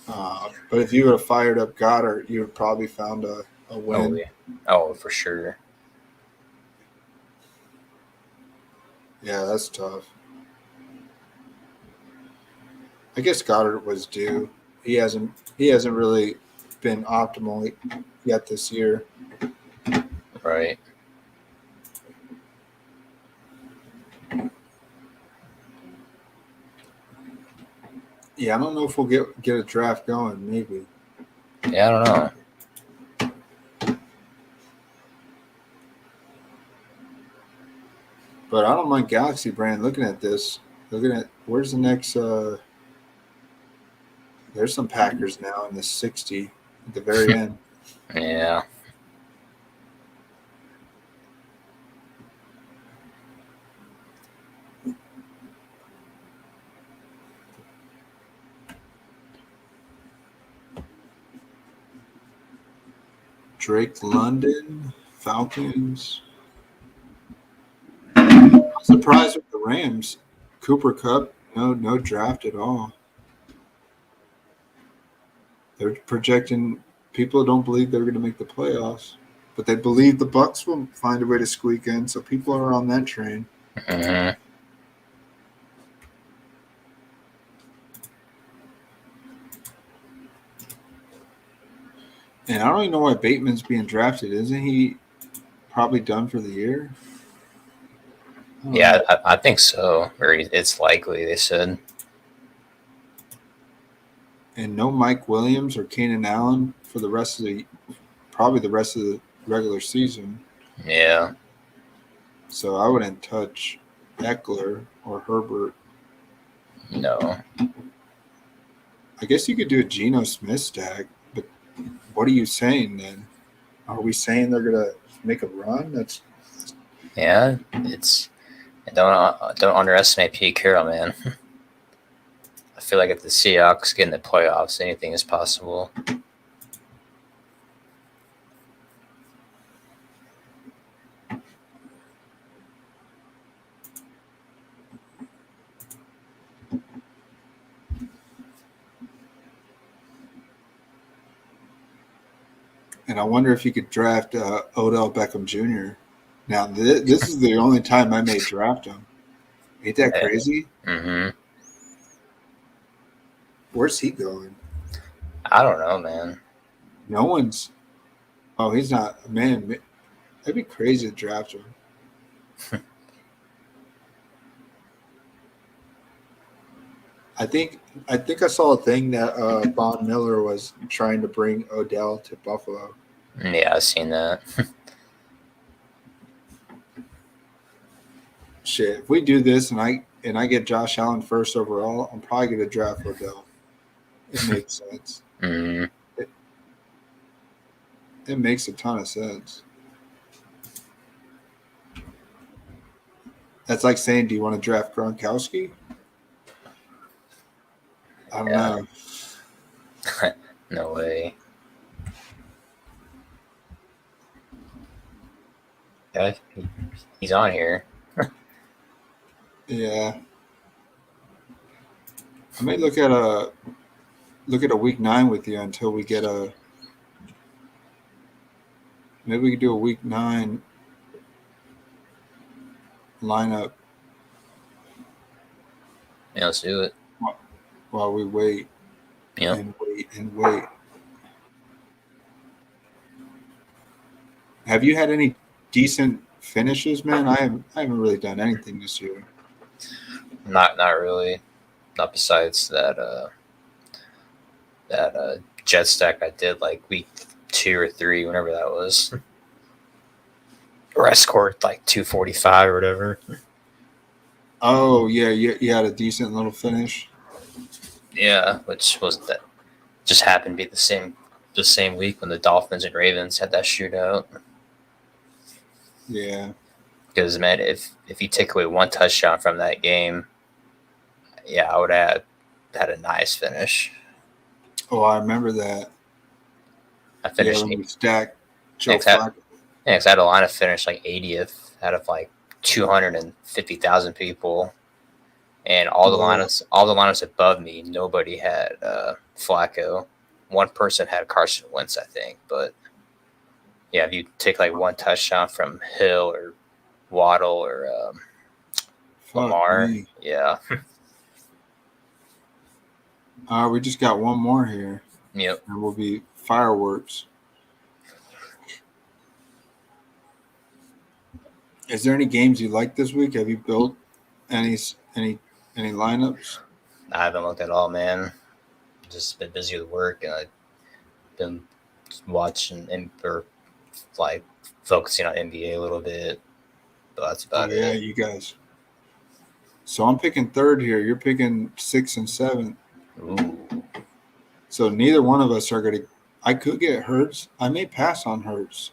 But if you would have fired up Goddard, you would probably found a win. Oh, for sure. Yeah, that's tough. I guess Goddard was due. He hasn't really been optimal yet this year. Right. Yeah, I don't know if we'll get a draft going. Maybe. Yeah, I don't know. But I don't mind Galaxy Brand looking at this. Looking at where's the next. There's some Packers now in the 60 at the very end. Yeah. Drake London, Falcons. I'm surprised with the Rams. Cooper Kupp, no draft at all. They're projecting. People don't believe they're going to make the playoffs, but they believe the Bucks will find a way to squeak in. So people are on that train. Mm-hmm. And I don't even know why Bateman's being drafted. Isn't he probably done for the year? Yeah, I think so. Or it's likely, they said. And no Mike Williams or Keenan Allen for the rest of probably the rest of the regular season. Yeah. So I wouldn't touch Eckler or Herbert. No. I guess you could do a Geno Smith stack, but what are you saying then? Are we saying they're gonna make a run? That's Yeah, it's don't underestimate Pete Carroll, man. I feel like if the Seahawks get in the playoffs, anything is possible. and I wonder if you could draft Odell Beckham Jr. Now this is the only time I may draft him. Ain't that crazy? Mm-hmm. Where's he going? I don't know, man. No one's. Oh, he's not. Man, that'd be crazy to draft him. I think I saw a thing that Von Miller was trying to bring Odell to Buffalo. Yeah, I've seen that. Shit, if we do this and I get Josh Allen first overall, I'm probably gonna draft Odell. It makes sense. Mm-hmm. It makes a ton of sense. That's like saying, do you want to draft Gronkowski? I don't know. No way. Yeah, he's on here. Yeah. I may look at a week 9 with you until we get a. Maybe we could do a week 9 lineup. Yeah, let's do it. While we wait and wait and wait. Have you had any decent finishes, man? I haven't really done anything this year. Not really. Not besides that jet stack I did like week 2 or 3, whenever that was. Where I scored like 245 or whatever. Oh yeah, you had a decent little finish. Yeah, which was that just happened to be the same week when the Dolphins and Ravens had that shootout. Yeah. Because man, if you take away one touchdown from that game, yeah, I would have had a nice finish. Oh, I remember that. I finished. Yeah, when we stacked Joe Flacco. Yeah, because I had a line of finish like 80th out of like 250,000 people, and all the lineups above me, nobody had Flacco. One person had Carson Wentz, I think, but yeah, if you take like one touchdown from Hill or Waddle or Lamar, yeah. We just got one more here. Yep. And we'll be fireworks. Is there any games you like this week? Have you built any lineups? I haven't looked at all, man. Just been busy with work, and I've been watching or like focusing on NBA a little bit. But that's about it. Yeah, you guys. So I'm picking 3rd here. You're picking 6th and 7th. Ooh. So neither one of us are going to. I could get Hurts. I may pass on Hurts.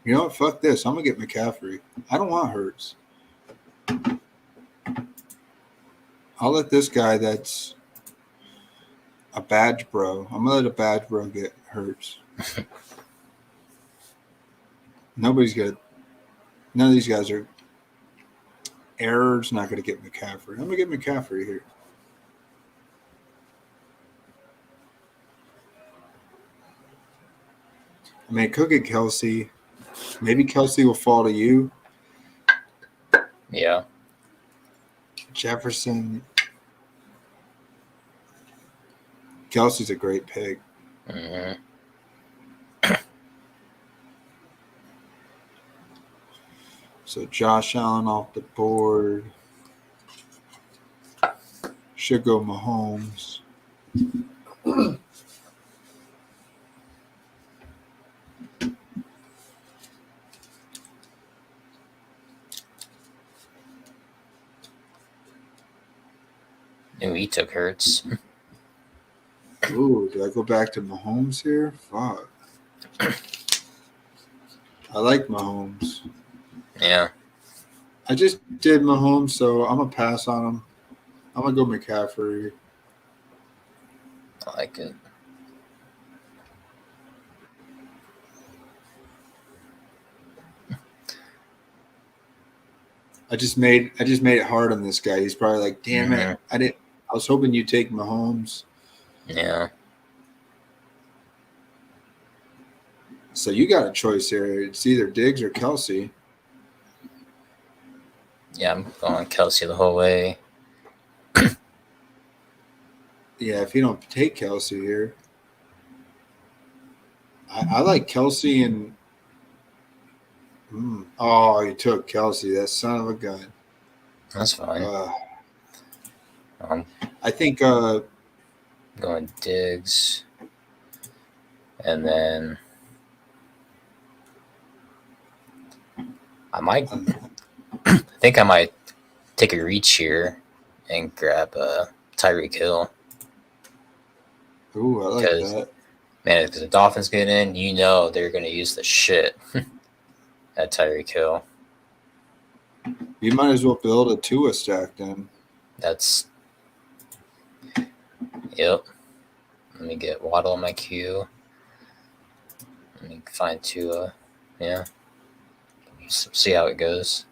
You know what? Fuck this. I'm going to get McCaffrey. I don't want Hurts. I'll let this guy that's a badge bro. I'm going to let a badge bro get Hurts. Nobody's going to. None of these guys are. Error's not going to get McCaffrey. I'm going to get McCaffrey here. I mean, could get Kelsey. Maybe Kelsey will fall to you. Yeah. Jefferson. Kelsey's a great pick. Mm-hmm. So Josh Allen off the board. Should go Mahomes. Ooh, he took Hurts. Ooh, do I go back to Mahomes here? Fuck. I like Mahomes. Yeah. I just did Mahomes, so I'm going to pass on him. I'm going to go McCaffrey. I like it. I just made it hard on this guy. He's probably like, damn it. I was hoping you'd take Mahomes. Yeah. So you got a choice here. It's either Diggs or Kelsey. Yeah, I'm going Kelsey the whole way. Yeah, if you don't take Kelsey here. I like Kelsey and oh, you took Kelsey. That son of a gun. That's fine. I think going Diggs. And then I think I might take a reach here and grab Tyreek Hill. ooh, I like that. Man, if the Dolphins get in, you know they're going to use the shit at Tyreek Hill. You might as well build a Tua stack then. Yep. Let me get Waddle in my queue. Let me find Tua. Yeah. See how it goes.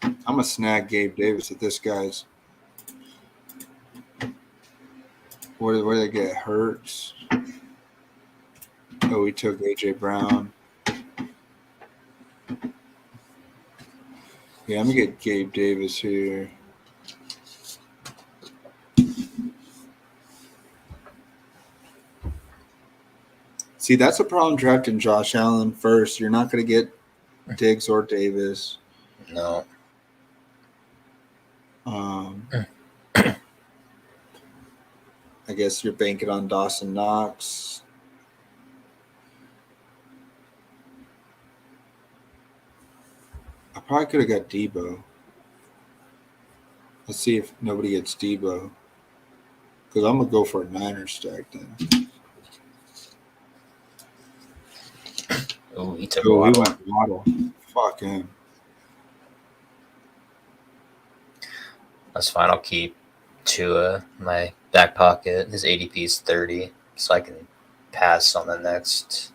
I'm going to snag Gabe Davis if this guy's. Where do they get? Hurts. Oh, we took A.J. Brown. Yeah, I'm going to get Gabe Davis here. See, that's a problem drafting Josh Allen first. You're not going to get Diggs or Davis. No. I guess you're banking on Dawson Knox. I probably could have got Debo. Let's see if nobody gets Debo. Because I'm going to go for a Niners stack then. Oh, he took He Waddle. went Waddle. Fuck him. That's fine. I'll keep Tua in my back pocket. His ADP is 30, so I can pass on the next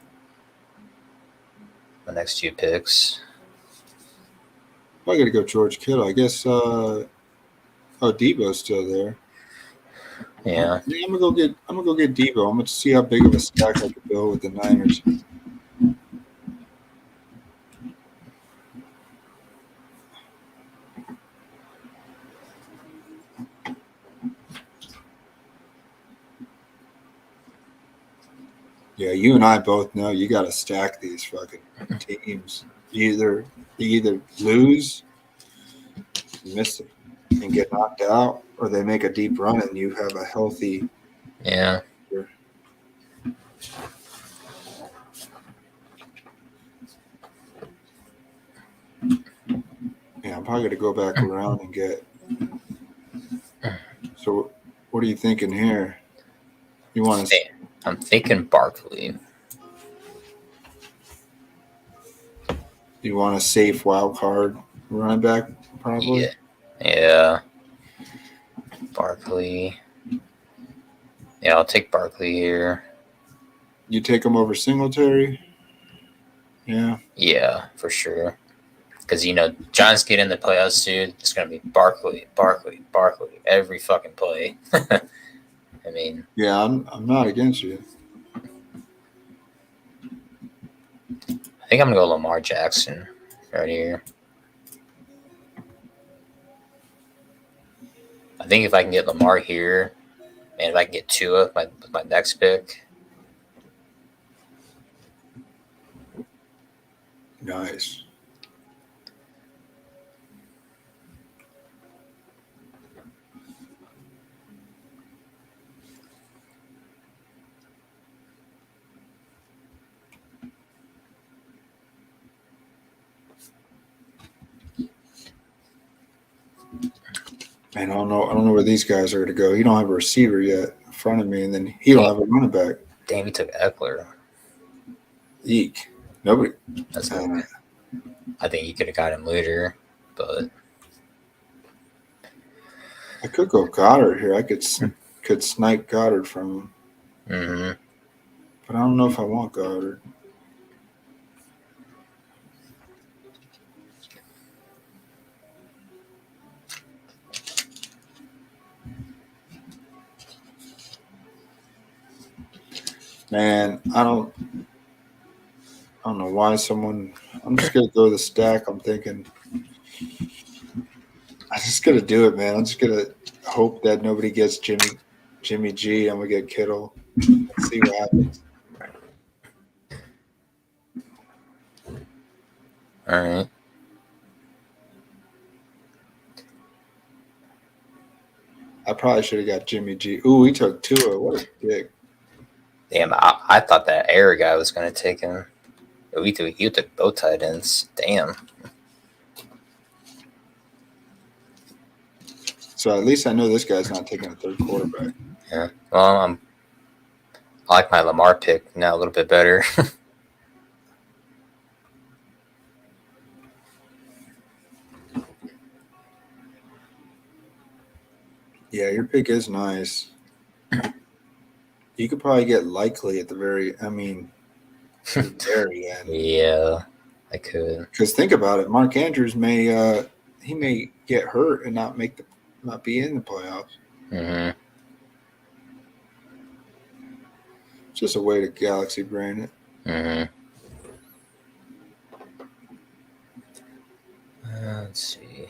few picks. I got to go George Kittle. I guess. Debo's still there. Yeah. I'm gonna go get Debo. I'm gonna see how big of a stack I can build with the Niners. Yeah, you and I both know you got to stack these fucking teams. You either lose, you miss it, and get knocked out, or they make a deep run and you have a healthy. Yeah. Yeah, I'm probably gonna go back around and get. So, what are you thinking here? You want to? I'm thinking Barkley. You want a safe wild card running back, probably. Yeah. Barkley. Yeah, I'll take Barkley here. You take him over Singletary. Yeah. Yeah, for sure. Because, Giants get in the playoffs, dude. It's going to be Barkley every fucking play. I mean. Yeah, I'm not against you. I think I'm going to go Lamar Jackson right here. I think if I can get Lamar here And if I can get Tua with my next pick, Nice. Man, I don't know where these guys are going to go. He don't have a receiver yet in front of me, and then he don't have a running back. damn, he took Eckler. Eek. Nobody. That's good. I think he could have got him later, but I could go Goddard here. I could snipe Goddard from him. But I don't know if I want Goddard. Man, I don't know why someone. I'm just gonna go the stack. I'm thinking. I'm just gonna do it, man. I'm just gonna hope that nobody gets Jimmy G. I'm gonna get Kittle. Let's see what happens. all right. I probably should have got Jimmy G. Ooh, he took Tua. What a dick. Damn, I thought that air guy was going to take him. You took both tight ends. Damn. So at least I know this guy's not taking a third quarterback. Yeah. Well, I like my Lamar pick now a little bit better. Yeah, your pick is nice. You could probably get Likely at the very end. Yeah, I could. Because think about it, Mark Andrews may get hurt and not be in the playoffs. Mm-hmm. It's just a way to galaxy brain it. Mm-hmm. Let's see.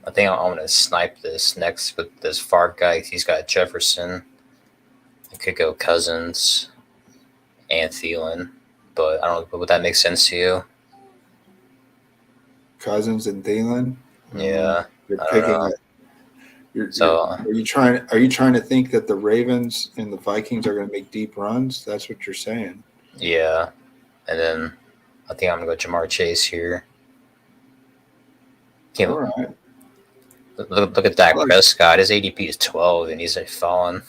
I think I'm going to snipe this next with this Favre guy. He's got Jefferson. I could go Cousins and Thielen, but I don't know. Would that make sense to you? Cousins and Thielen. Yeah, you're I don't picking know. it. Are you trying to think that the Ravens and the Vikings are going to make deep runs? That's what you're saying. Yeah, and then I think I'm gonna go Jamar Chase here. All right. Look at Dak Prescott. His ADP is 12, and he's fallen.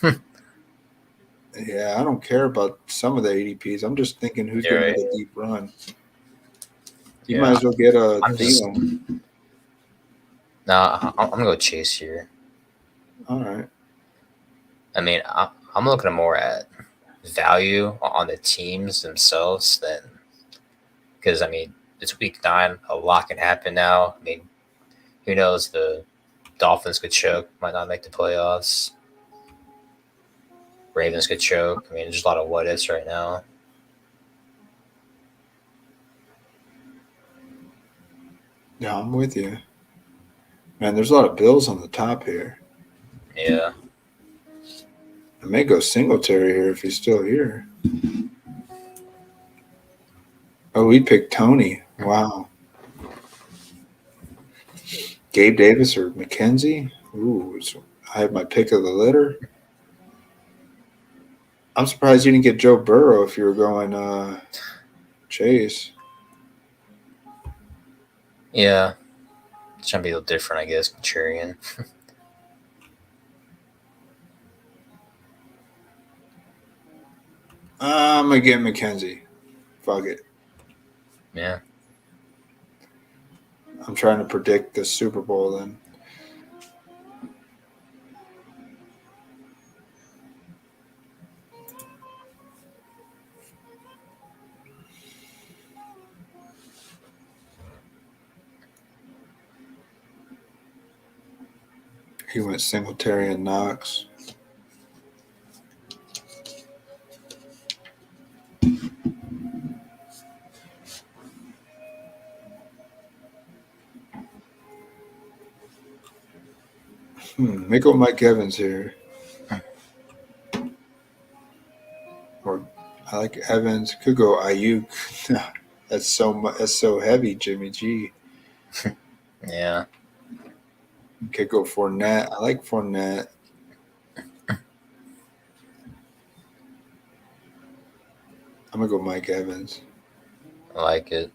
Yeah, I don't care about some of the ADPs. I'm just thinking who's going to make a deep run. You might as well get a Thielen. I'm gonna go Chase here. All right. I mean, I'm looking more at value on the teams themselves than because it's week 9. A lot can happen now. I mean, who knows? The Dolphins could choke, might not make the playoffs. Ravens could choke. I mean, there's a lot of what ifs right now. Yeah, I'm with you. Man, there's a lot of Bills on the top here. Yeah. I may go Singletary here if he's still here. Oh, we picked Tony. Wow. Gabe Davis or McKenzie? Ooh, I have my pick of the litter. I'm surprised you didn't get Joe Burrow if you were going Chase. Yeah. It's trying to be a little different, I guess. Contrarian. I'm going to get McKenzie. Fuck it. Yeah. I'm trying to predict the Super Bowl then. He went Singletary and Knox. May go Mike Evans here. Or I like Evans. Could go Ayuk. That's so heavy, Jimmy G. Yeah. Could go Fournette. I like Fournette. I'm gonna go Mike Evans. I like it.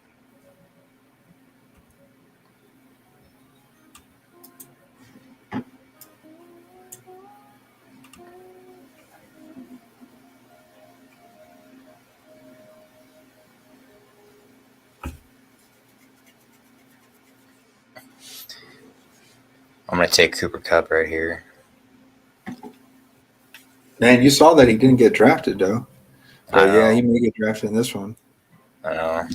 I'm going to take Cooper Cup right here. Man, you saw that he didn't get drafted though. But yeah, know. he may get drafted in this one. I know.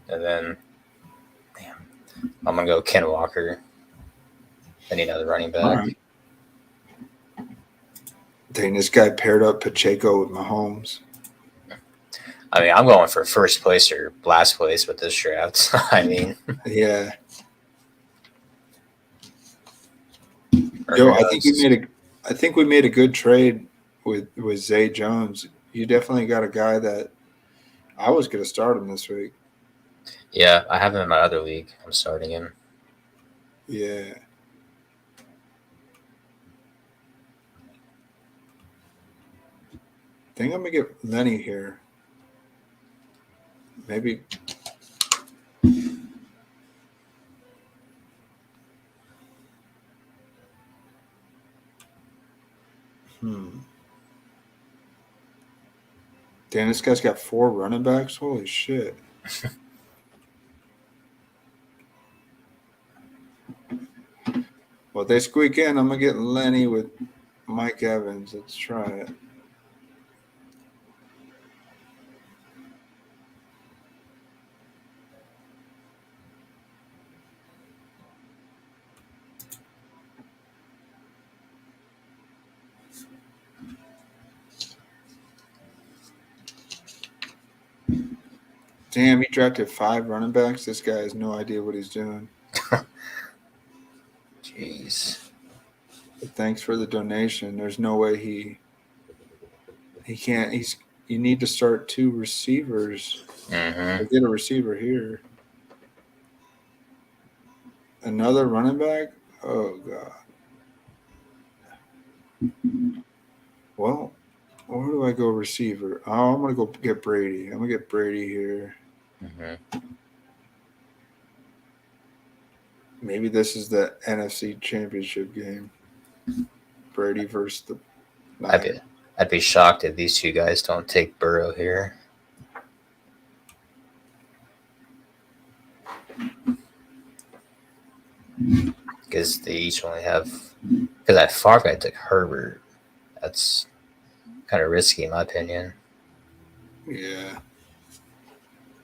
And then, I'm going to go Ken Walker. I need another running back. All right. Dang, this guy paired up Pacheco with Mahomes. I mean, I'm going for first place or last place with this draft. I mean, Yeah. or Yo, who I think we made a good trade with Zay Jones. You definitely got a guy that I was gonna start him this week. Yeah, I have him in my other league. I'm starting him. Yeah. I think I'm gonna get Lenny here. Maybe. Damn, this guy's got 4 running backs. Holy shit. Well, they squeak in. I'm gonna get Lenny with Mike Evans. Let's try it. Damn, he drafted 5 running backs. This guy has no idea what he's doing. Jeez. But thanks for the donation. There's no way he can't. You need to start 2 receivers. Mm-hmm. Get a receiver here. Another running back? Oh god. Well, where do I go receiver? Oh, I'm gonna go get Brady. I'm gonna get Brady here. Mm-hmm. Maybe this is the NFC Championship game. Brady versus the Niners. I'd be shocked if these two guys don't take Burrow here. Because they each only have. Because that Favre guy took Herbert. That's kind of risky, in my opinion. Yeah.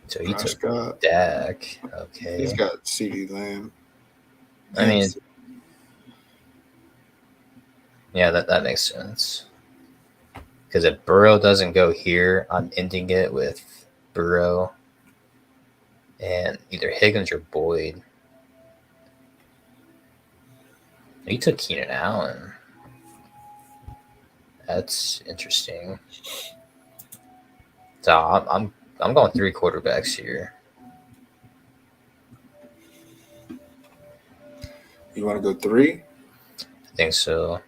So he took Prescott. Dak. Okay. He's got CeeDee Lamb. I mean, yeah, that makes sense. Because if Burrow doesn't go here, I'm ending it with Burrow and either Higgins or Boyd. He took Keenan Allen. That's interesting. So I'm going 3 quarterbacks here. You want to go 3? I think so.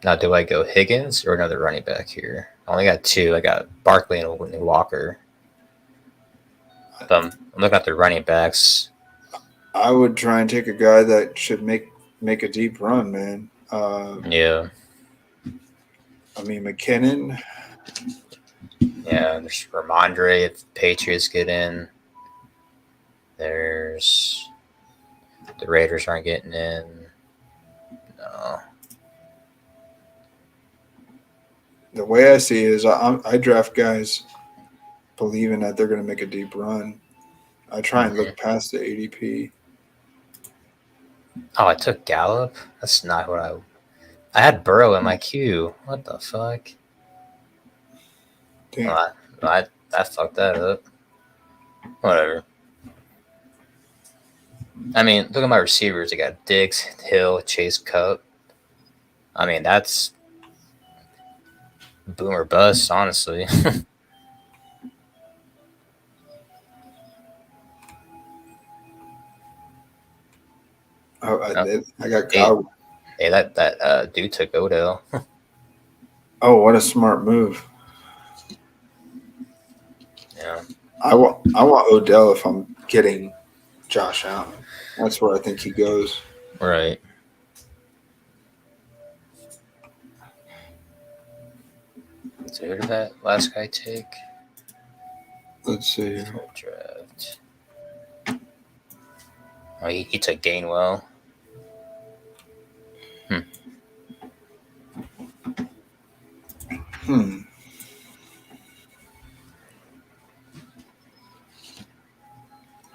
Now, do I go Higgins or another running back here? I only got 2. I got Barkley and Walker. I'm looking at the running backs. I would try and take a guy that should make a deep run, man. Yeah. I mean, McKinnon. Yeah, there's Ramondre if the Patriots get in. There's the Raiders aren't getting in. No. The way I see it is I draft guys believing that they're going to make a deep run. I try and look past the ADP. Oh, I took Gallup? That's not what I had Burrow in my queue. What the fuck? Damn. I fucked that up. Whatever. I mean, look at my receivers. I got Diggs, Hill, Chase, Cup. I mean, that's boom or bust, honestly. Oh, I Oh, did. I got hey, Kyle. hey, that dude took Odell. Oh, what a smart move. Yeah, I want Odell if I'm getting Josh Allen. That's where I think he goes. right. So who did that last guy take? Let's see. Full draft. Oh, he took Gainwell. Hmm.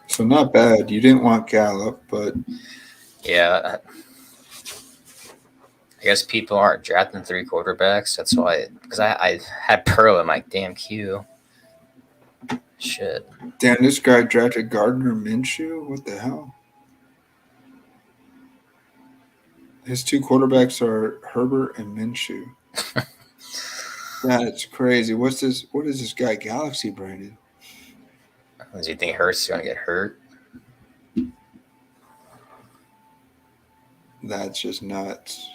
So not bad. You didn't want Gallup, but Yeah, I guess people aren't drafting 3 quarterbacks. That's why, because I had Pearl in my damn queue. Shit. damn, this guy drafted Gardner Minshew. What the hell? His 2 quarterbacks are Herbert and Minshew. That's crazy. What's this? What is this guy Galaxy branded? Do you think Hurts is gonna get hurt? That's just nuts.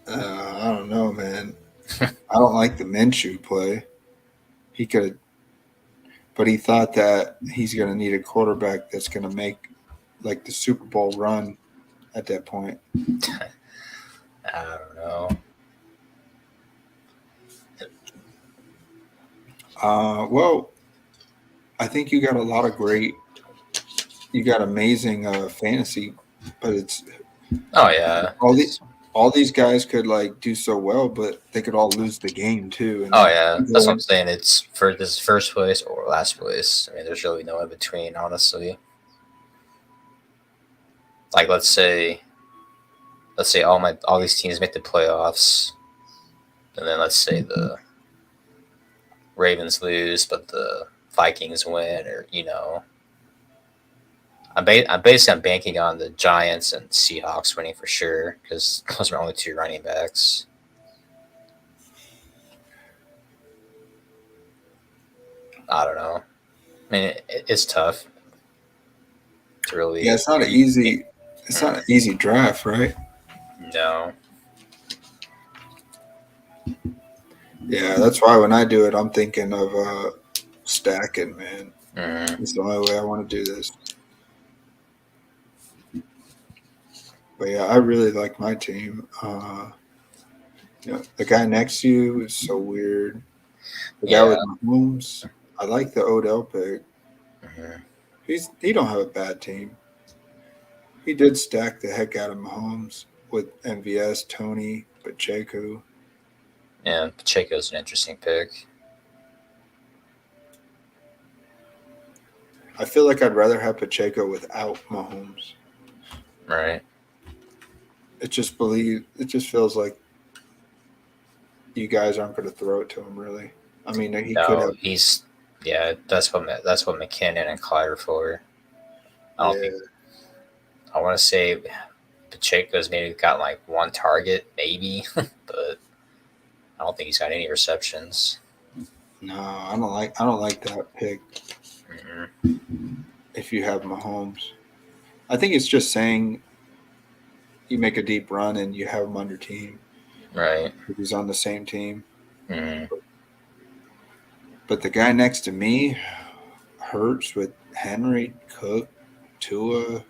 I don't know, man. I don't like the Minshew play. He could, but he thought that he's going to need a quarterback that's going to make like the Super Bowl run at that point. I don't know. Well, I think you got a lot of you got amazing fantasy, but it's Oh yeah. all these guys could like do so well, but they could all lose the game too. And Oh then yeah. That's what I'm saying. It's for this first place or last place. I mean, there's really no in between, honestly. Like let's say all these teams make the playoffs, and then let's say the Ravens lose, but the Vikings win, or I'm banking on the Giants and Seahawks winning for sure because those are only 2 running backs. I don't know. I mean, it's tough to really. yeah, it's not an easy draft, right? No. Yeah, that's why when I do it, I'm thinking of stacking, man. Mm-hmm. It's the only way I want to do this. But yeah, I really like my team. The guy next to you is so weird. The guy Yeah. with Mahomes, I like the Odell pick. Mm-hmm. He don't have a bad team. He did stack the heck out of Mahomes with MVS, Tony, Pacheco. Yeah. Pacheco's an interesting pick. I feel like I'd rather have Pacheco without Mahomes. Right. It just feels like you guys aren't going to throw it to him really. I mean, he could No, have. that's what McKinnon and Clyde are for. I don't Yeah, think I want to say Pacheco's maybe got like 1 target, maybe, but I don't think he's got any receptions. no, I don't like that pick. Mm-hmm. If you have Mahomes, I think it's just saying you make a deep run and you have him on your team. Right. If he's on the same team. Mm-hmm. But the guy next to me hurts with Henry, Cook, Tua,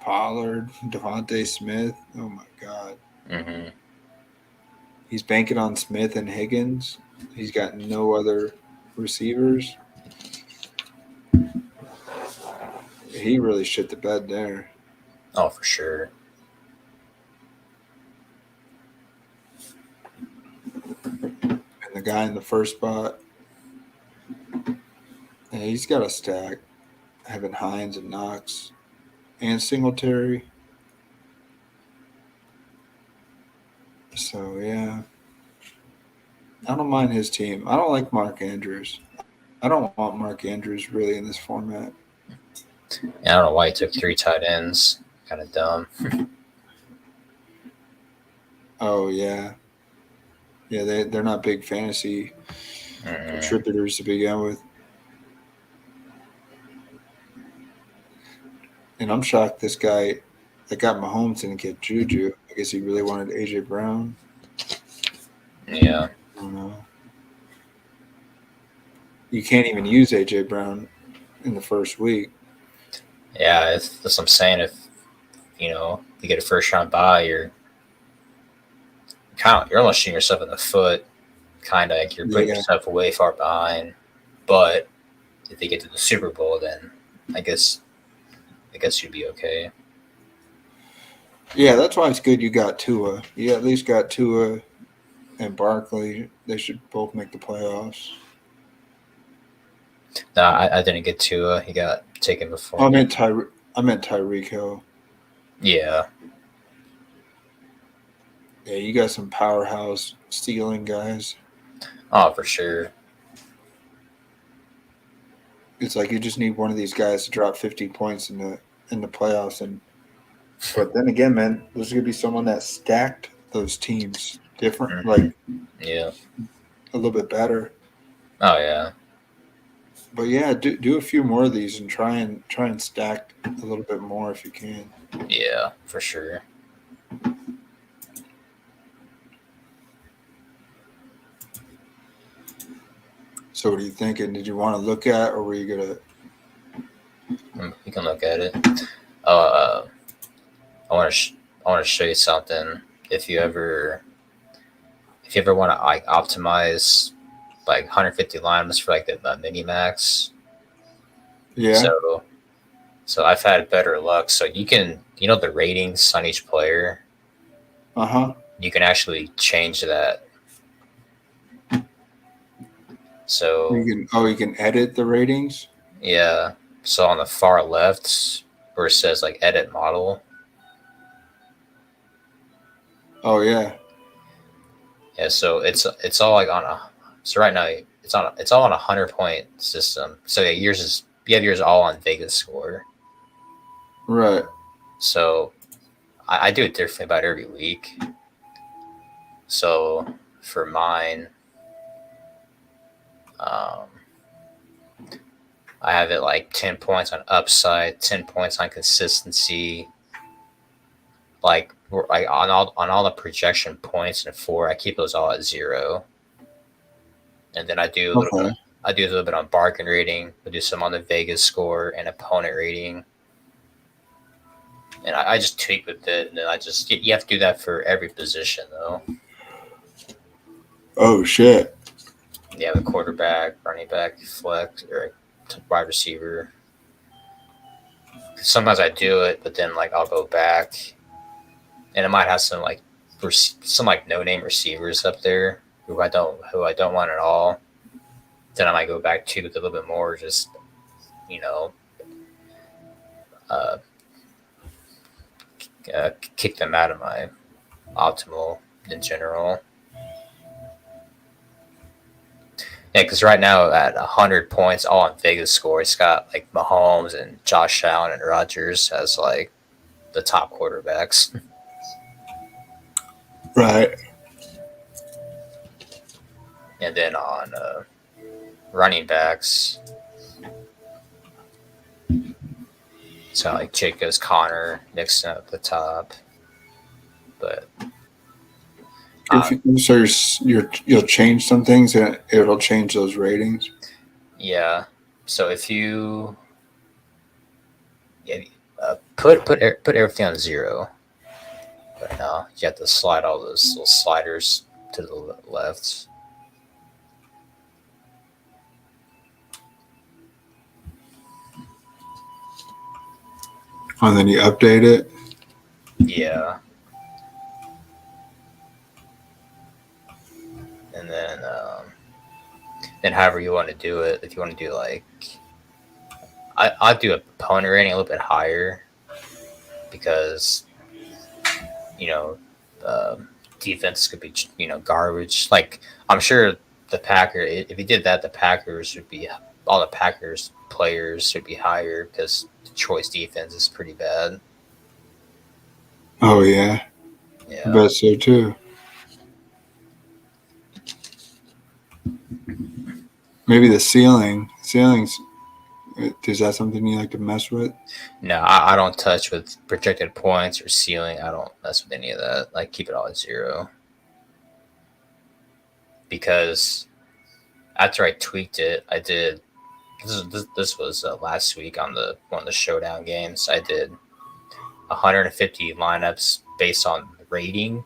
Pollard, Devontae Smith. Oh my God. Mm-hmm. He's banking on Smith and Higgins. He's got no other receivers. He really shit the bed there. Oh, for sure. And the guy in the first spot, he's got a stack. Having Hines and Knox and Singletary. So yeah, I don't mind his team. I don't like Mark Andrews. I don't want Mark Andrews really in this format. And I don't know why he took 3 tight ends. Kind of dumb. Oh yeah, yeah. They're not big fantasy contributors to begin with, and I'm shocked this guy that got Mahomes didn't get Juju. I guess he really wanted AJ Brown. Yeah. I don't know. You can't even use AJ Brown in the first week. Yeah, that's what I'm saying. If you get a first round bye, you're almost shooting yourself in the foot. Kind of like you're putting yourself way far behind. But if they get to the Super Bowl, then I guess you'd be okay. Yeah, that's why it's good you got Tua. You at least got Tua and Barkley. They should both make the playoffs. No, I didn't get Tua. He got taken before. Oh, I meant Tyreek Hill. Yeah. Yeah, you got some powerhouse stealing guys. Oh, for sure. It's like you just need one of these guys to drop 50 points in the playoffs, but then again, man, there's gonna be someone that stacked those teams different, like yeah, a little bit better. Oh yeah. But yeah, do a few more of these and try and stack a little bit more if you can. Yeah, for sure. So what are you thinking? Did you want to look at, or were you gonna? You can look at it. I want to show you something. If you ever want to like optimize like 150 linemen for like the mini max. Yeah. So I've had better luck. So you can the ratings on each player. You can actually change that. So you can edit the ratings. Yeah. So on the far left, where it says like edit model. Oh yeah. Yeah. So it's all like on a. So right now it's all on a 100-point system. So you have yours all on Vegas score. Right. So I do it differently about every week. So for mine, I have it like 10 points on upside, 10 points on consistency. Like on all the projection points and 4, I keep those all at 0. And then I do a little bit on bargain rating. I do some on the Vegas score and opponent rating. And I just tweak with it, and then you have to do that for every position though. Oh shit. You have a quarterback, running back, flex, or wide receiver. Sometimes I do it, but then like I'll go back, and it might have some like no-name receivers up there who I don't want at all. Then I might go back to with a little bit more, just kick them out of my optimal in general. Yeah, because right now at 100 points, all on Vegas score, it's got like Mahomes and Josh Allen and Rodgers as like the top quarterbacks. Right. And then on running backs, so like Jacobs, Connor, Nixon at the top. But so you'll change some things and it'll change those ratings. Yeah. So if you put everything on 0, but no, you have to slide all those little sliders to the left. And then you update it. Yeah. And then however you want to do it, if you want to do like, I do opponent rating a little bit higher because defense could be garbage. Like I'm sure the Packers, if you did that, the Packers would be all the Packers players should be higher because Detroit's defense is pretty bad. Oh yeah, I Yeah. bet so too. Maybe the ceilings. Is that something you like to mess with? No, I don't touch with projected points or ceiling. I don't mess with any of that. Like keep it all at 0. Because after I tweaked it, I did. This was last week on one of the showdown games. I did 150 lineups based on rating,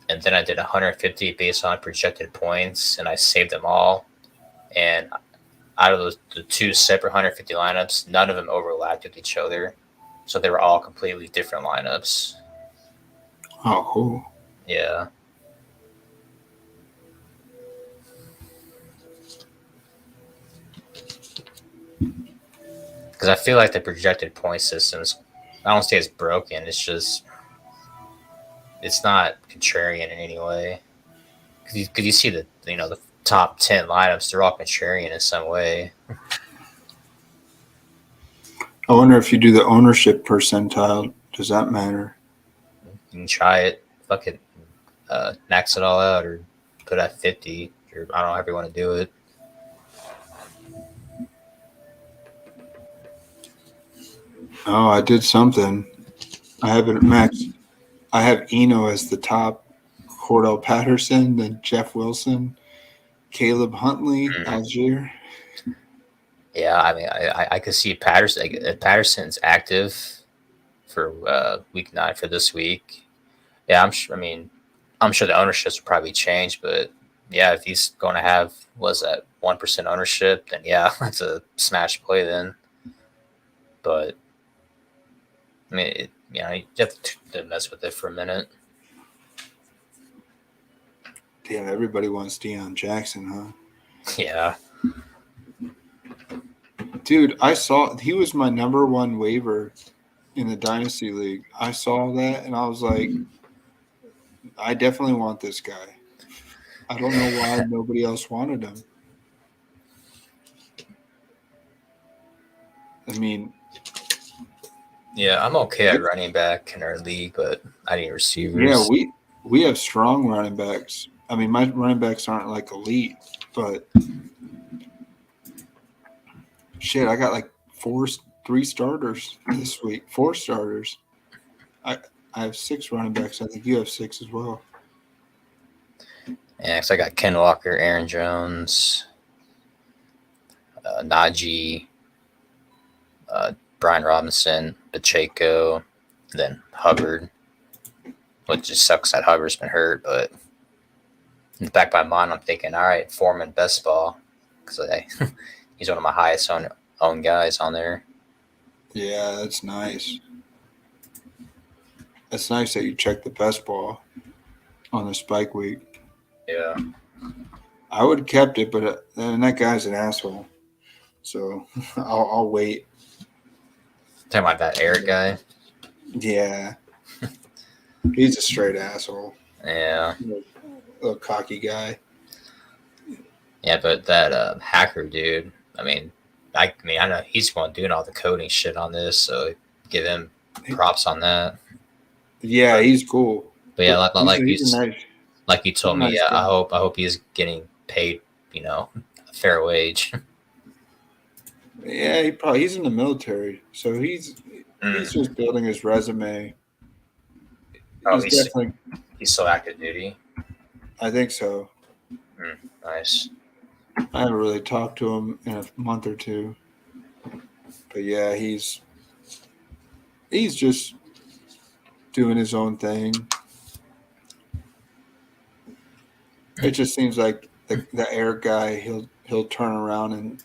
and then I did 150 based on projected points, and I saved them all. And out of the two separate 150 lineups, none of them overlapped with each other, so they were all completely different lineups. Oh, cool. Yeah. Because I feel like the projected point systems, I don't say it's broken. It's just it's not contrarian in any way. Because you see the the top 10 lineups, they're all contrarian in some way. I wonder if you do the ownership percentile, does that matter? You can try it, fuck it, max it all out, or put it at 50. Or I don't know how you want to do it. Oh, I did something. I have it maxed. I have Eno as the top, Cordell Patterson, then Jeff Wilson, Caleb Huntley, Algier. Yeah, I mean, I could see Patterson. If Patterson's active for week 9 for this week. Yeah, I'm sure. I mean, I'm sure the ownerships will probably change, but yeah, if he's going to have was that 1% ownership, then yeah, that's a smash play then. But I mean, you have to mess with it for a minute. Damn, everybody wants Deion Jackson, huh? Yeah. Dude, I saw he was my number 1 waiver in the Dynasty League. I saw that and I was like, I definitely want this guy. I don't know why nobody else wanted him. I mean, Yeah, I'm okay at running back in our league, but I need receivers. yeah, we have strong running backs. I mean, my running backs aren't like elite, but shit, I got like 3 starters this week. 4 starters. I have 6 running backs. I think you have 6 as well. Yeah, because I got Ken Walker, Aaron Jones, Najee, Brian Robinson, Pacheco, then Hubbard, which just sucks that Hubbard's been hurt. But in the back of my mind, I'm thinking, all right, Foreman best ball, because he's one of my highest own guys on there. Yeah, that's nice. That's nice that you checked the best ball on the spike week. Yeah. I would have kept it, but then that guy's an asshole. So I'll wait. Talking about that Eric guy. Yeah. He's a straight asshole. Yeah. A cocky guy. Yeah, but that hacker dude, I mean, I know he's the one doing all the coding shit on this, so give him props on that. Yeah, he's cool. But yeah, he's nice. Like you told me, nice yeah, guy. I hope he's getting paid, a fair wage. Yeah, he's in the military, so he's just building his resume. Oh, he's still active duty. I think so. Nice. I haven't really talked to him in a month or two, but yeah, he's just doing his own thing. It just seems like the Eric guy, he'll turn around and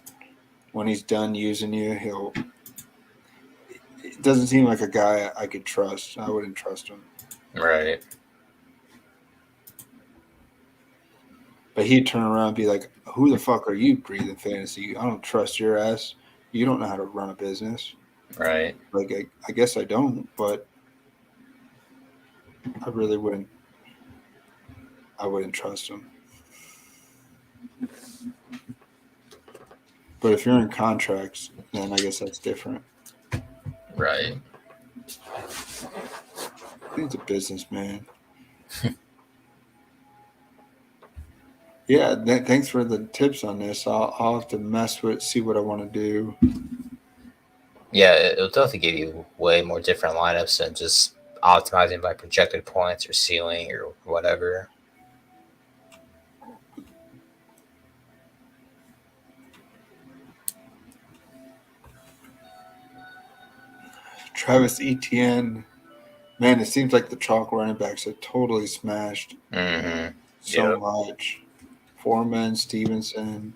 when he's done using you, it doesn't seem like a guy I could trust. I wouldn't trust him. Right. But he'd turn around and be like, who the fuck are you, breathing fantasy? I don't trust your ass. You don't know how to run a business. Right. Like, I guess I don't, but I really wouldn't. I wouldn't trust him. But if you're in contracts, then I guess that's different. Right. He's a businessman. Yeah, thanks for the tips on this. I'll have to mess with, see what I want to do. Yeah, it'll definitely give you way more different lineups than just optimizing by projected points or ceiling or whatever. Travis Etienne, man, it seems like the chalk running backs are totally smashed Mm-hmm. so much. Foreman, Stevenson,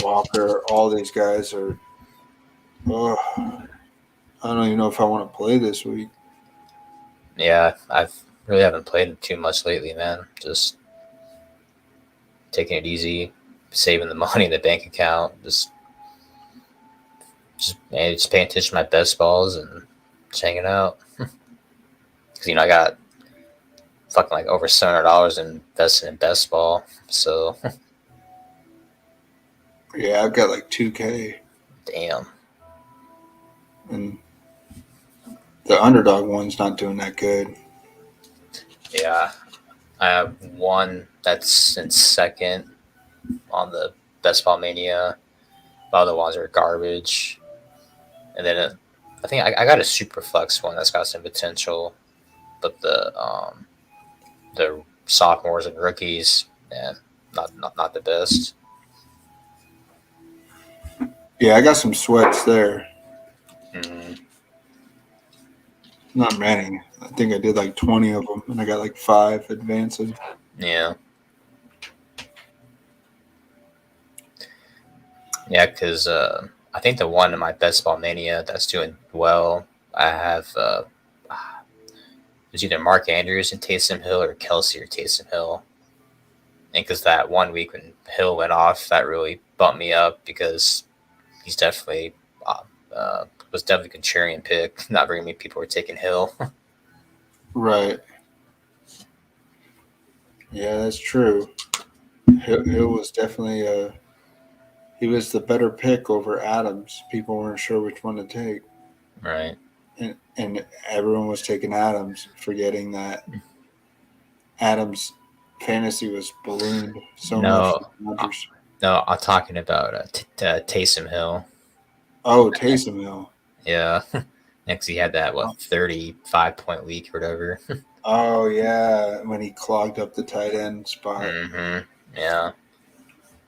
Walker, all these guys are. Oh, I don't even know if I want to play this week. Yeah, I've really haven't played it too much lately, man. Just taking it easy, saving the money in the bank account, just paying attention to my best balls and just hanging out. Because I got fucking like over $700 invested in best ball, so Yeah, I've got like 2K, damn. and the underdog one's not doing that good. Yeah, I have one that's in second on the best ball mania. The other ones are garbage, and then I think I got a super flex one that's got some potential, but the sophomores and rookies, man, not the best. Yeah, I got some sweats there. Mm-hmm. Not many. I think I did like 20 of them, and I got like 5 advancing. Yeah. Yeah, because I think the one in my best ball mania that's doing well, I have it's either Mark Andrews and Taysom Hill or Kelsey or Taysom Hill. And because that one week when Hill went off, that really bumped me up because he's definitely was definitely a contrarian pick. Not very many people were taking Hill. Right. Yeah, that's true. Hill was definitely he was the better pick over Adams. People weren't sure which one to take, Right. and everyone was taking Adams, forgetting that Adams' fantasy was ballooned so much. No, I'm talking about Taysom Hill. Oh, Taysom Hill. Yeah. Next, he had that 35-point week or whatever. Oh yeah, when he clogged up the tight end spot. Mm-hmm. Yeah.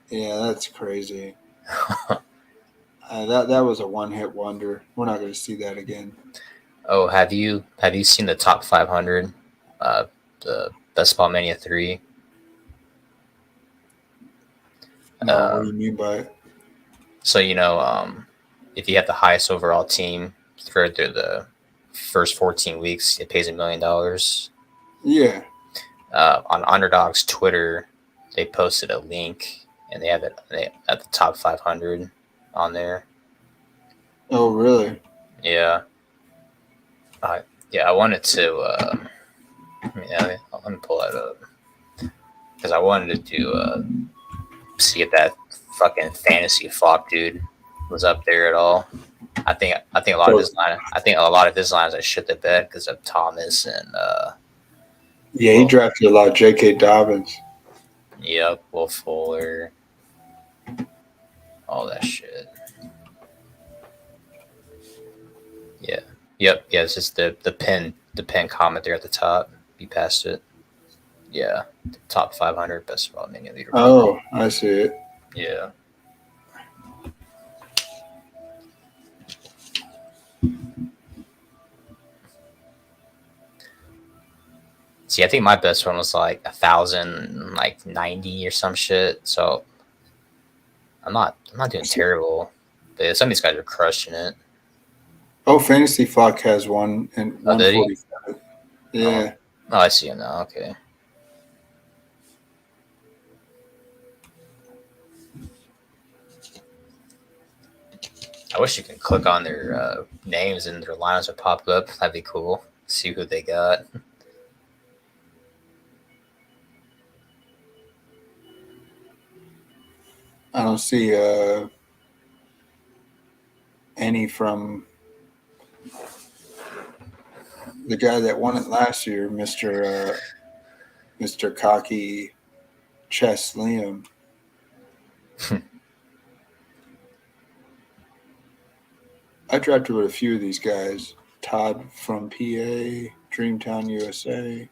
Yeah, that's crazy. That was a one-hit wonder. We're not going to see that again. Oh, have you seen the top 500? The Best Ball Mania 3. No, what do you mean by it? So if you have the highest overall team for the first 14 weeks, it pays $1 million. Yeah. On Underdog's Twitter, they posted a link and they have it at the top 500 on there. Oh, really? Yeah. I wanted to. Let me pull that up because I wanted to see if that fucking fantasy flop dude was up there at all. I think a lot of his line. I think a lot of his lines I shit the bed because of Thomas and. Yeah, he drafted a lot of J.K. Dobbins. Yep, Will Fuller. All that shit. Yeah. Yep. Yeah. It's just the pin comment there at the top. You passed it. Yeah. Top 500 best of all mania leader. Oh, I see it. Yeah. See, I think my best one was like 1,090 or some shit. So I'm not doing terrible. But some of these guys are crushing it. Oh, Fantasy Flock has one and 147. Yeah. Oh, I see him now. Okay. I wish you could click on their names and their lineups would pop up. That'd be cool. See who they got. I don't see any from the guy that won it last year, Mr. Cocky Chess Liam. I drafted with a few of these guys. Todd from PA, Dreamtown, USA.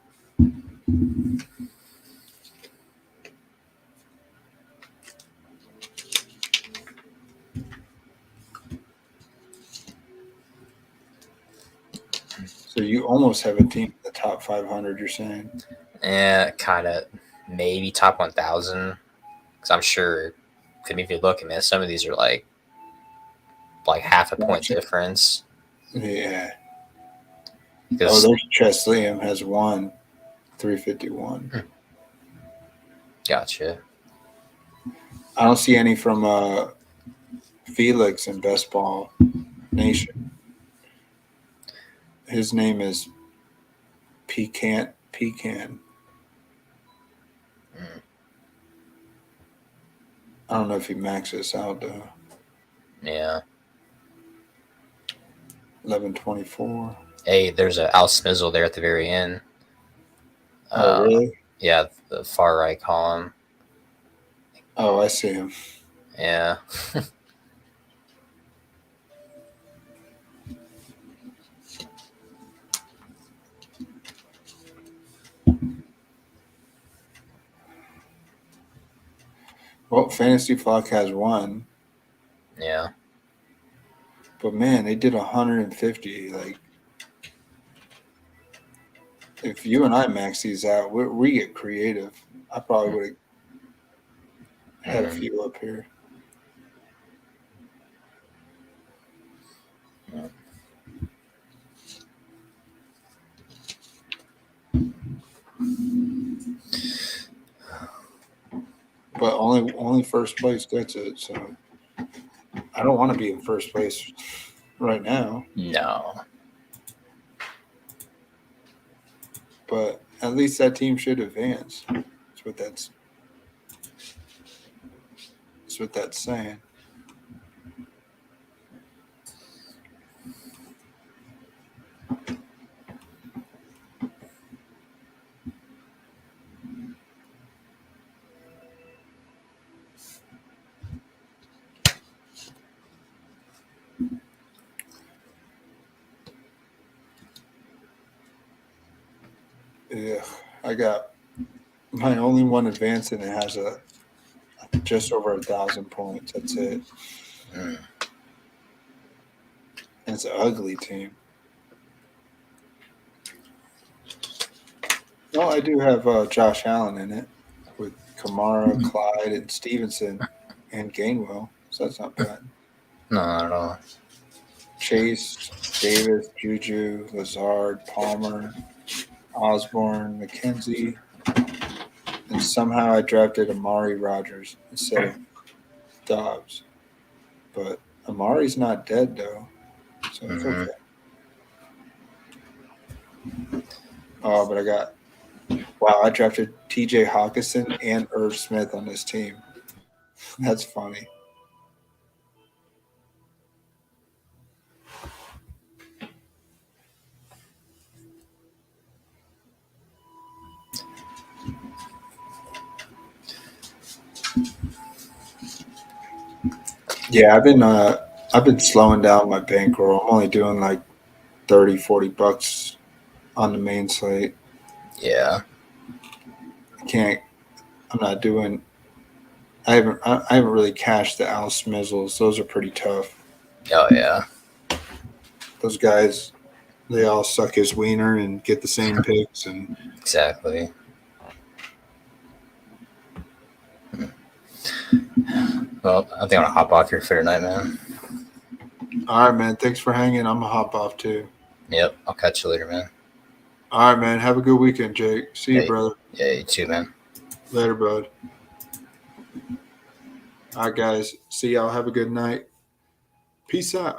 So you almost have a team in the top 500, you're saying? Yeah, kind of maybe top 1,000. Because I'm sure, I mean, if you look, man, some of these are like half a point difference. Yeah. Oh, there's Chess Liam has won 351. Gotcha. I don't see any from Felix in Best Ball Nation. His name is Pecan. I don't know if he maxes out though. Yeah. 1124. Hey, there's a Al Smizzle there at the very end. Oh, really? Yeah, the far right column. Oh, I see him. Yeah. Well, Fantasy Flock has one. Yeah. But man, they did 150. Like, if you and I max these out, we get creative. I probably would have had a few up here. But only first place gets it. So I don't want to be in first place right now. No. But at least that team should advance. That's what that's saying. Yeah, I got my only one advancing. It has just over 1,000 points. That's it. And it's an ugly team. Well, I do have Josh Allen in it with Kamara, Clyde, and Stevenson, and Gainwell. So that's not bad. No, not at all. Chase, Davis, Juju, Lazard, Palmer, Osborne, McKenzie, and somehow I drafted Amari Rogers instead of Dobbs. But Amari's not dead, though, so it's okay. Oh, but I drafted TJ Hawkinson and Irv Smith on this team. That's funny. Yeah, I've been slowing down my bankroll. I'm only doing like $30-$40 on the main slate. Yeah. I haven't really cashed the Al Smizzles. Those are pretty tough. Oh yeah. Those guys, they all suck his wiener and get the same picks and exactly. Well, I think I'm gonna hop off here for tonight, man. All right, man. Thanks for hanging. I'm gonna hop off too. Yep, I'll catch you later, man. All right, man. Have a good weekend, Jake. See you, brother. Yeah, you too, man. Later, bud. All right, guys. See y'all. Have a good night. Peace out.